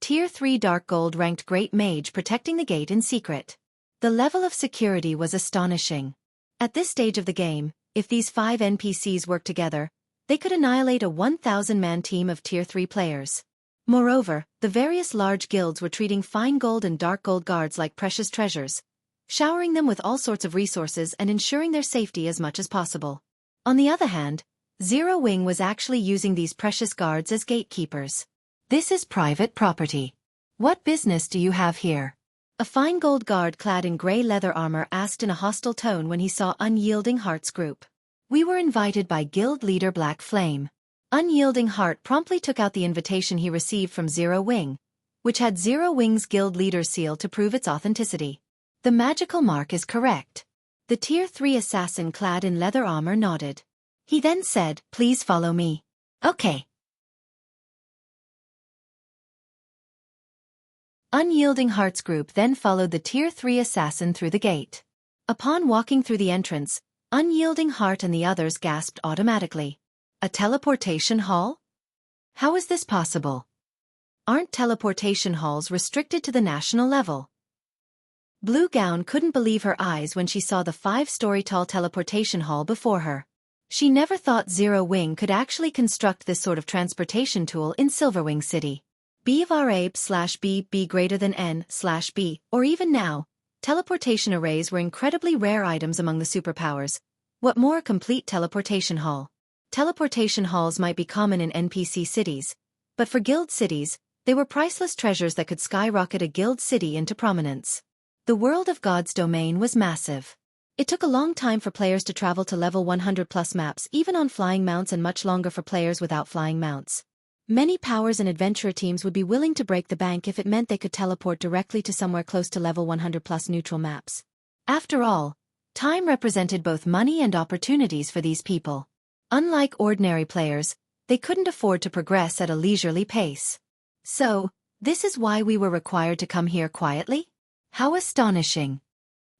Tier 3 dark gold ranked Great Mage protecting the gate in secret. The level of security was astonishing. At this stage of the game, if these 5 NPCs worked together, they could annihilate a 1,000-man team of Tier 3 players. Moreover, the various large guilds were treating fine gold and dark gold guards like precious treasures, showering them with all sorts of resources and ensuring their safety as much as possible. On the other hand, Zero Wing was actually using these precious guards as gatekeepers. This is private property. What business do you have here? A fine gold guard clad in grey leather armor asked in a hostile tone when he saw Unyielding Heart's group. We were invited by guild leader Black Flame. Unyielding Heart promptly took out the invitation he received from Zero Wing, which had Zero Wing's guild leader's seal to prove its authenticity. The magical mark is correct. The Tier 3 assassin clad in leather armor nodded. He then said, "Please follow me." Okay. Unyielding Heart's group then followed the Tier 3 assassin through the gate. Upon walking through the entrance, Unyielding Heart and the others gasped automatically. A teleportation hall? How is this possible? Aren't teleportation halls restricted to the national level? Blue Gown couldn't believe her eyes when she saw the 5-story-tall teleportation hall before her. She never thought Zero Wing could actually construct this sort of transportation tool in Silverwing City. B of R A/B B greater than N/B, or even now, teleportation arrays were incredibly rare items among the superpowers. What more a complete teleportation hall? Teleportation halls might be common in NPC cities, but for guild cities, they were priceless treasures that could skyrocket a guild city into prominence. The world of God's domain was massive. It took a long time for players to travel to level 100+ maps even on flying mounts, and much longer for players without flying mounts. Many powers and adventurer teams would be willing to break the bank if it meant they could teleport directly to somewhere close to level 100+ neutral maps. After all, time represented both money and opportunities for these people. Unlike ordinary players, they couldn't afford to progress at a leisurely pace. So, this is why we were required to come here quietly? How astonishing!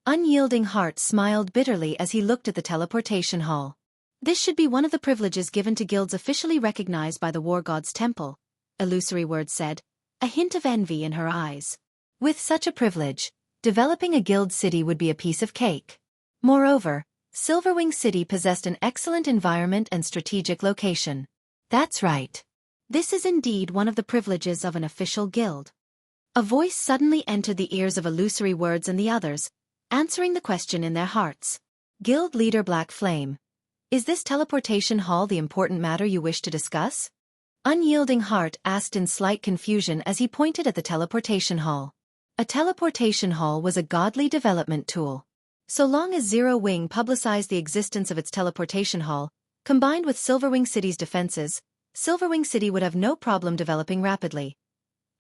Unyielding Heart smiled bitterly as he looked at the teleportation hall. This should be one of the privileges given to guilds officially recognized by the War God's Temple, Illusory Word said, a hint of envy in her eyes. With such a privilege, developing a guild city would be a piece of cake. Moreover, Silverwing City possessed an excellent environment and strategic location. That's right. This is indeed one of the privileges of an official guild. A voice suddenly entered the ears of Illusory Words and the others, answering the question in their hearts. Guild leader Black Flame. Is this teleportation hall the important matter you wish to discuss? Unyielding Heart asked in slight confusion as he pointed at the teleportation hall. A teleportation hall was a godly development tool. So long as Zero Wing publicized the existence of its teleportation hall, combined with Silverwing City's defenses, Silverwing City would have no problem developing rapidly.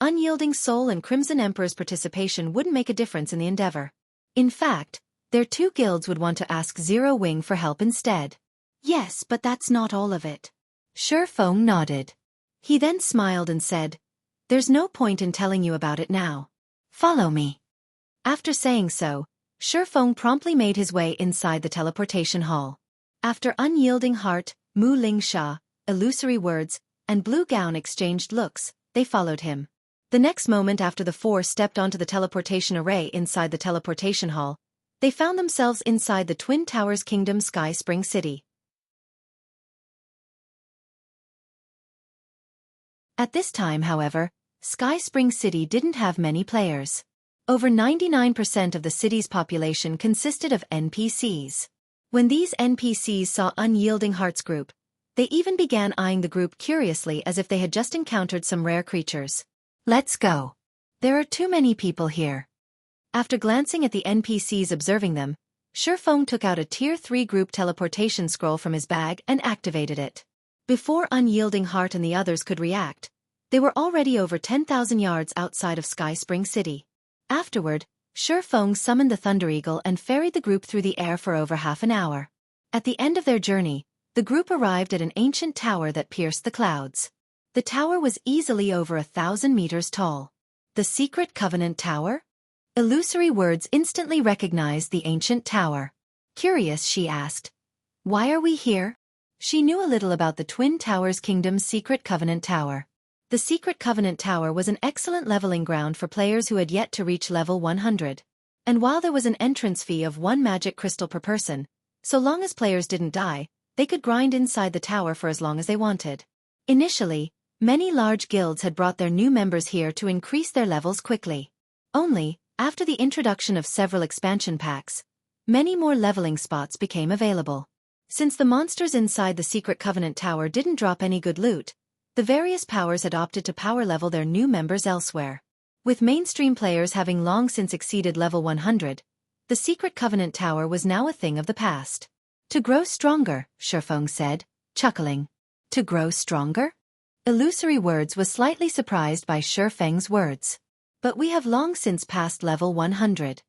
Unyielding Soul and Crimson Emperor's participation wouldn't make a difference in the endeavor. In fact, their two guilds would want to ask Zero Wing for help instead. Yes, but that's not all of it. Xueqi nodded. He then smiled and said, "There's no point in telling you about it now. Follow me." After saying so, Xueqi promptly made his way inside the teleportation hall. After Unyielding Heart, Mu Ling Sha, Illusory Words, and Blue Gown exchanged looks, they followed him. The next moment after the four stepped onto the teleportation array inside the teleportation hall, they found themselves inside the Twin Towers Kingdom Sky Spring City. At this time, however, Sky Spring City didn't have many players. Over 99% of the city's population consisted of NPCs. When these NPCs saw Unyielding Heart's group, they even began eyeing the group curiously as if they had just encountered some rare creatures. Let's go. There are too many people here. After glancing at the NPCs observing them, Xueqi took out a Tier 3 group teleportation scroll from his bag and activated it. Before Unyielding Heart and the others could react, they were already over 10,000 yards outside of Sky Spring City. Afterward, Xueqi summoned the Thunder Eagle and ferried the group through the air for over half an hour. At the end of their journey, the group arrived at an ancient tower that pierced the clouds. The tower was easily over 1,000 meters tall. The Secret Covenant Tower? Illusory Words instantly recognized the ancient tower. Curious, she asked, "Why are we here?" She knew a little about the Twin Towers Kingdom's Secret Covenant Tower. The Secret Covenant Tower was an excellent leveling ground for players who had yet to reach level 100. And while there was an entrance fee of 1 magic crystal per person, so long as players didn't die, they could grind inside the tower for as long as they wanted. Initially, many large guilds had brought their new members here to increase their levels quickly. Only, After the introduction of several expansion packs, many more leveling spots became available. Since the monsters inside the Secret Covenant Tower didn't drop any good loot, the various powers had opted to power level their new members elsewhere. With mainstream players having long since exceeded level 100, the Secret Covenant Tower was now a thing of the past. To grow stronger, Xueqi said, chuckling. To grow stronger? Illusory Words was slightly surprised by Xueqi's words. But we have long since passed level 100.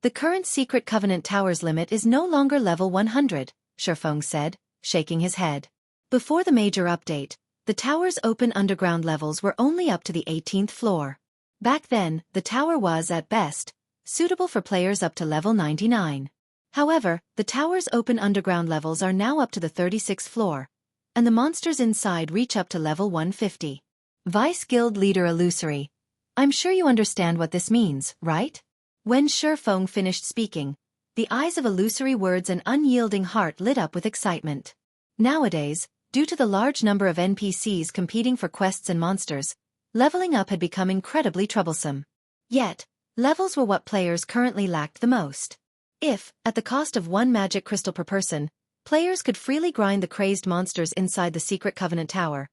The current Secret Covenant Tower's limit is no longer level 100, Xueqi said, shaking his head. Before the major update, the tower's open underground levels were only up to the 18th floor. Back then, the tower was, at best, suitable for players up to level 99. However, the tower's open underground levels are now up to the 36th floor, and the monsters inside reach up to level 150. Vice Guild Leader Illusory. I'm sure you understand what this means, right? When Xueqi finished speaking, the eyes of Illusory Words and Unyielding Heart lit up with excitement. Nowadays, due to the large number of NPCs competing for quests and monsters, leveling up had become incredibly troublesome. Yet, levels were what players currently lacked the most. If, at the cost of one magic crystal per person, players could freely grind the crazed monsters inside the Secret Covenant Tower,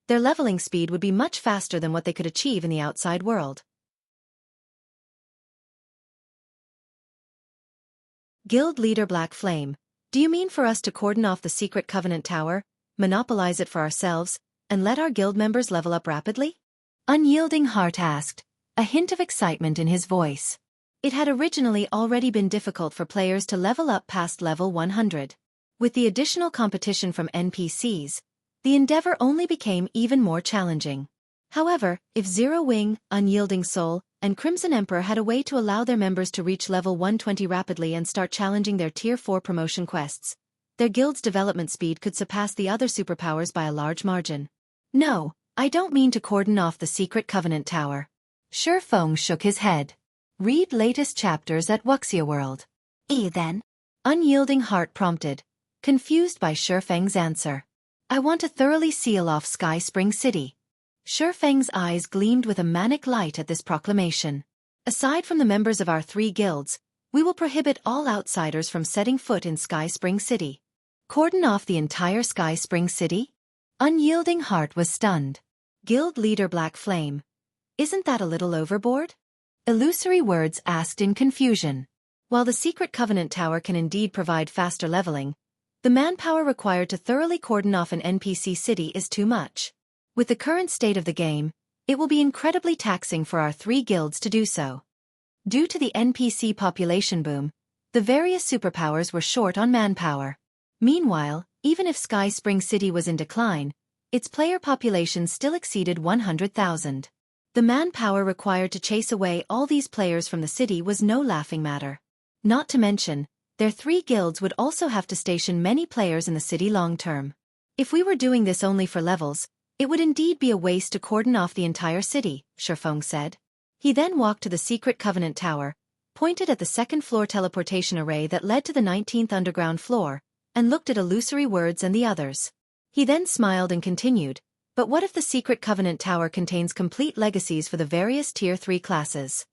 their leveling speed would be much faster than what they could achieve in the outside world. Guild Leader Black Flame, do you mean for us to cordon off the Secret Covenant Tower, monopolize it for ourselves, and let our guild members level up rapidly? Unyielding Heart asked, a hint of excitement in his voice. It had originally already been difficult for players to level up past level 100. With the additional competition from NPCs, the endeavor only became even more challenging. However, if Zero Wing, Unyielding Soul, and Crimson Emperor had a way to allow their members to reach level 120 rapidly and start challenging their Tier 4 promotion quests, their guild's development speed could surpass the other superpowers by a large margin. No, I don't mean to cordon off the Secret Covenant Tower. Xueqi shook his head. Read latest chapters at Wuxia World. Then? Unyielding Heart prompted, confused by Xueqi's answer. I want to thoroughly seal off Sky Spring City. Xueqi's eyes gleamed with a manic light at this proclamation. Aside from the members of our 3 guilds, we will prohibit all outsiders from setting foot in Sky Spring City. Cordon off the entire Sky Spring City? Unyielding Heart was stunned. Guild Leader Black Flame. Isn't that a little overboard? Illusory Words asked in confusion. While the Secret Covenant Tower can indeed provide faster leveling, the manpower required to thoroughly cordon off an NPC city is too much. With the current state of the game, it will be incredibly taxing for our 3 guilds to do so. Due to the NPC population boom, the various superpowers were short on manpower. Meanwhile, even if Sky Spring City was in decline, its player population still exceeded 100,000. The manpower required to chase away all these players from the city was no laughing matter. Not to mention, their 3 guilds would also have to station many players in the city long term. If we were doing this only for levels, it would indeed be a waste to cordon off the entire city, Xueqi said. He then walked to the Secret Covenant Tower, pointed at the 2nd floor teleportation array that led to the 19th underground floor, and looked at Illusory Words and the others. He then smiled and continued, but what if the Secret Covenant Tower contains complete legacies for the various Tier 3 classes?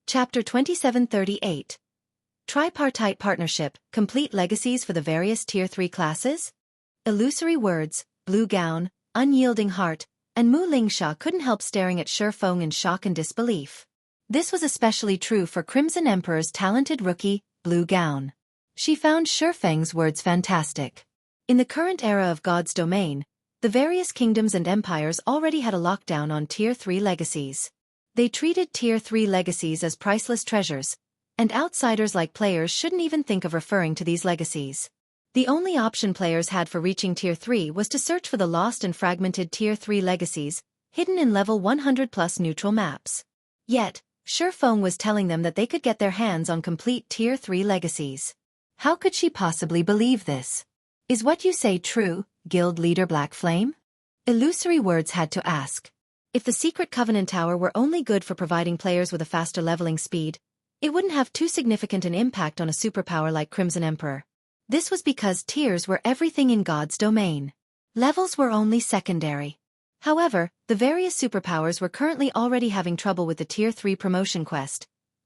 Chapter 2738. Tripartite Partnership, Complete Legacies for the Various Tier 3 Classes? Illusory Words, Blue Gown, Unyielding Heart, and Mu Lingsha couldn't help staring at Xueqi in shock and disbelief. This was especially true for Crimson Emperor's talented rookie, Blue Gown. She found Xueqi's words fantastic. In the current era of God's domain, the various kingdoms and empires already had a lockdown on Tier 3 legacies. They treated Tier 3 legacies as priceless treasures, and outsiders like players shouldn't even think of referring to these legacies. The only option players had for reaching Tier 3 was to search for the lost and fragmented Tier 3 legacies, hidden in level 100+ neutral maps. Yet, Xueqi was telling them that they could get their hands on complete Tier 3 legacies. How could she possibly believe this? Is what you say true, Guild Leader Black Flame? Illusory Words had to ask. If the Secret Covenant Tower were only good for providing players with a faster leveling speed, it wouldn't have too significant an impact on a superpower like Crimson Emperor. This was because tiers were everything in God's domain. Levels were only secondary. However, the various superpowers were currently already having trouble with the Tier 3 promotion quest,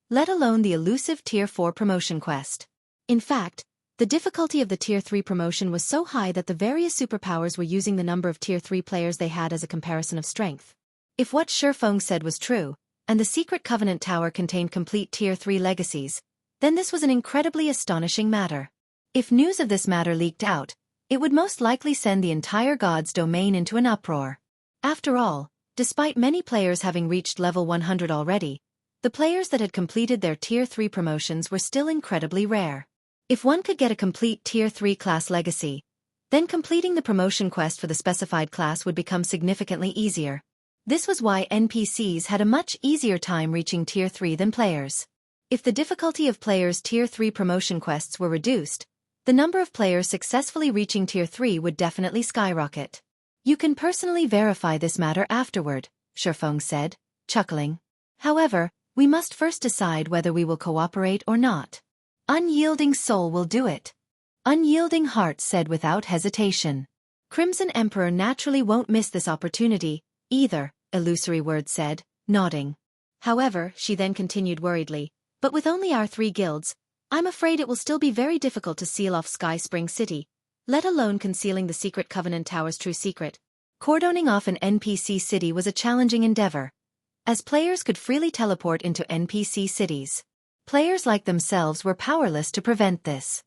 let alone the elusive Tier 4 promotion quest. In fact, the difficulty of the Tier 3 promotion was so high that the various superpowers were using the number of Tier 3 players they had as a comparison of strength. If what Xueqi said was true, and the Secret Covenant Tower contained complete Tier 3 legacies, then this was an incredibly astonishing matter. If news of this matter leaked out, it would most likely send the entire God's domain into an uproar. After all, despite many players having reached level 100 already, the players that had completed their Tier 3 promotions were still incredibly rare. If one could get a complete Tier 3 class legacy, then completing the promotion quest for the specified class would become significantly easier. This was why NPCs had a much easier time reaching Tier 3 than players. If the difficulty of players' Tier 3 promotion quests were reduced, the number of players successfully reaching Tier 3 would definitely skyrocket. You can personally verify this matter afterward, Xueqi said, chuckling. However, we must first decide whether we will cooperate or not. Unyielding Soul will do it. Unyielding Heart said without hesitation. Crimson Emperor naturally won't miss this opportunity, either, Illusory Word said, nodding. However, she then continued worriedly, but with only our 3 guilds, I'm afraid it will still be very difficult to seal off Sky Spring City, let alone concealing the Secret Covenant Tower's true secret. Cordoning off an NPC city was a challenging endeavor, as players could freely teleport into NPC cities. Players like themselves were powerless to prevent this.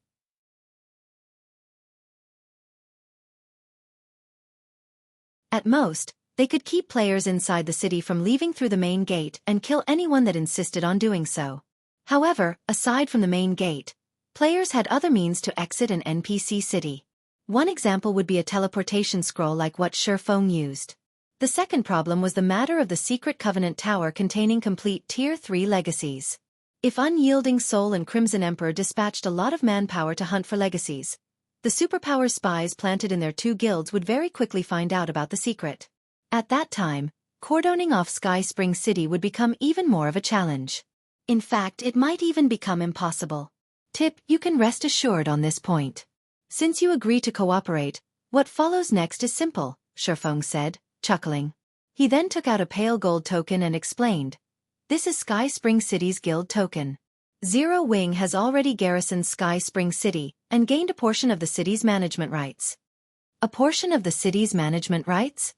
At most, they could keep players inside the city from leaving through the main gate and kill anyone that insisted on doing so. However, aside from the main gate, players had other means to exit an NPC city. One example would be a teleportation scroll like what Xueqi used. The second problem was the matter of the Secret Covenant Tower containing complete Tier 3 legacies. If Unyielding Soul and Crimson Emperor dispatched a lot of manpower to hunt for legacies, the superpower spies planted in their 2 guilds would very quickly find out about the secret. At that time, cordoning off Sky Spring City would become even more of a challenge. In fact, it might even become impossible. Tip, you can rest assured on this point. Since you agree to cooperate, what follows next is simple, Xueqi said, chuckling. He then took out a pale gold token and explained. This is Sky Spring City's guild token. Zero Wing has already garrisoned Sky Spring City and gained a portion of the city's management rights. A portion of the city's management rights?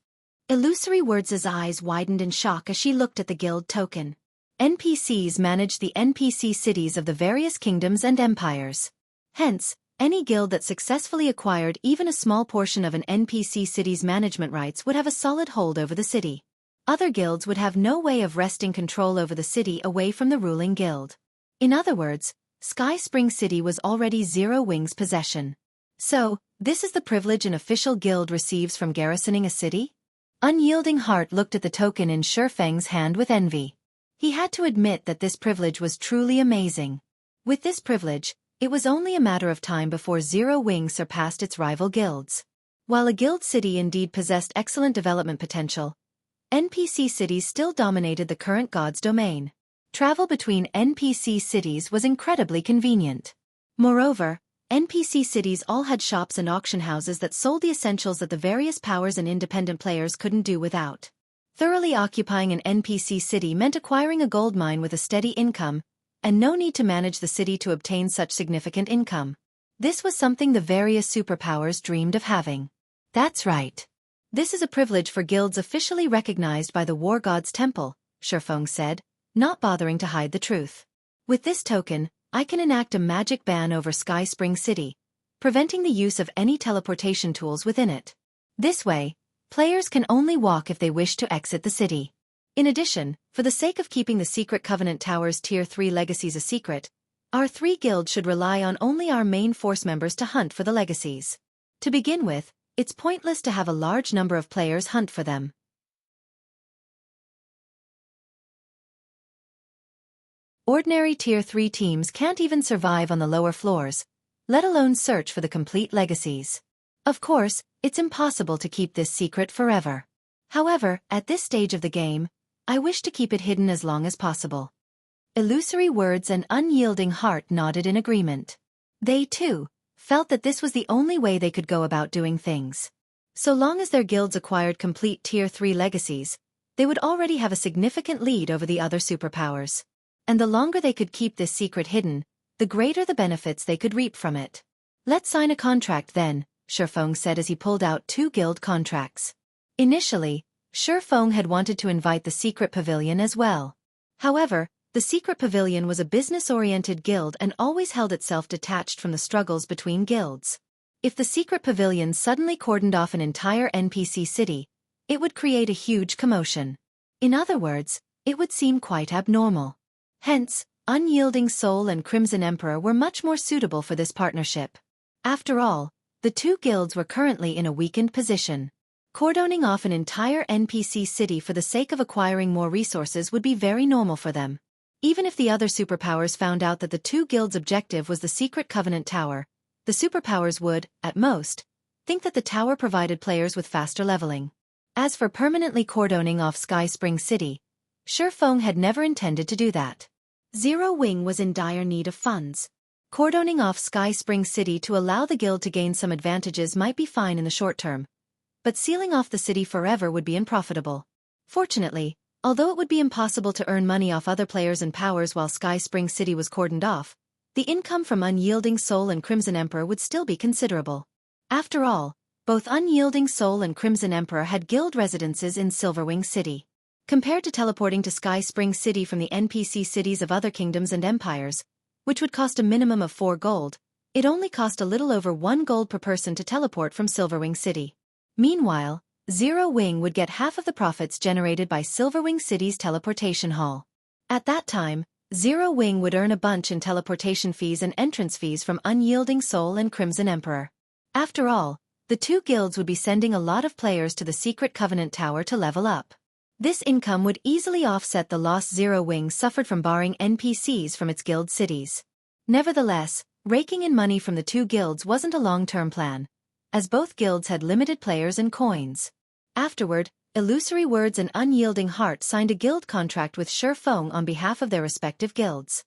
Illusory Words' eyes widened in shock as she looked at the guild token. NPCs manage the NPC cities of the various kingdoms and empires. Hence, any guild that successfully acquired even a small portion of an NPC city's management rights would have a solid hold over the city. Other guilds would have no way of wresting control over the city away from the ruling guild. In other words, Sky Spring City was already Zero Wing's possession. So, this is the privilege an official guild receives from garrisoning a city? Unyielding Heart looked at the token in Xueqi's hand with envy. He had to admit that this privilege was truly amazing. With this privilege, it was only a matter of time before Zero Wing surpassed its rival guilds. While a guild city indeed possessed excellent development potential, NPC cities still dominated the current god's domain. Travel between NPC cities was incredibly convenient. Moreover, NPC cities all had shops and auction houses that sold the essentials that the various powers and independent players couldn't do without. Thoroughly occupying an NPC city meant acquiring a gold mine with a steady income, and no need to manage the city to obtain such significant income. This was something the various superpowers dreamed of having. That's right. This is a privilege for guilds officially recognized by the War God's Temple, Xueqi said, not bothering to hide the truth. With this token, I can enact a magic ban over Sky Spring City, preventing the use of any teleportation tools within it. This way, players can only walk if they wish to exit the city. In addition, for the sake of keeping the Secret Covenant Tower's Tier 3 legacies a secret, our 3 guilds should rely on only our main force members to hunt for the legacies. To begin with, it's pointless to have a large number of players hunt for them. Ordinary Tier 3 teams can't even survive on the lower floors, let alone search for the complete legacies. Of course, it's impossible to keep this secret forever. However, at this stage of the game, I wish to keep it hidden as long as possible. Illusory Words and Unyielding Heart nodded in agreement. They, too, felt that this was the only way they could go about doing things. So long as their guilds acquired complete Tier 3 legacies, they would already have a significant lead over the other superpowers. And the longer they could keep this secret hidden, the greater the benefits they could reap from it. "Let's sign a contract then," Xueqi said as he pulled out 2 guild contracts. Initially, Xueqi had wanted to invite the secret pavilion as well. However, the secret pavilion was a business-oriented guild and always held itself detached from the struggles between guilds. If the secret pavilion suddenly cordoned off an entire NPC city, it would create a huge commotion. In other words, it would seem quite abnormal. Hence, Unyielding Soul and Crimson Emperor were much more suitable for this partnership. After all, the 2 guilds were currently in a weakened position. Cordoning off an entire NPC city for the sake of acquiring more resources would be very normal for them. Even if the other superpowers found out that the 2 guilds' objective was the Secret Covenant Tower, the superpowers would, at most, think that the tower provided players with faster leveling. As for permanently cordoning off Sky Spring City, Xueqi had never intended to do that. Zero Wing was in dire need of funds. Cordoning off Sky Spring City to allow the guild to gain some advantages might be fine in the short term, but sealing off the city forever would be unprofitable. Fortunately, although it would be impossible to earn money off other players and powers while Sky Spring City was cordoned off, the income from Unyielding Soul and Crimson Emperor would still be considerable. After all, both Unyielding Soul and Crimson Emperor had guild residences in Silverwing City. Compared to teleporting to Sky Spring City from the NPC cities of other kingdoms and empires, which would cost a minimum of 4 gold, it only cost a little over 1 gold per person to teleport from Silverwing City. Meanwhile, Zero Wing would get half of the profits generated by Silverwing City's teleportation hall. At that time, Zero Wing would earn a bunch in teleportation fees and entrance fees from Unyielding Soul and Crimson Emperor. After all, the 2 guilds would be sending a lot of players to the Secret Covenant Tower to level up. This income would easily offset the loss Zero Wing suffered from barring NPCs from its guild cities. Nevertheless, raking in money from the 2 guilds wasn't a long-term plan, as both guilds had limited players and coins. Afterward, Illusory Words and Unyielding Heart signed a guild contract with Xueqi on behalf of their respective guilds.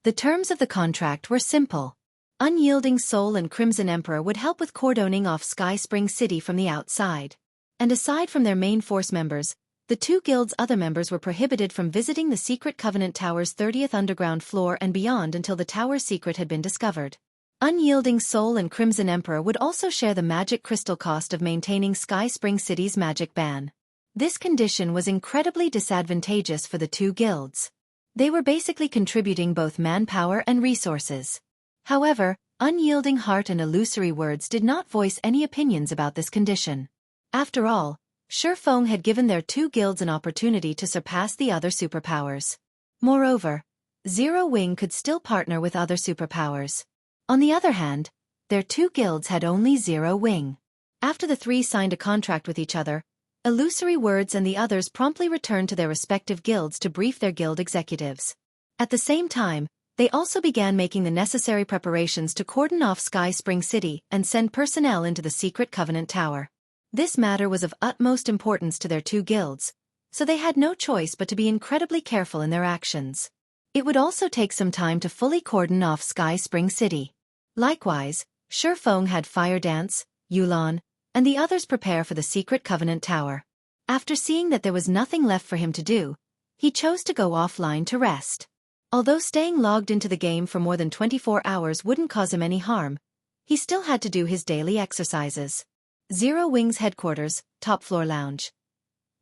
The terms of the contract were simple. Unyielding Soul and Crimson Emperor would help with cordoning off Sky Spring City from the outside. And aside from their main force members, the 2 guilds' other members were prohibited from visiting the Secret Covenant Tower's 30th underground floor and beyond until the tower's secret had been discovered. Unyielding Soul and Crimson Emperor would also share the magic crystal cost of maintaining Sky Spring City's magic ban. This condition was incredibly disadvantageous for the 2 guilds. They were basically contributing both manpower and resources. However, Unyielding Heart and Illusory Words did not voice any opinions about this condition. After all, Xueqi had given their 2 guilds an opportunity to surpass the other superpowers. Moreover, Zero Wing could still partner with other superpowers. On the other hand, their 2 guilds had only Zero Wing. After the 3 signed a contract with each other, Illusory Words and the others promptly returned to their respective guilds to brief their guild executives. At the same time, they also began making the necessary preparations to cordon off Sky Spring City and send personnel into the Secret Covenant Tower. This matter was of utmost importance to their 2 guilds, so they had no choice but to be incredibly careful in their actions. It would also take some time to fully cordon off Sky Spring City. Likewise, Xueqi had Fire Dance, Yulan, and the others prepare for the Secret Covenant Tower. After seeing that there was nothing left for him to do, he chose to go offline to rest. Although staying logged into the game for more than 24 hours wouldn't cause him any harm, he still had to do his daily exercises. Zero Wing's headquarters, top floor lounge.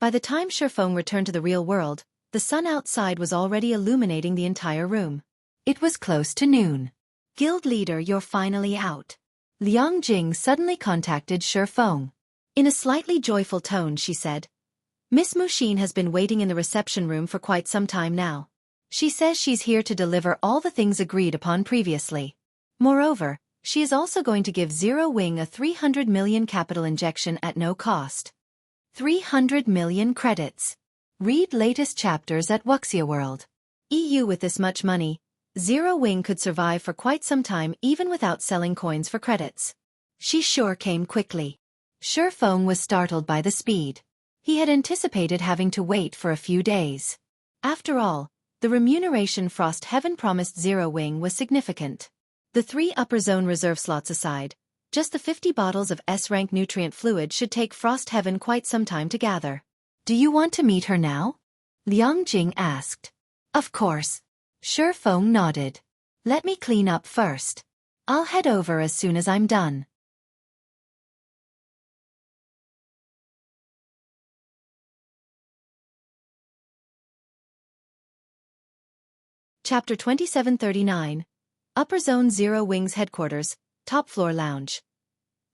By the time Xueqi returned to the real world, the sun outside was already illuminating the entire room. It was close to noon. "Guild leader, you're finally out." Liang Jing suddenly contacted Xueqi. In a slightly joyful tone she said, "Miss Mushin has been waiting in the reception room for quite some time now. She says she's here to deliver all the things agreed upon previously. Moreover, she is also going to give Zero Wing a 300 million capital injection at no cost. 300 million credits. Read latest chapters at Wuxia World. EU. With this much money, Zero Wing could survive for quite some time even without selling coins for credits." She sure came quickly. Xueqi was startled by the speed. He had anticipated having to wait for a few days. After all, The remuneration Frost Heaven promised Zero Wing was significant. The 3 upper zone reserve slots aside, just the 50 bottles of S-rank nutrient fluid should take Frost Heaven quite some time to gather. Do you want to meet her now? Liang Jing asked. Of course. Xuefeng nodded. Let me clean up first. I'll head over as soon as I'm done. Chapter 2739. Upper Zone Zero Wings Headquarters, Top Floor Lounge.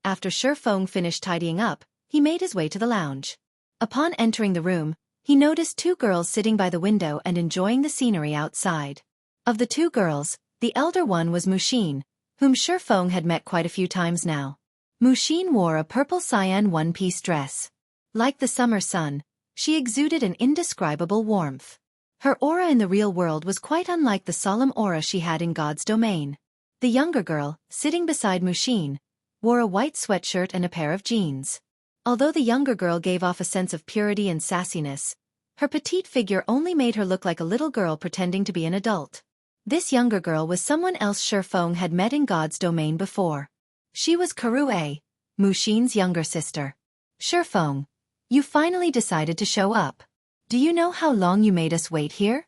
After Xuefeng finished tidying up, he made his way to the lounge. Upon entering the room, he noticed 2 girls sitting by the window and enjoying the scenery outside. Of the 2 girls, the elder one was Muxin, whom Xuefeng had met quite a few times now. Muxin wore a purple cyan one-piece dress. Like the summer sun, she exuded an indescribable warmth. Her aura in the real world was quite unlike the solemn aura she had in God's domain. The younger girl, sitting beside Muxin, wore a white sweatshirt and a pair of jeans. Although the younger girl gave off a sense of purity and sassiness, her petite figure only made her look like a little girl pretending to be an adult. This younger girl was someone else Xuefeng had met in God's domain before. She was Kurue, Muxin's younger sister. Xuefeng, you finally decided to show up. Do you know how long you made us wait here?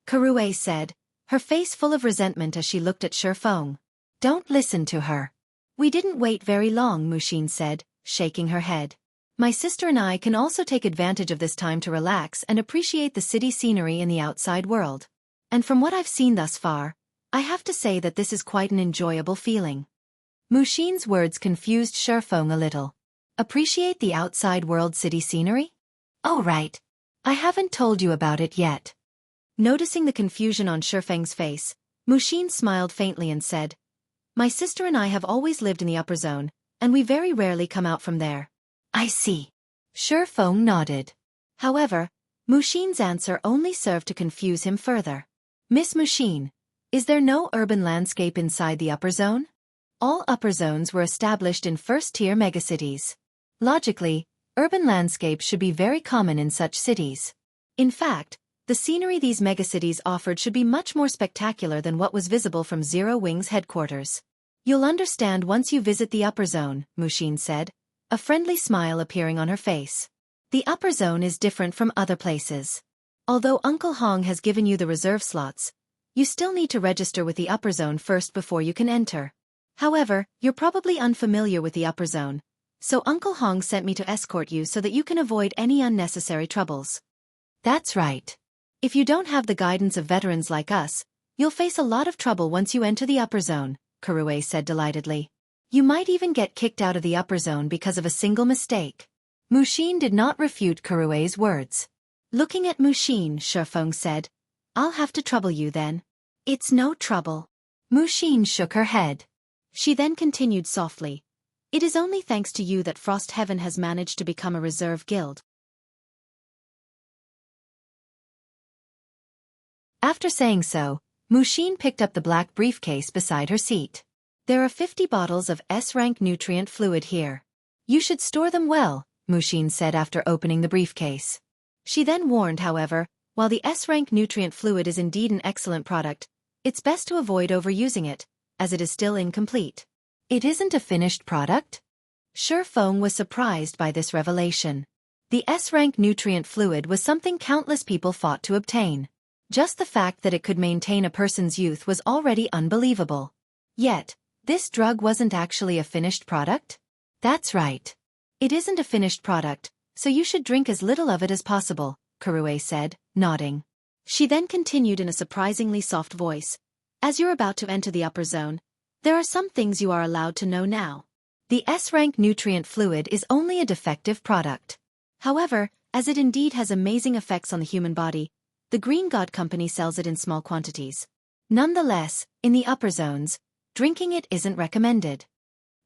Kurue said, her face full of resentment as she looked at Xuefeng. Don't listen to her. We didn't wait very long, Muxin said, shaking her head. My sister and I can also take advantage of this time to relax and appreciate the city scenery in the outside world. And from what I've seen thus far, I have to say that this is quite an enjoyable feeling. Muxin's words confused Xuefeng a little. Appreciate the outside world city scenery? Oh right. I haven't told you about it yet. Noticing the confusion on Xuefeng's face, Muxin smiled faintly and said, My sister and I have always lived in the upper zone, and we very rarely come out from there. I see. Xuefeng nodded. However, Muxin's answer only served to confuse him further. Miss Muxin, is there no urban landscape inside the upper zone? All upper zones were established in first-tier megacities. Logically, urban landscapes should be very common in such cities. In fact, the scenery these megacities offered should be much more spectacular than what was visible from Zero Wing's headquarters. You'll understand once you visit the upper zone, Muxin said, a friendly smile appearing on her face. The upper zone is different from other places. Although Uncle Hong has given you the reserve slots, you still need to register with the upper zone first before you can enter. However, you're probably unfamiliar with the upper zone, so Uncle Hong sent me to escort you so that you can avoid any unnecessary troubles. That's right. If you don't have the guidance of veterans like us, you'll face a lot of trouble once you enter the upper zone, Kurue said delightedly. You might even get kicked out of the upper zone because of a single mistake. Muxin did not refute Kurue's words. Looking at Muxin, Xuefeng said, I'll have to trouble you then. It's no trouble. Muxin shook her head. She then continued softly. It is only thanks to you that Frost Heaven has managed to become a reserve guild. After saying so, Muxin picked up the black briefcase beside her seat. There are 50 bottles of S-rank nutrient fluid here. You should store them well, Muxin said after opening the briefcase. She then warned, however, while the S-rank nutrient fluid is indeed an excellent product, it's best to avoid overusing it, as it is still incomplete. It isn't a finished product? Xuefeng was surprised by this revelation. The S-rank nutrient fluid was something countless people fought to obtain. Just the fact that it could maintain a person's youth was already unbelievable. Yet, this drug wasn't actually a finished product? That's right. It isn't a finished product, so you should drink as little of it as possible, Kurue said, nodding. She then continued in a surprisingly soft voice. As you're about to enter the upper zone, there are some things you are allowed to know now. The S-rank nutrient fluid is only a defective product. However, as it indeed has amazing effects on the human body, the Green God Company sells it in small quantities. Nonetheless, in the upper zones, drinking it isn't recommended.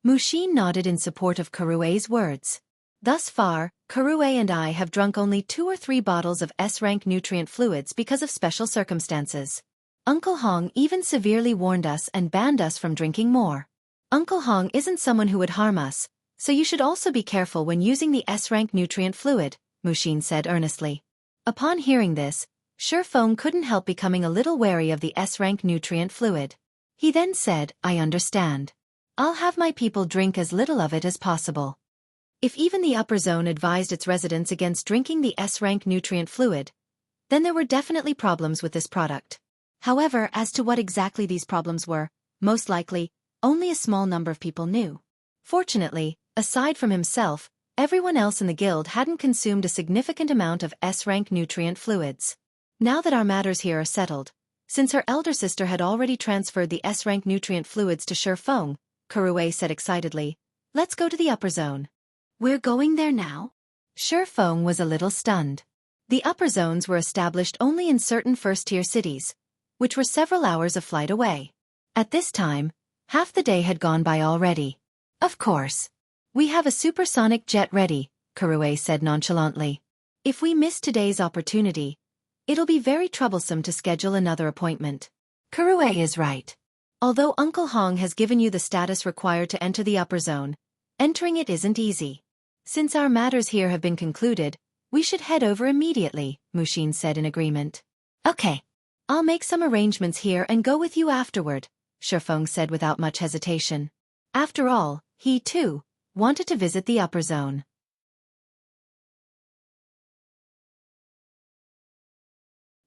Muxin nodded in support of Kurue's words. Thus far, Kurue and I have drunk only 2 or 3 bottles of S-rank nutrient fluids because of special circumstances. Uncle Hong even severely warned us and banned us from drinking more. Uncle Hong isn't someone who would harm us, so you should also be careful when using the S-rank nutrient fluid, Muxin said earnestly. Upon hearing this, Feng couldn't help becoming a little wary of the S-rank nutrient fluid. He then said, I understand. I'll have my people drink as little of it as possible. If even the upper zone advised its residents against drinking the S-rank nutrient fluid, then there were definitely problems with this product. However, as to what exactly these problems were, most likely, only a small number of people knew. Fortunately, aside from himself, everyone else in the guild hadn't consumed a significant amount of S-rank nutrient fluids. Now that our matters here are settled, since her elder sister had already transferred the S-rank nutrient fluids to Feng, Xueqi said excitedly, let's go to the upper zone. We're going there now? Feng was a little stunned. The upper zones were established only in certain first-tier cities, which were several hours of flight away. At this time, half the day had gone by already. Of course. We have a supersonic jet ready, Xueqi said nonchalantly. If we miss today's opportunity, it'll be very troublesome to schedule another appointment. Xueqi is right. Although Uncle Hong has given you the status required to enter the upper zone, entering it isn't easy. Since our matters here have been concluded, we should head over immediately, Mushin said in agreement. Okay. I'll make some arrangements here and go with you afterward, Feng said without much hesitation. After all, he, too, wanted to visit the upper zone.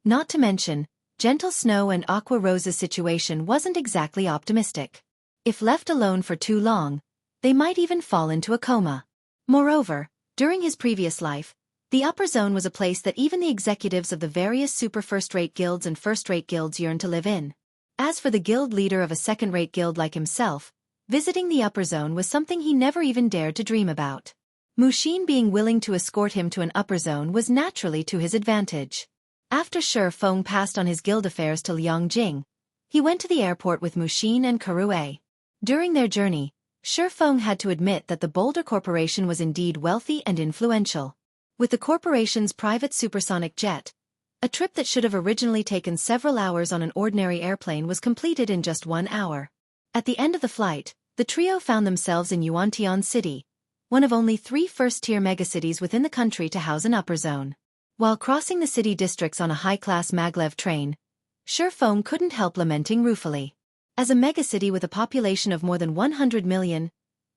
Not to mention, Gentle Snow and Aqua Rose's situation wasn't exactly optimistic. If left alone for too long, they might even fall into a coma. Moreover, during his previous life, the upper zone was a place that even the executives of the various super first-rate guilds and first-rate guilds yearned to live in. As for the guild leader of a second-rate guild like himself, visiting the upper zone was something he never even dared to dream about. Mushin being willing to escort him to an upper zone was naturally to his advantage. After Feng passed on his guild affairs to Liangjing, he went to the airport with Mushin and Xueqi. During their journey, Feng had to admit that the Boulder Corporation was indeed wealthy and influential. With the corporation's private supersonic jet, a trip that should have originally taken several hours on an ordinary airplane was completed in just 1 hour. At the end of the flight, the trio found themselves in Yuantian City, one of only 3 first-tier megacities within the country to house an upper zone. While crossing the city districts on a high-class maglev train, Feng couldn't help lamenting ruefully. As a megacity with a population of more than 100 million,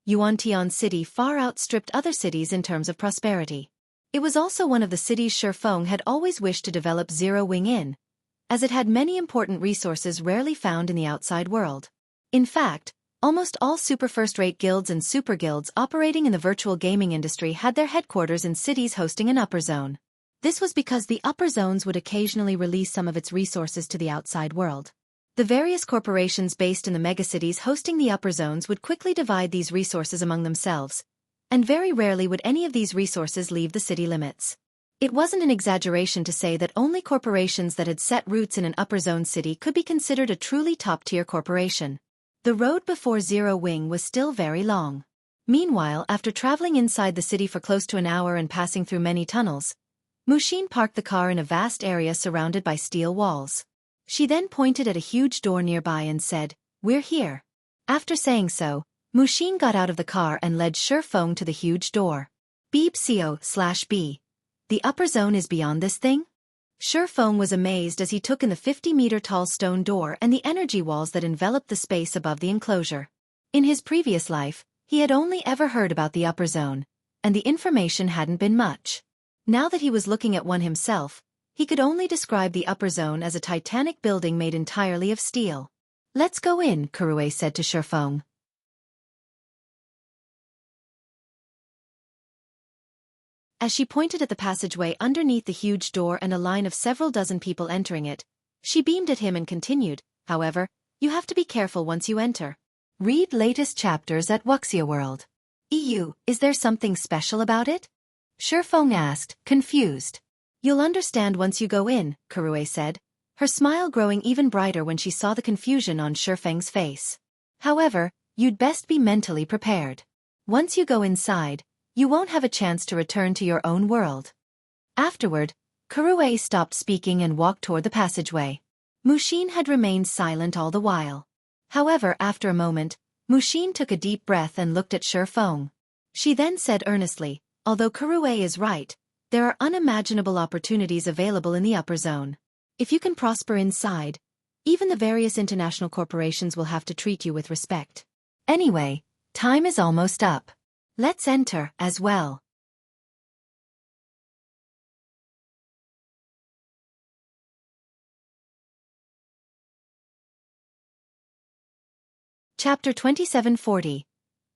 Yuantian City far outstripped other cities in terms of prosperity. It was also one of the cities Feng had always wished to develop Zero Wing in, as it had many important resources rarely found in the outside world. In fact, almost all super first-rate guilds and super guilds operating in the virtual gaming industry had their headquarters in cities hosting an upper zone. This was because the upper zones would occasionally release some of its resources to the outside world. The various corporations based in the megacities hosting the upper zones would quickly divide these resources among themselves, and very rarely would any of these resources leave the city limits. It wasn't an exaggeration to say that only corporations that had set roots in an upper zone city could be considered a truly top-tier corporation. The road before Zero Wing was still very long. Meanwhile, after traveling inside the city for close to an hour and passing through many tunnels, Mushin parked the car in a vast area surrounded by steel walls. She then pointed at a huge door nearby and said, "We're here." After saying so, Mushin got out of the car and led Feng to the huge door. "B/B. The upper zone is beyond this thing?" Feng was amazed as he took in the 50-meter-tall stone door and the energy walls that enveloped the space above the enclosure. In his previous life, he had only ever heard about the upper zone, and the information hadn't been much. Now that he was looking at one himself, he could only describe the upper zone as a titanic building made entirely of steel. "Let's go in," Xueqi said to Feng. As she pointed at the passageway underneath the huge door and a line of several dozen people entering it, she beamed at him and continued, "However, you have to be careful once you enter. Read latest chapters at Wuxia World. EU, is there something special about it?" Feng asked, confused. "You'll understand once you go in," Xueqi said, her smile growing even brighter when she saw the confusion on Feng's face. "However, you'd best be mentally prepared. Once you go inside, you won't have a chance to return to your own world." Afterward, Xueqi stopped speaking and walked toward the passageway. Mushin had remained silent all the while. However, after a moment, Mushin took a deep breath and looked at Feng. She then said earnestly, "Although Xueqi is right, there are unimaginable opportunities available in the upper zone. If you can prosper inside, even the various international corporations will have to treat you with respect. Anyway, time is almost up. Let's enter as well. Chapter 2740.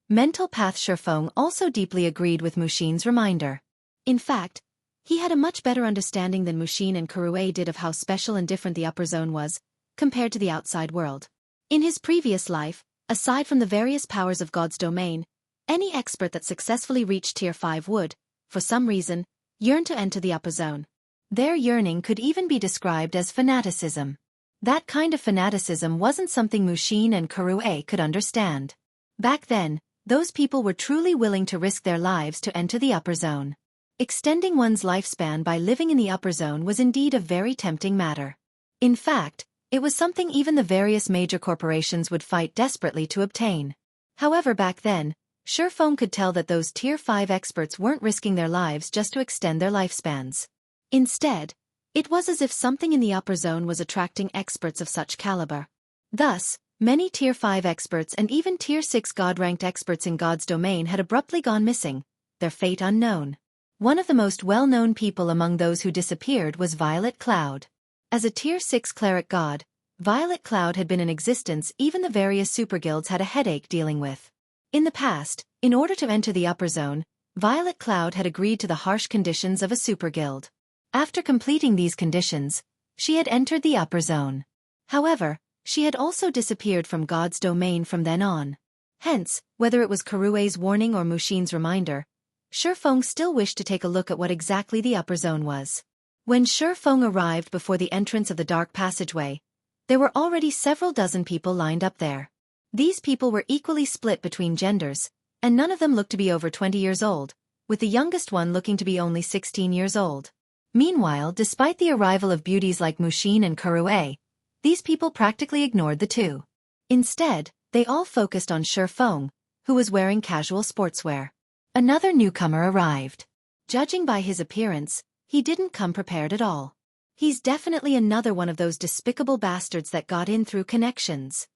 Mental Path. Xuefeng also deeply agreed with Muxin's reminder. In fact, he had a much better understanding than Muxin and Kurue did of how special and different the upper zone was, compared to the outside world. In his previous life, aside from the various powers of God's domain, any expert that successfully reached Tier 5 would, for some reason, yearn to enter the upper zone. Their yearning could even be described as fanaticism. That kind of fanaticism wasn't something Muxin and Kurue could understand. Back then, those people were truly willing to risk their lives to enter the upper zone. Extending one's lifespan by living in the upper zone was indeed a very tempting matter. In fact, it was something even the various major corporations would fight desperately to obtain. However, back then, Xuefeng could tell that those Tier 5 experts weren't risking their lives just to extend their lifespans. Instead, it was as if something in the upper zone was attracting experts of such caliber. Thus, many Tier 5 experts and even Tier 6 God-ranked experts in God's domain had abruptly gone missing, their fate unknown. One of the most well-known people among those who disappeared was Violet Cloud. As a Tier 6 cleric god, Violet Cloud had been in existence even the various superguilds had a headache dealing with. In the past, in order to enter the upper zone, Violet Cloud had agreed to the harsh conditions of a superguild. After completing these conditions, she had entered the upper zone. However, she had also disappeared from God's domain from then on. Hence, whether it was Kurue's warning or Muxin's reminder, Xuefeng still wished to take a look at what exactly the upper zone was. When Xuefeng arrived before the entrance of the dark passageway, there were already several dozen people lined up there. These people were equally split between genders, and none of them looked to be over 20 years old, with the youngest one looking to be only 16 years old. Meanwhile, despite the arrival of beauties like Muxin and Kurue, these people practically ignored the two. Instead, they all focused on Xuefeng, who was wearing casual sportswear. Another newcomer arrived. Judging by his appearance, he didn't come prepared at all. He's definitely another one of those despicable bastards that got in through connections.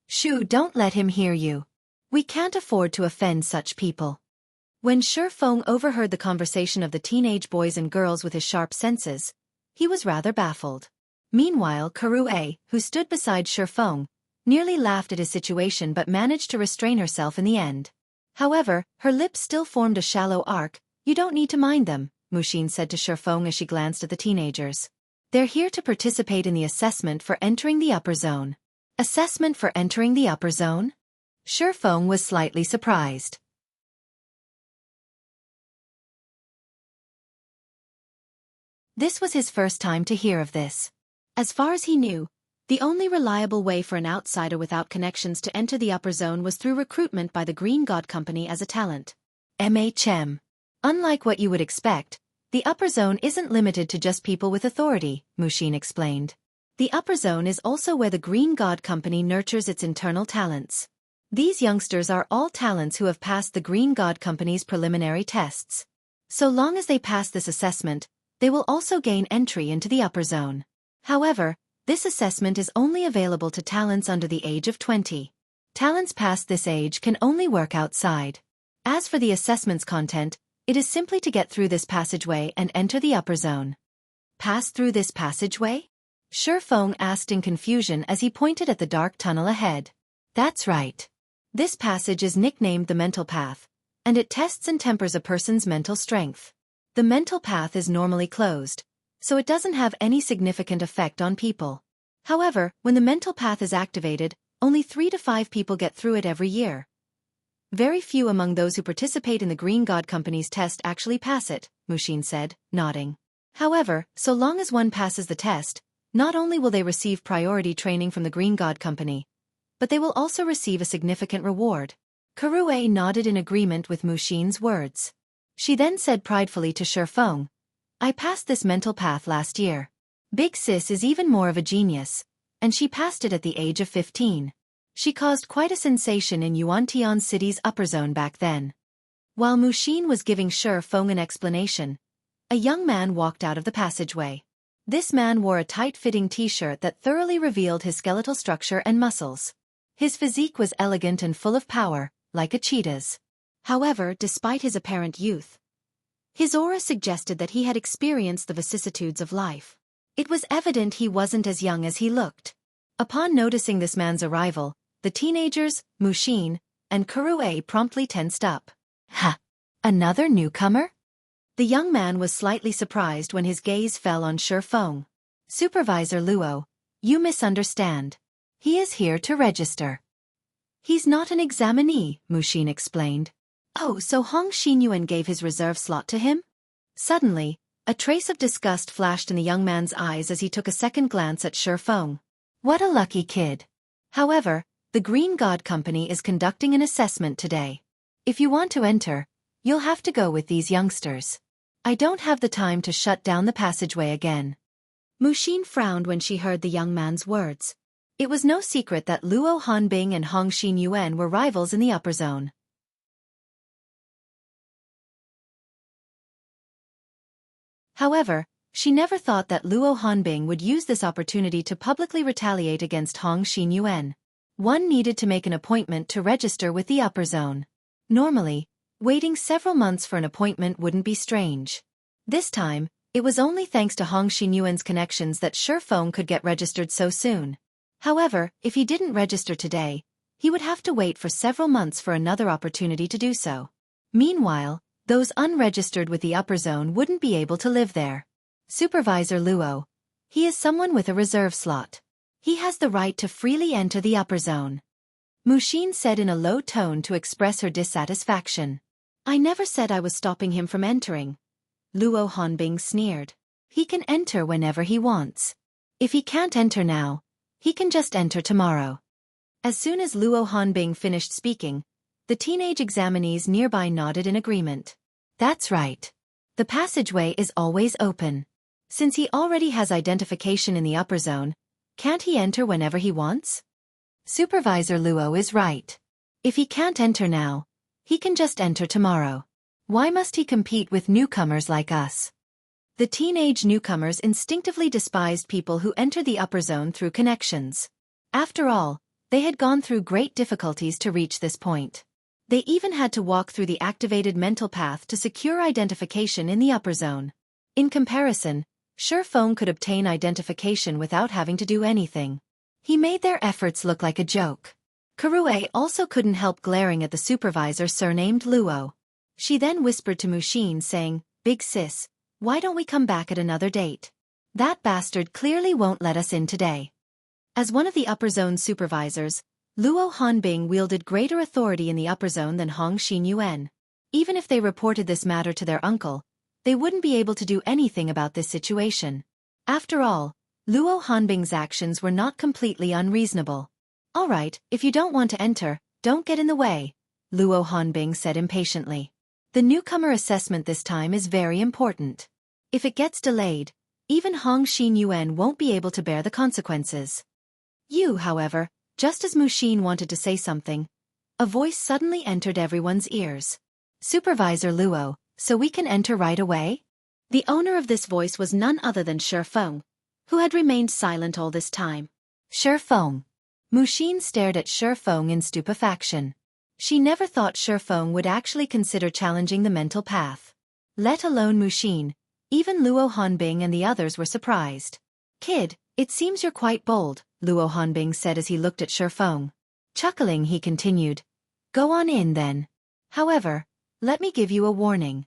Shoo, don't let him hear you. We can't afford to offend such people. When Xuefeng overheard the conversation of the teenage boys and girls with his sharp senses, he was rather baffled. Meanwhile, Kurue, who stood beside Xuefeng, nearly laughed at his situation but managed to restrain herself in the end. However, her lips still formed a shallow arc. You don't need to mind them, Muxin said to Xuefeng as she glanced at the teenagers. They're here to participate in the assessment for entering the upper zone. Assessment for entering the upper zone? Xuefeng was slightly surprised. This was his first time to hear of this. As far as he knew, the only reliable way for an outsider without connections to enter the upper zone was through recruitment by the Green God Company as a talent. Unlike what you would expect, the upper zone isn't limited to just people with authority, Muxin explained. The upper zone is also where the Green God Company nurtures its internal talents. These youngsters are all talents who have passed the Green God Company's preliminary tests. So long as they pass this assessment, they will also gain entry into the upper zone. However, this assessment is only available to talents under the age of 20. Talents past this age can only work outside. As for the assessment's content, it is simply to get through this passageway and enter the upper zone. Pass through this passageway? Xuefeng asked in confusion as he pointed at the dark tunnel ahead. That's right. This passage is nicknamed the mental path, and it tests and tempers a person's mental strength. The mental path is normally closed, so it doesn't have any significant effect on people. However, when the mental path is activated, only 3 to 5 people get through it every year. Very few among those who participate in the Green God Company's test actually pass it, Muxin said, nodding. However, so long as one passes the test, not only will they receive priority training from the Green God Company, but they will also receive a significant reward. Kurue nodded in agreement with Muxin's words. She then said pridefully to Xuefeng, I passed this mental path last year. Big Sis is even more of a genius, and she passed it at the age of 15. She caused quite a sensation in Yuantian City's upper zone back then. While Muxin was giving Xuefeng an explanation, a young man walked out of the passageway. This man wore a tight-fitting t-shirt that thoroughly revealed his skeletal structure and muscles. His physique was elegant and full of power, like a cheetah's. However, despite his apparent youth, his aura suggested that he had experienced the vicissitudes of life. It was evident he wasn't as young as he looked. Upon noticing this man's arrival, the teenagers, Mushin, and Xueqi promptly tensed up. Ha! Another newcomer? The young man was slightly surprised when his gaze fell on Xueqi. Supervisor Luo, you misunderstand. He is here to register. He's not an examinee, Mushin explained. Oh, so Hong Xinyuan gave his reserve slot to him? Suddenly, a trace of disgust flashed in the young man's eyes as he took a second glance at Xueqi. What a lucky kid. However, the Green God Company is conducting an assessment today. If you want to enter, you'll have to go with these youngsters. I don't have the time to shut down the passageway again. Mushin frowned when she heard the young man's words. It was no secret that Luo Hanbing and Hong Xinyuan were rivals in the upper zone. However, she never thought that Luo Hanbing would use this opportunity to publicly retaliate against Hong Xinyuan. One needed to make an appointment to register with the upper zone. Normally, waiting several months for an appointment wouldn't be strange. This time, it was only thanks to Hong Xinyuan's connections that Xueqi could get registered so soon. However, if he didn't register today, he would have to wait for several months for another opportunity to do so. Meanwhile, those unregistered with the upper zone wouldn't be able to live there. Supervisor Luo. He is someone with a reserve slot. He has the right to freely enter the upper zone. Mushin said in a low tone to express her dissatisfaction. I never said I was stopping him from entering. Luo Hanbing sneered. He can enter whenever he wants. If he can't enter now, he can just enter tomorrow. As soon as Luo Hanbing finished speaking, the teenage examinees nearby nodded in agreement. That's right. The passageway is always open. Since he already has identification in the upper zone, can't he enter whenever he wants? Supervisor Luo is right. If he can't enter now, he can just enter tomorrow. Why must he compete with newcomers like us? The teenage newcomers instinctively despised people who enter the upper zone through connections. After all, they had gone through great difficulties to reach this point. They even had to walk through the activated mental path to secure identification in the upper zone. In comparison, Xueqi could obtain identification without having to do anything. He made their efforts look like a joke. Xueqi also couldn't help glaring at the supervisor surnamed Luo. She then whispered to Mushin saying, Big sis, why don't we come back at another date? That bastard clearly won't let us in today. As one of the upper zone supervisors, Luo Hanbing wielded greater authority in the upper zone than Hong Xinyuan. Even if they reported this matter to their uncle, they wouldn't be able to do anything about this situation. After all, Luo Hanbing's actions were not completely unreasonable. All right, if you don't want to enter, don't get in the way, Luo Hanbing said impatiently. The newcomer assessment this time is very important. If it gets delayed, even Hong Xinyuan won't be able to bear the consequences. You, however, just as Mushin wanted to say something, a voice suddenly entered everyone's ears. Supervisor Luo, so we can enter right away? The owner of this voice was none other than Xueqi, who had remained silent all this time. Xueqi. Mushin stared at Xueqi in stupefaction. She never thought Xueqi would actually consider challenging the mental path. Let alone Mushin, even Luo Hanbing and the others were surprised. Kid, it seems you're quite bold, Luo Hanbing said as he looked at Xueqi. Chuckling, he continued. Go on in then. However, let me give you a warning.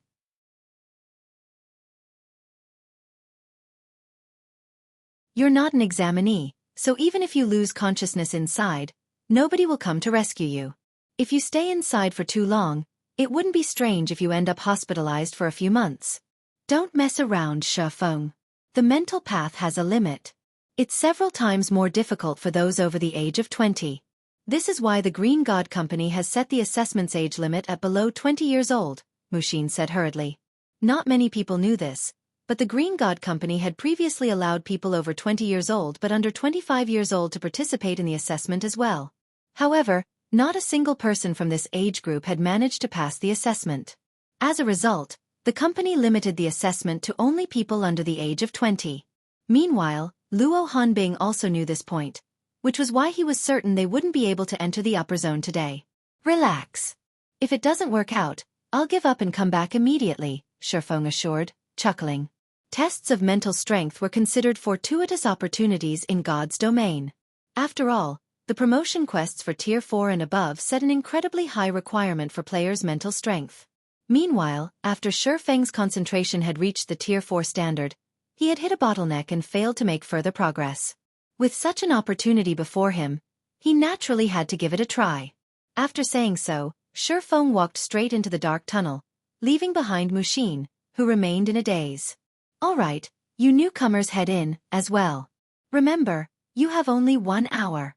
You're not an examinee, so even if you lose consciousness inside, nobody will come to rescue you. If you stay inside for too long, it wouldn't be strange if you end up hospitalized for a few months. Don't mess around, Xueqi. The mental path has a limit. It's several times more difficult for those over the age of 20. This is why the Green God Company has set the assessment's age limit at below 20 years old, Mushin said hurriedly. Not many people knew this, but the Green God Company had previously allowed people over 20 years old but under 25 years old to participate in the assessment as well. However, not a single person from this age group had managed to pass the assessment. As a result, the company limited the assessment to only people under the age of 20. Meanwhile, Luo Hanbing also knew this point, which was why he was certain they wouldn't be able to enter the upper zone today. Relax. If it doesn't work out, I'll give up and come back immediately, Xuefeng assured, chuckling. Tests of mental strength were considered fortuitous opportunities in God's domain. After all, the promotion quests for Tier 4 and above set an incredibly high requirement for players' mental strength. Meanwhile, after Xuefeng's concentration had reached the Tier 4 standard, he had hit a bottleneck and failed to make further progress. With such an opportunity before him, he naturally had to give it a try. After saying so, Xuefeng walked straight into the dark tunnel, leaving behind Muxin, who remained in a daze. All right, you newcomers head in, as well. Remember, you have only 1 hour.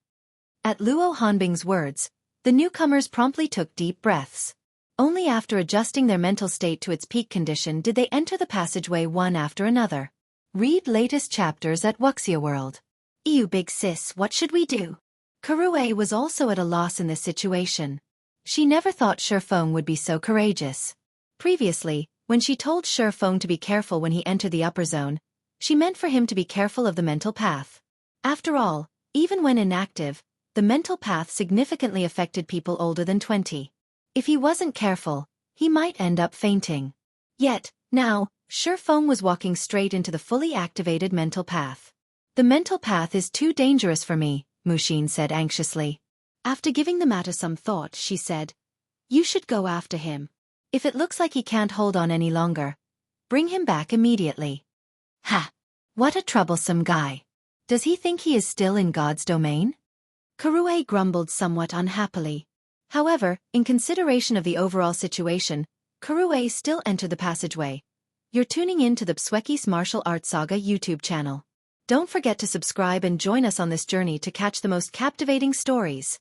At Luo Hanbing's words, the newcomers promptly took deep breaths. Only after adjusting their mental state to its peak condition did they enter the passageway one after another. Read latest chapters at Wuxia World. Ew, big sis, what should we do? Kurue was also at a loss in this situation. She never thought Xuefeng would be so courageous. Previously, when she told Xuefeng to be careful when he entered the upper zone, she meant for him to be careful of the mental path. After all, even when inactive, the mental path significantly affected people older than 20. If he wasn't careful, he might end up fainting. Yet, now, Xuefeng was walking straight into the fully activated mental path. The mental path is too dangerous for me, Muxin said anxiously. After giving the matter some thought, she said, "You should go after him. If it looks like he can't hold on any longer, bring him back immediately." Ha! What a troublesome guy. Does he think he is still in God's domain? Kurue grumbled somewhat unhappily. However, in consideration of the overall situation, Kurue still entered the passageway. You're tuning in to the Xueqi's Martial Arts Saga YouTube channel. Don't forget to subscribe and join us on this journey to catch the most captivating stories.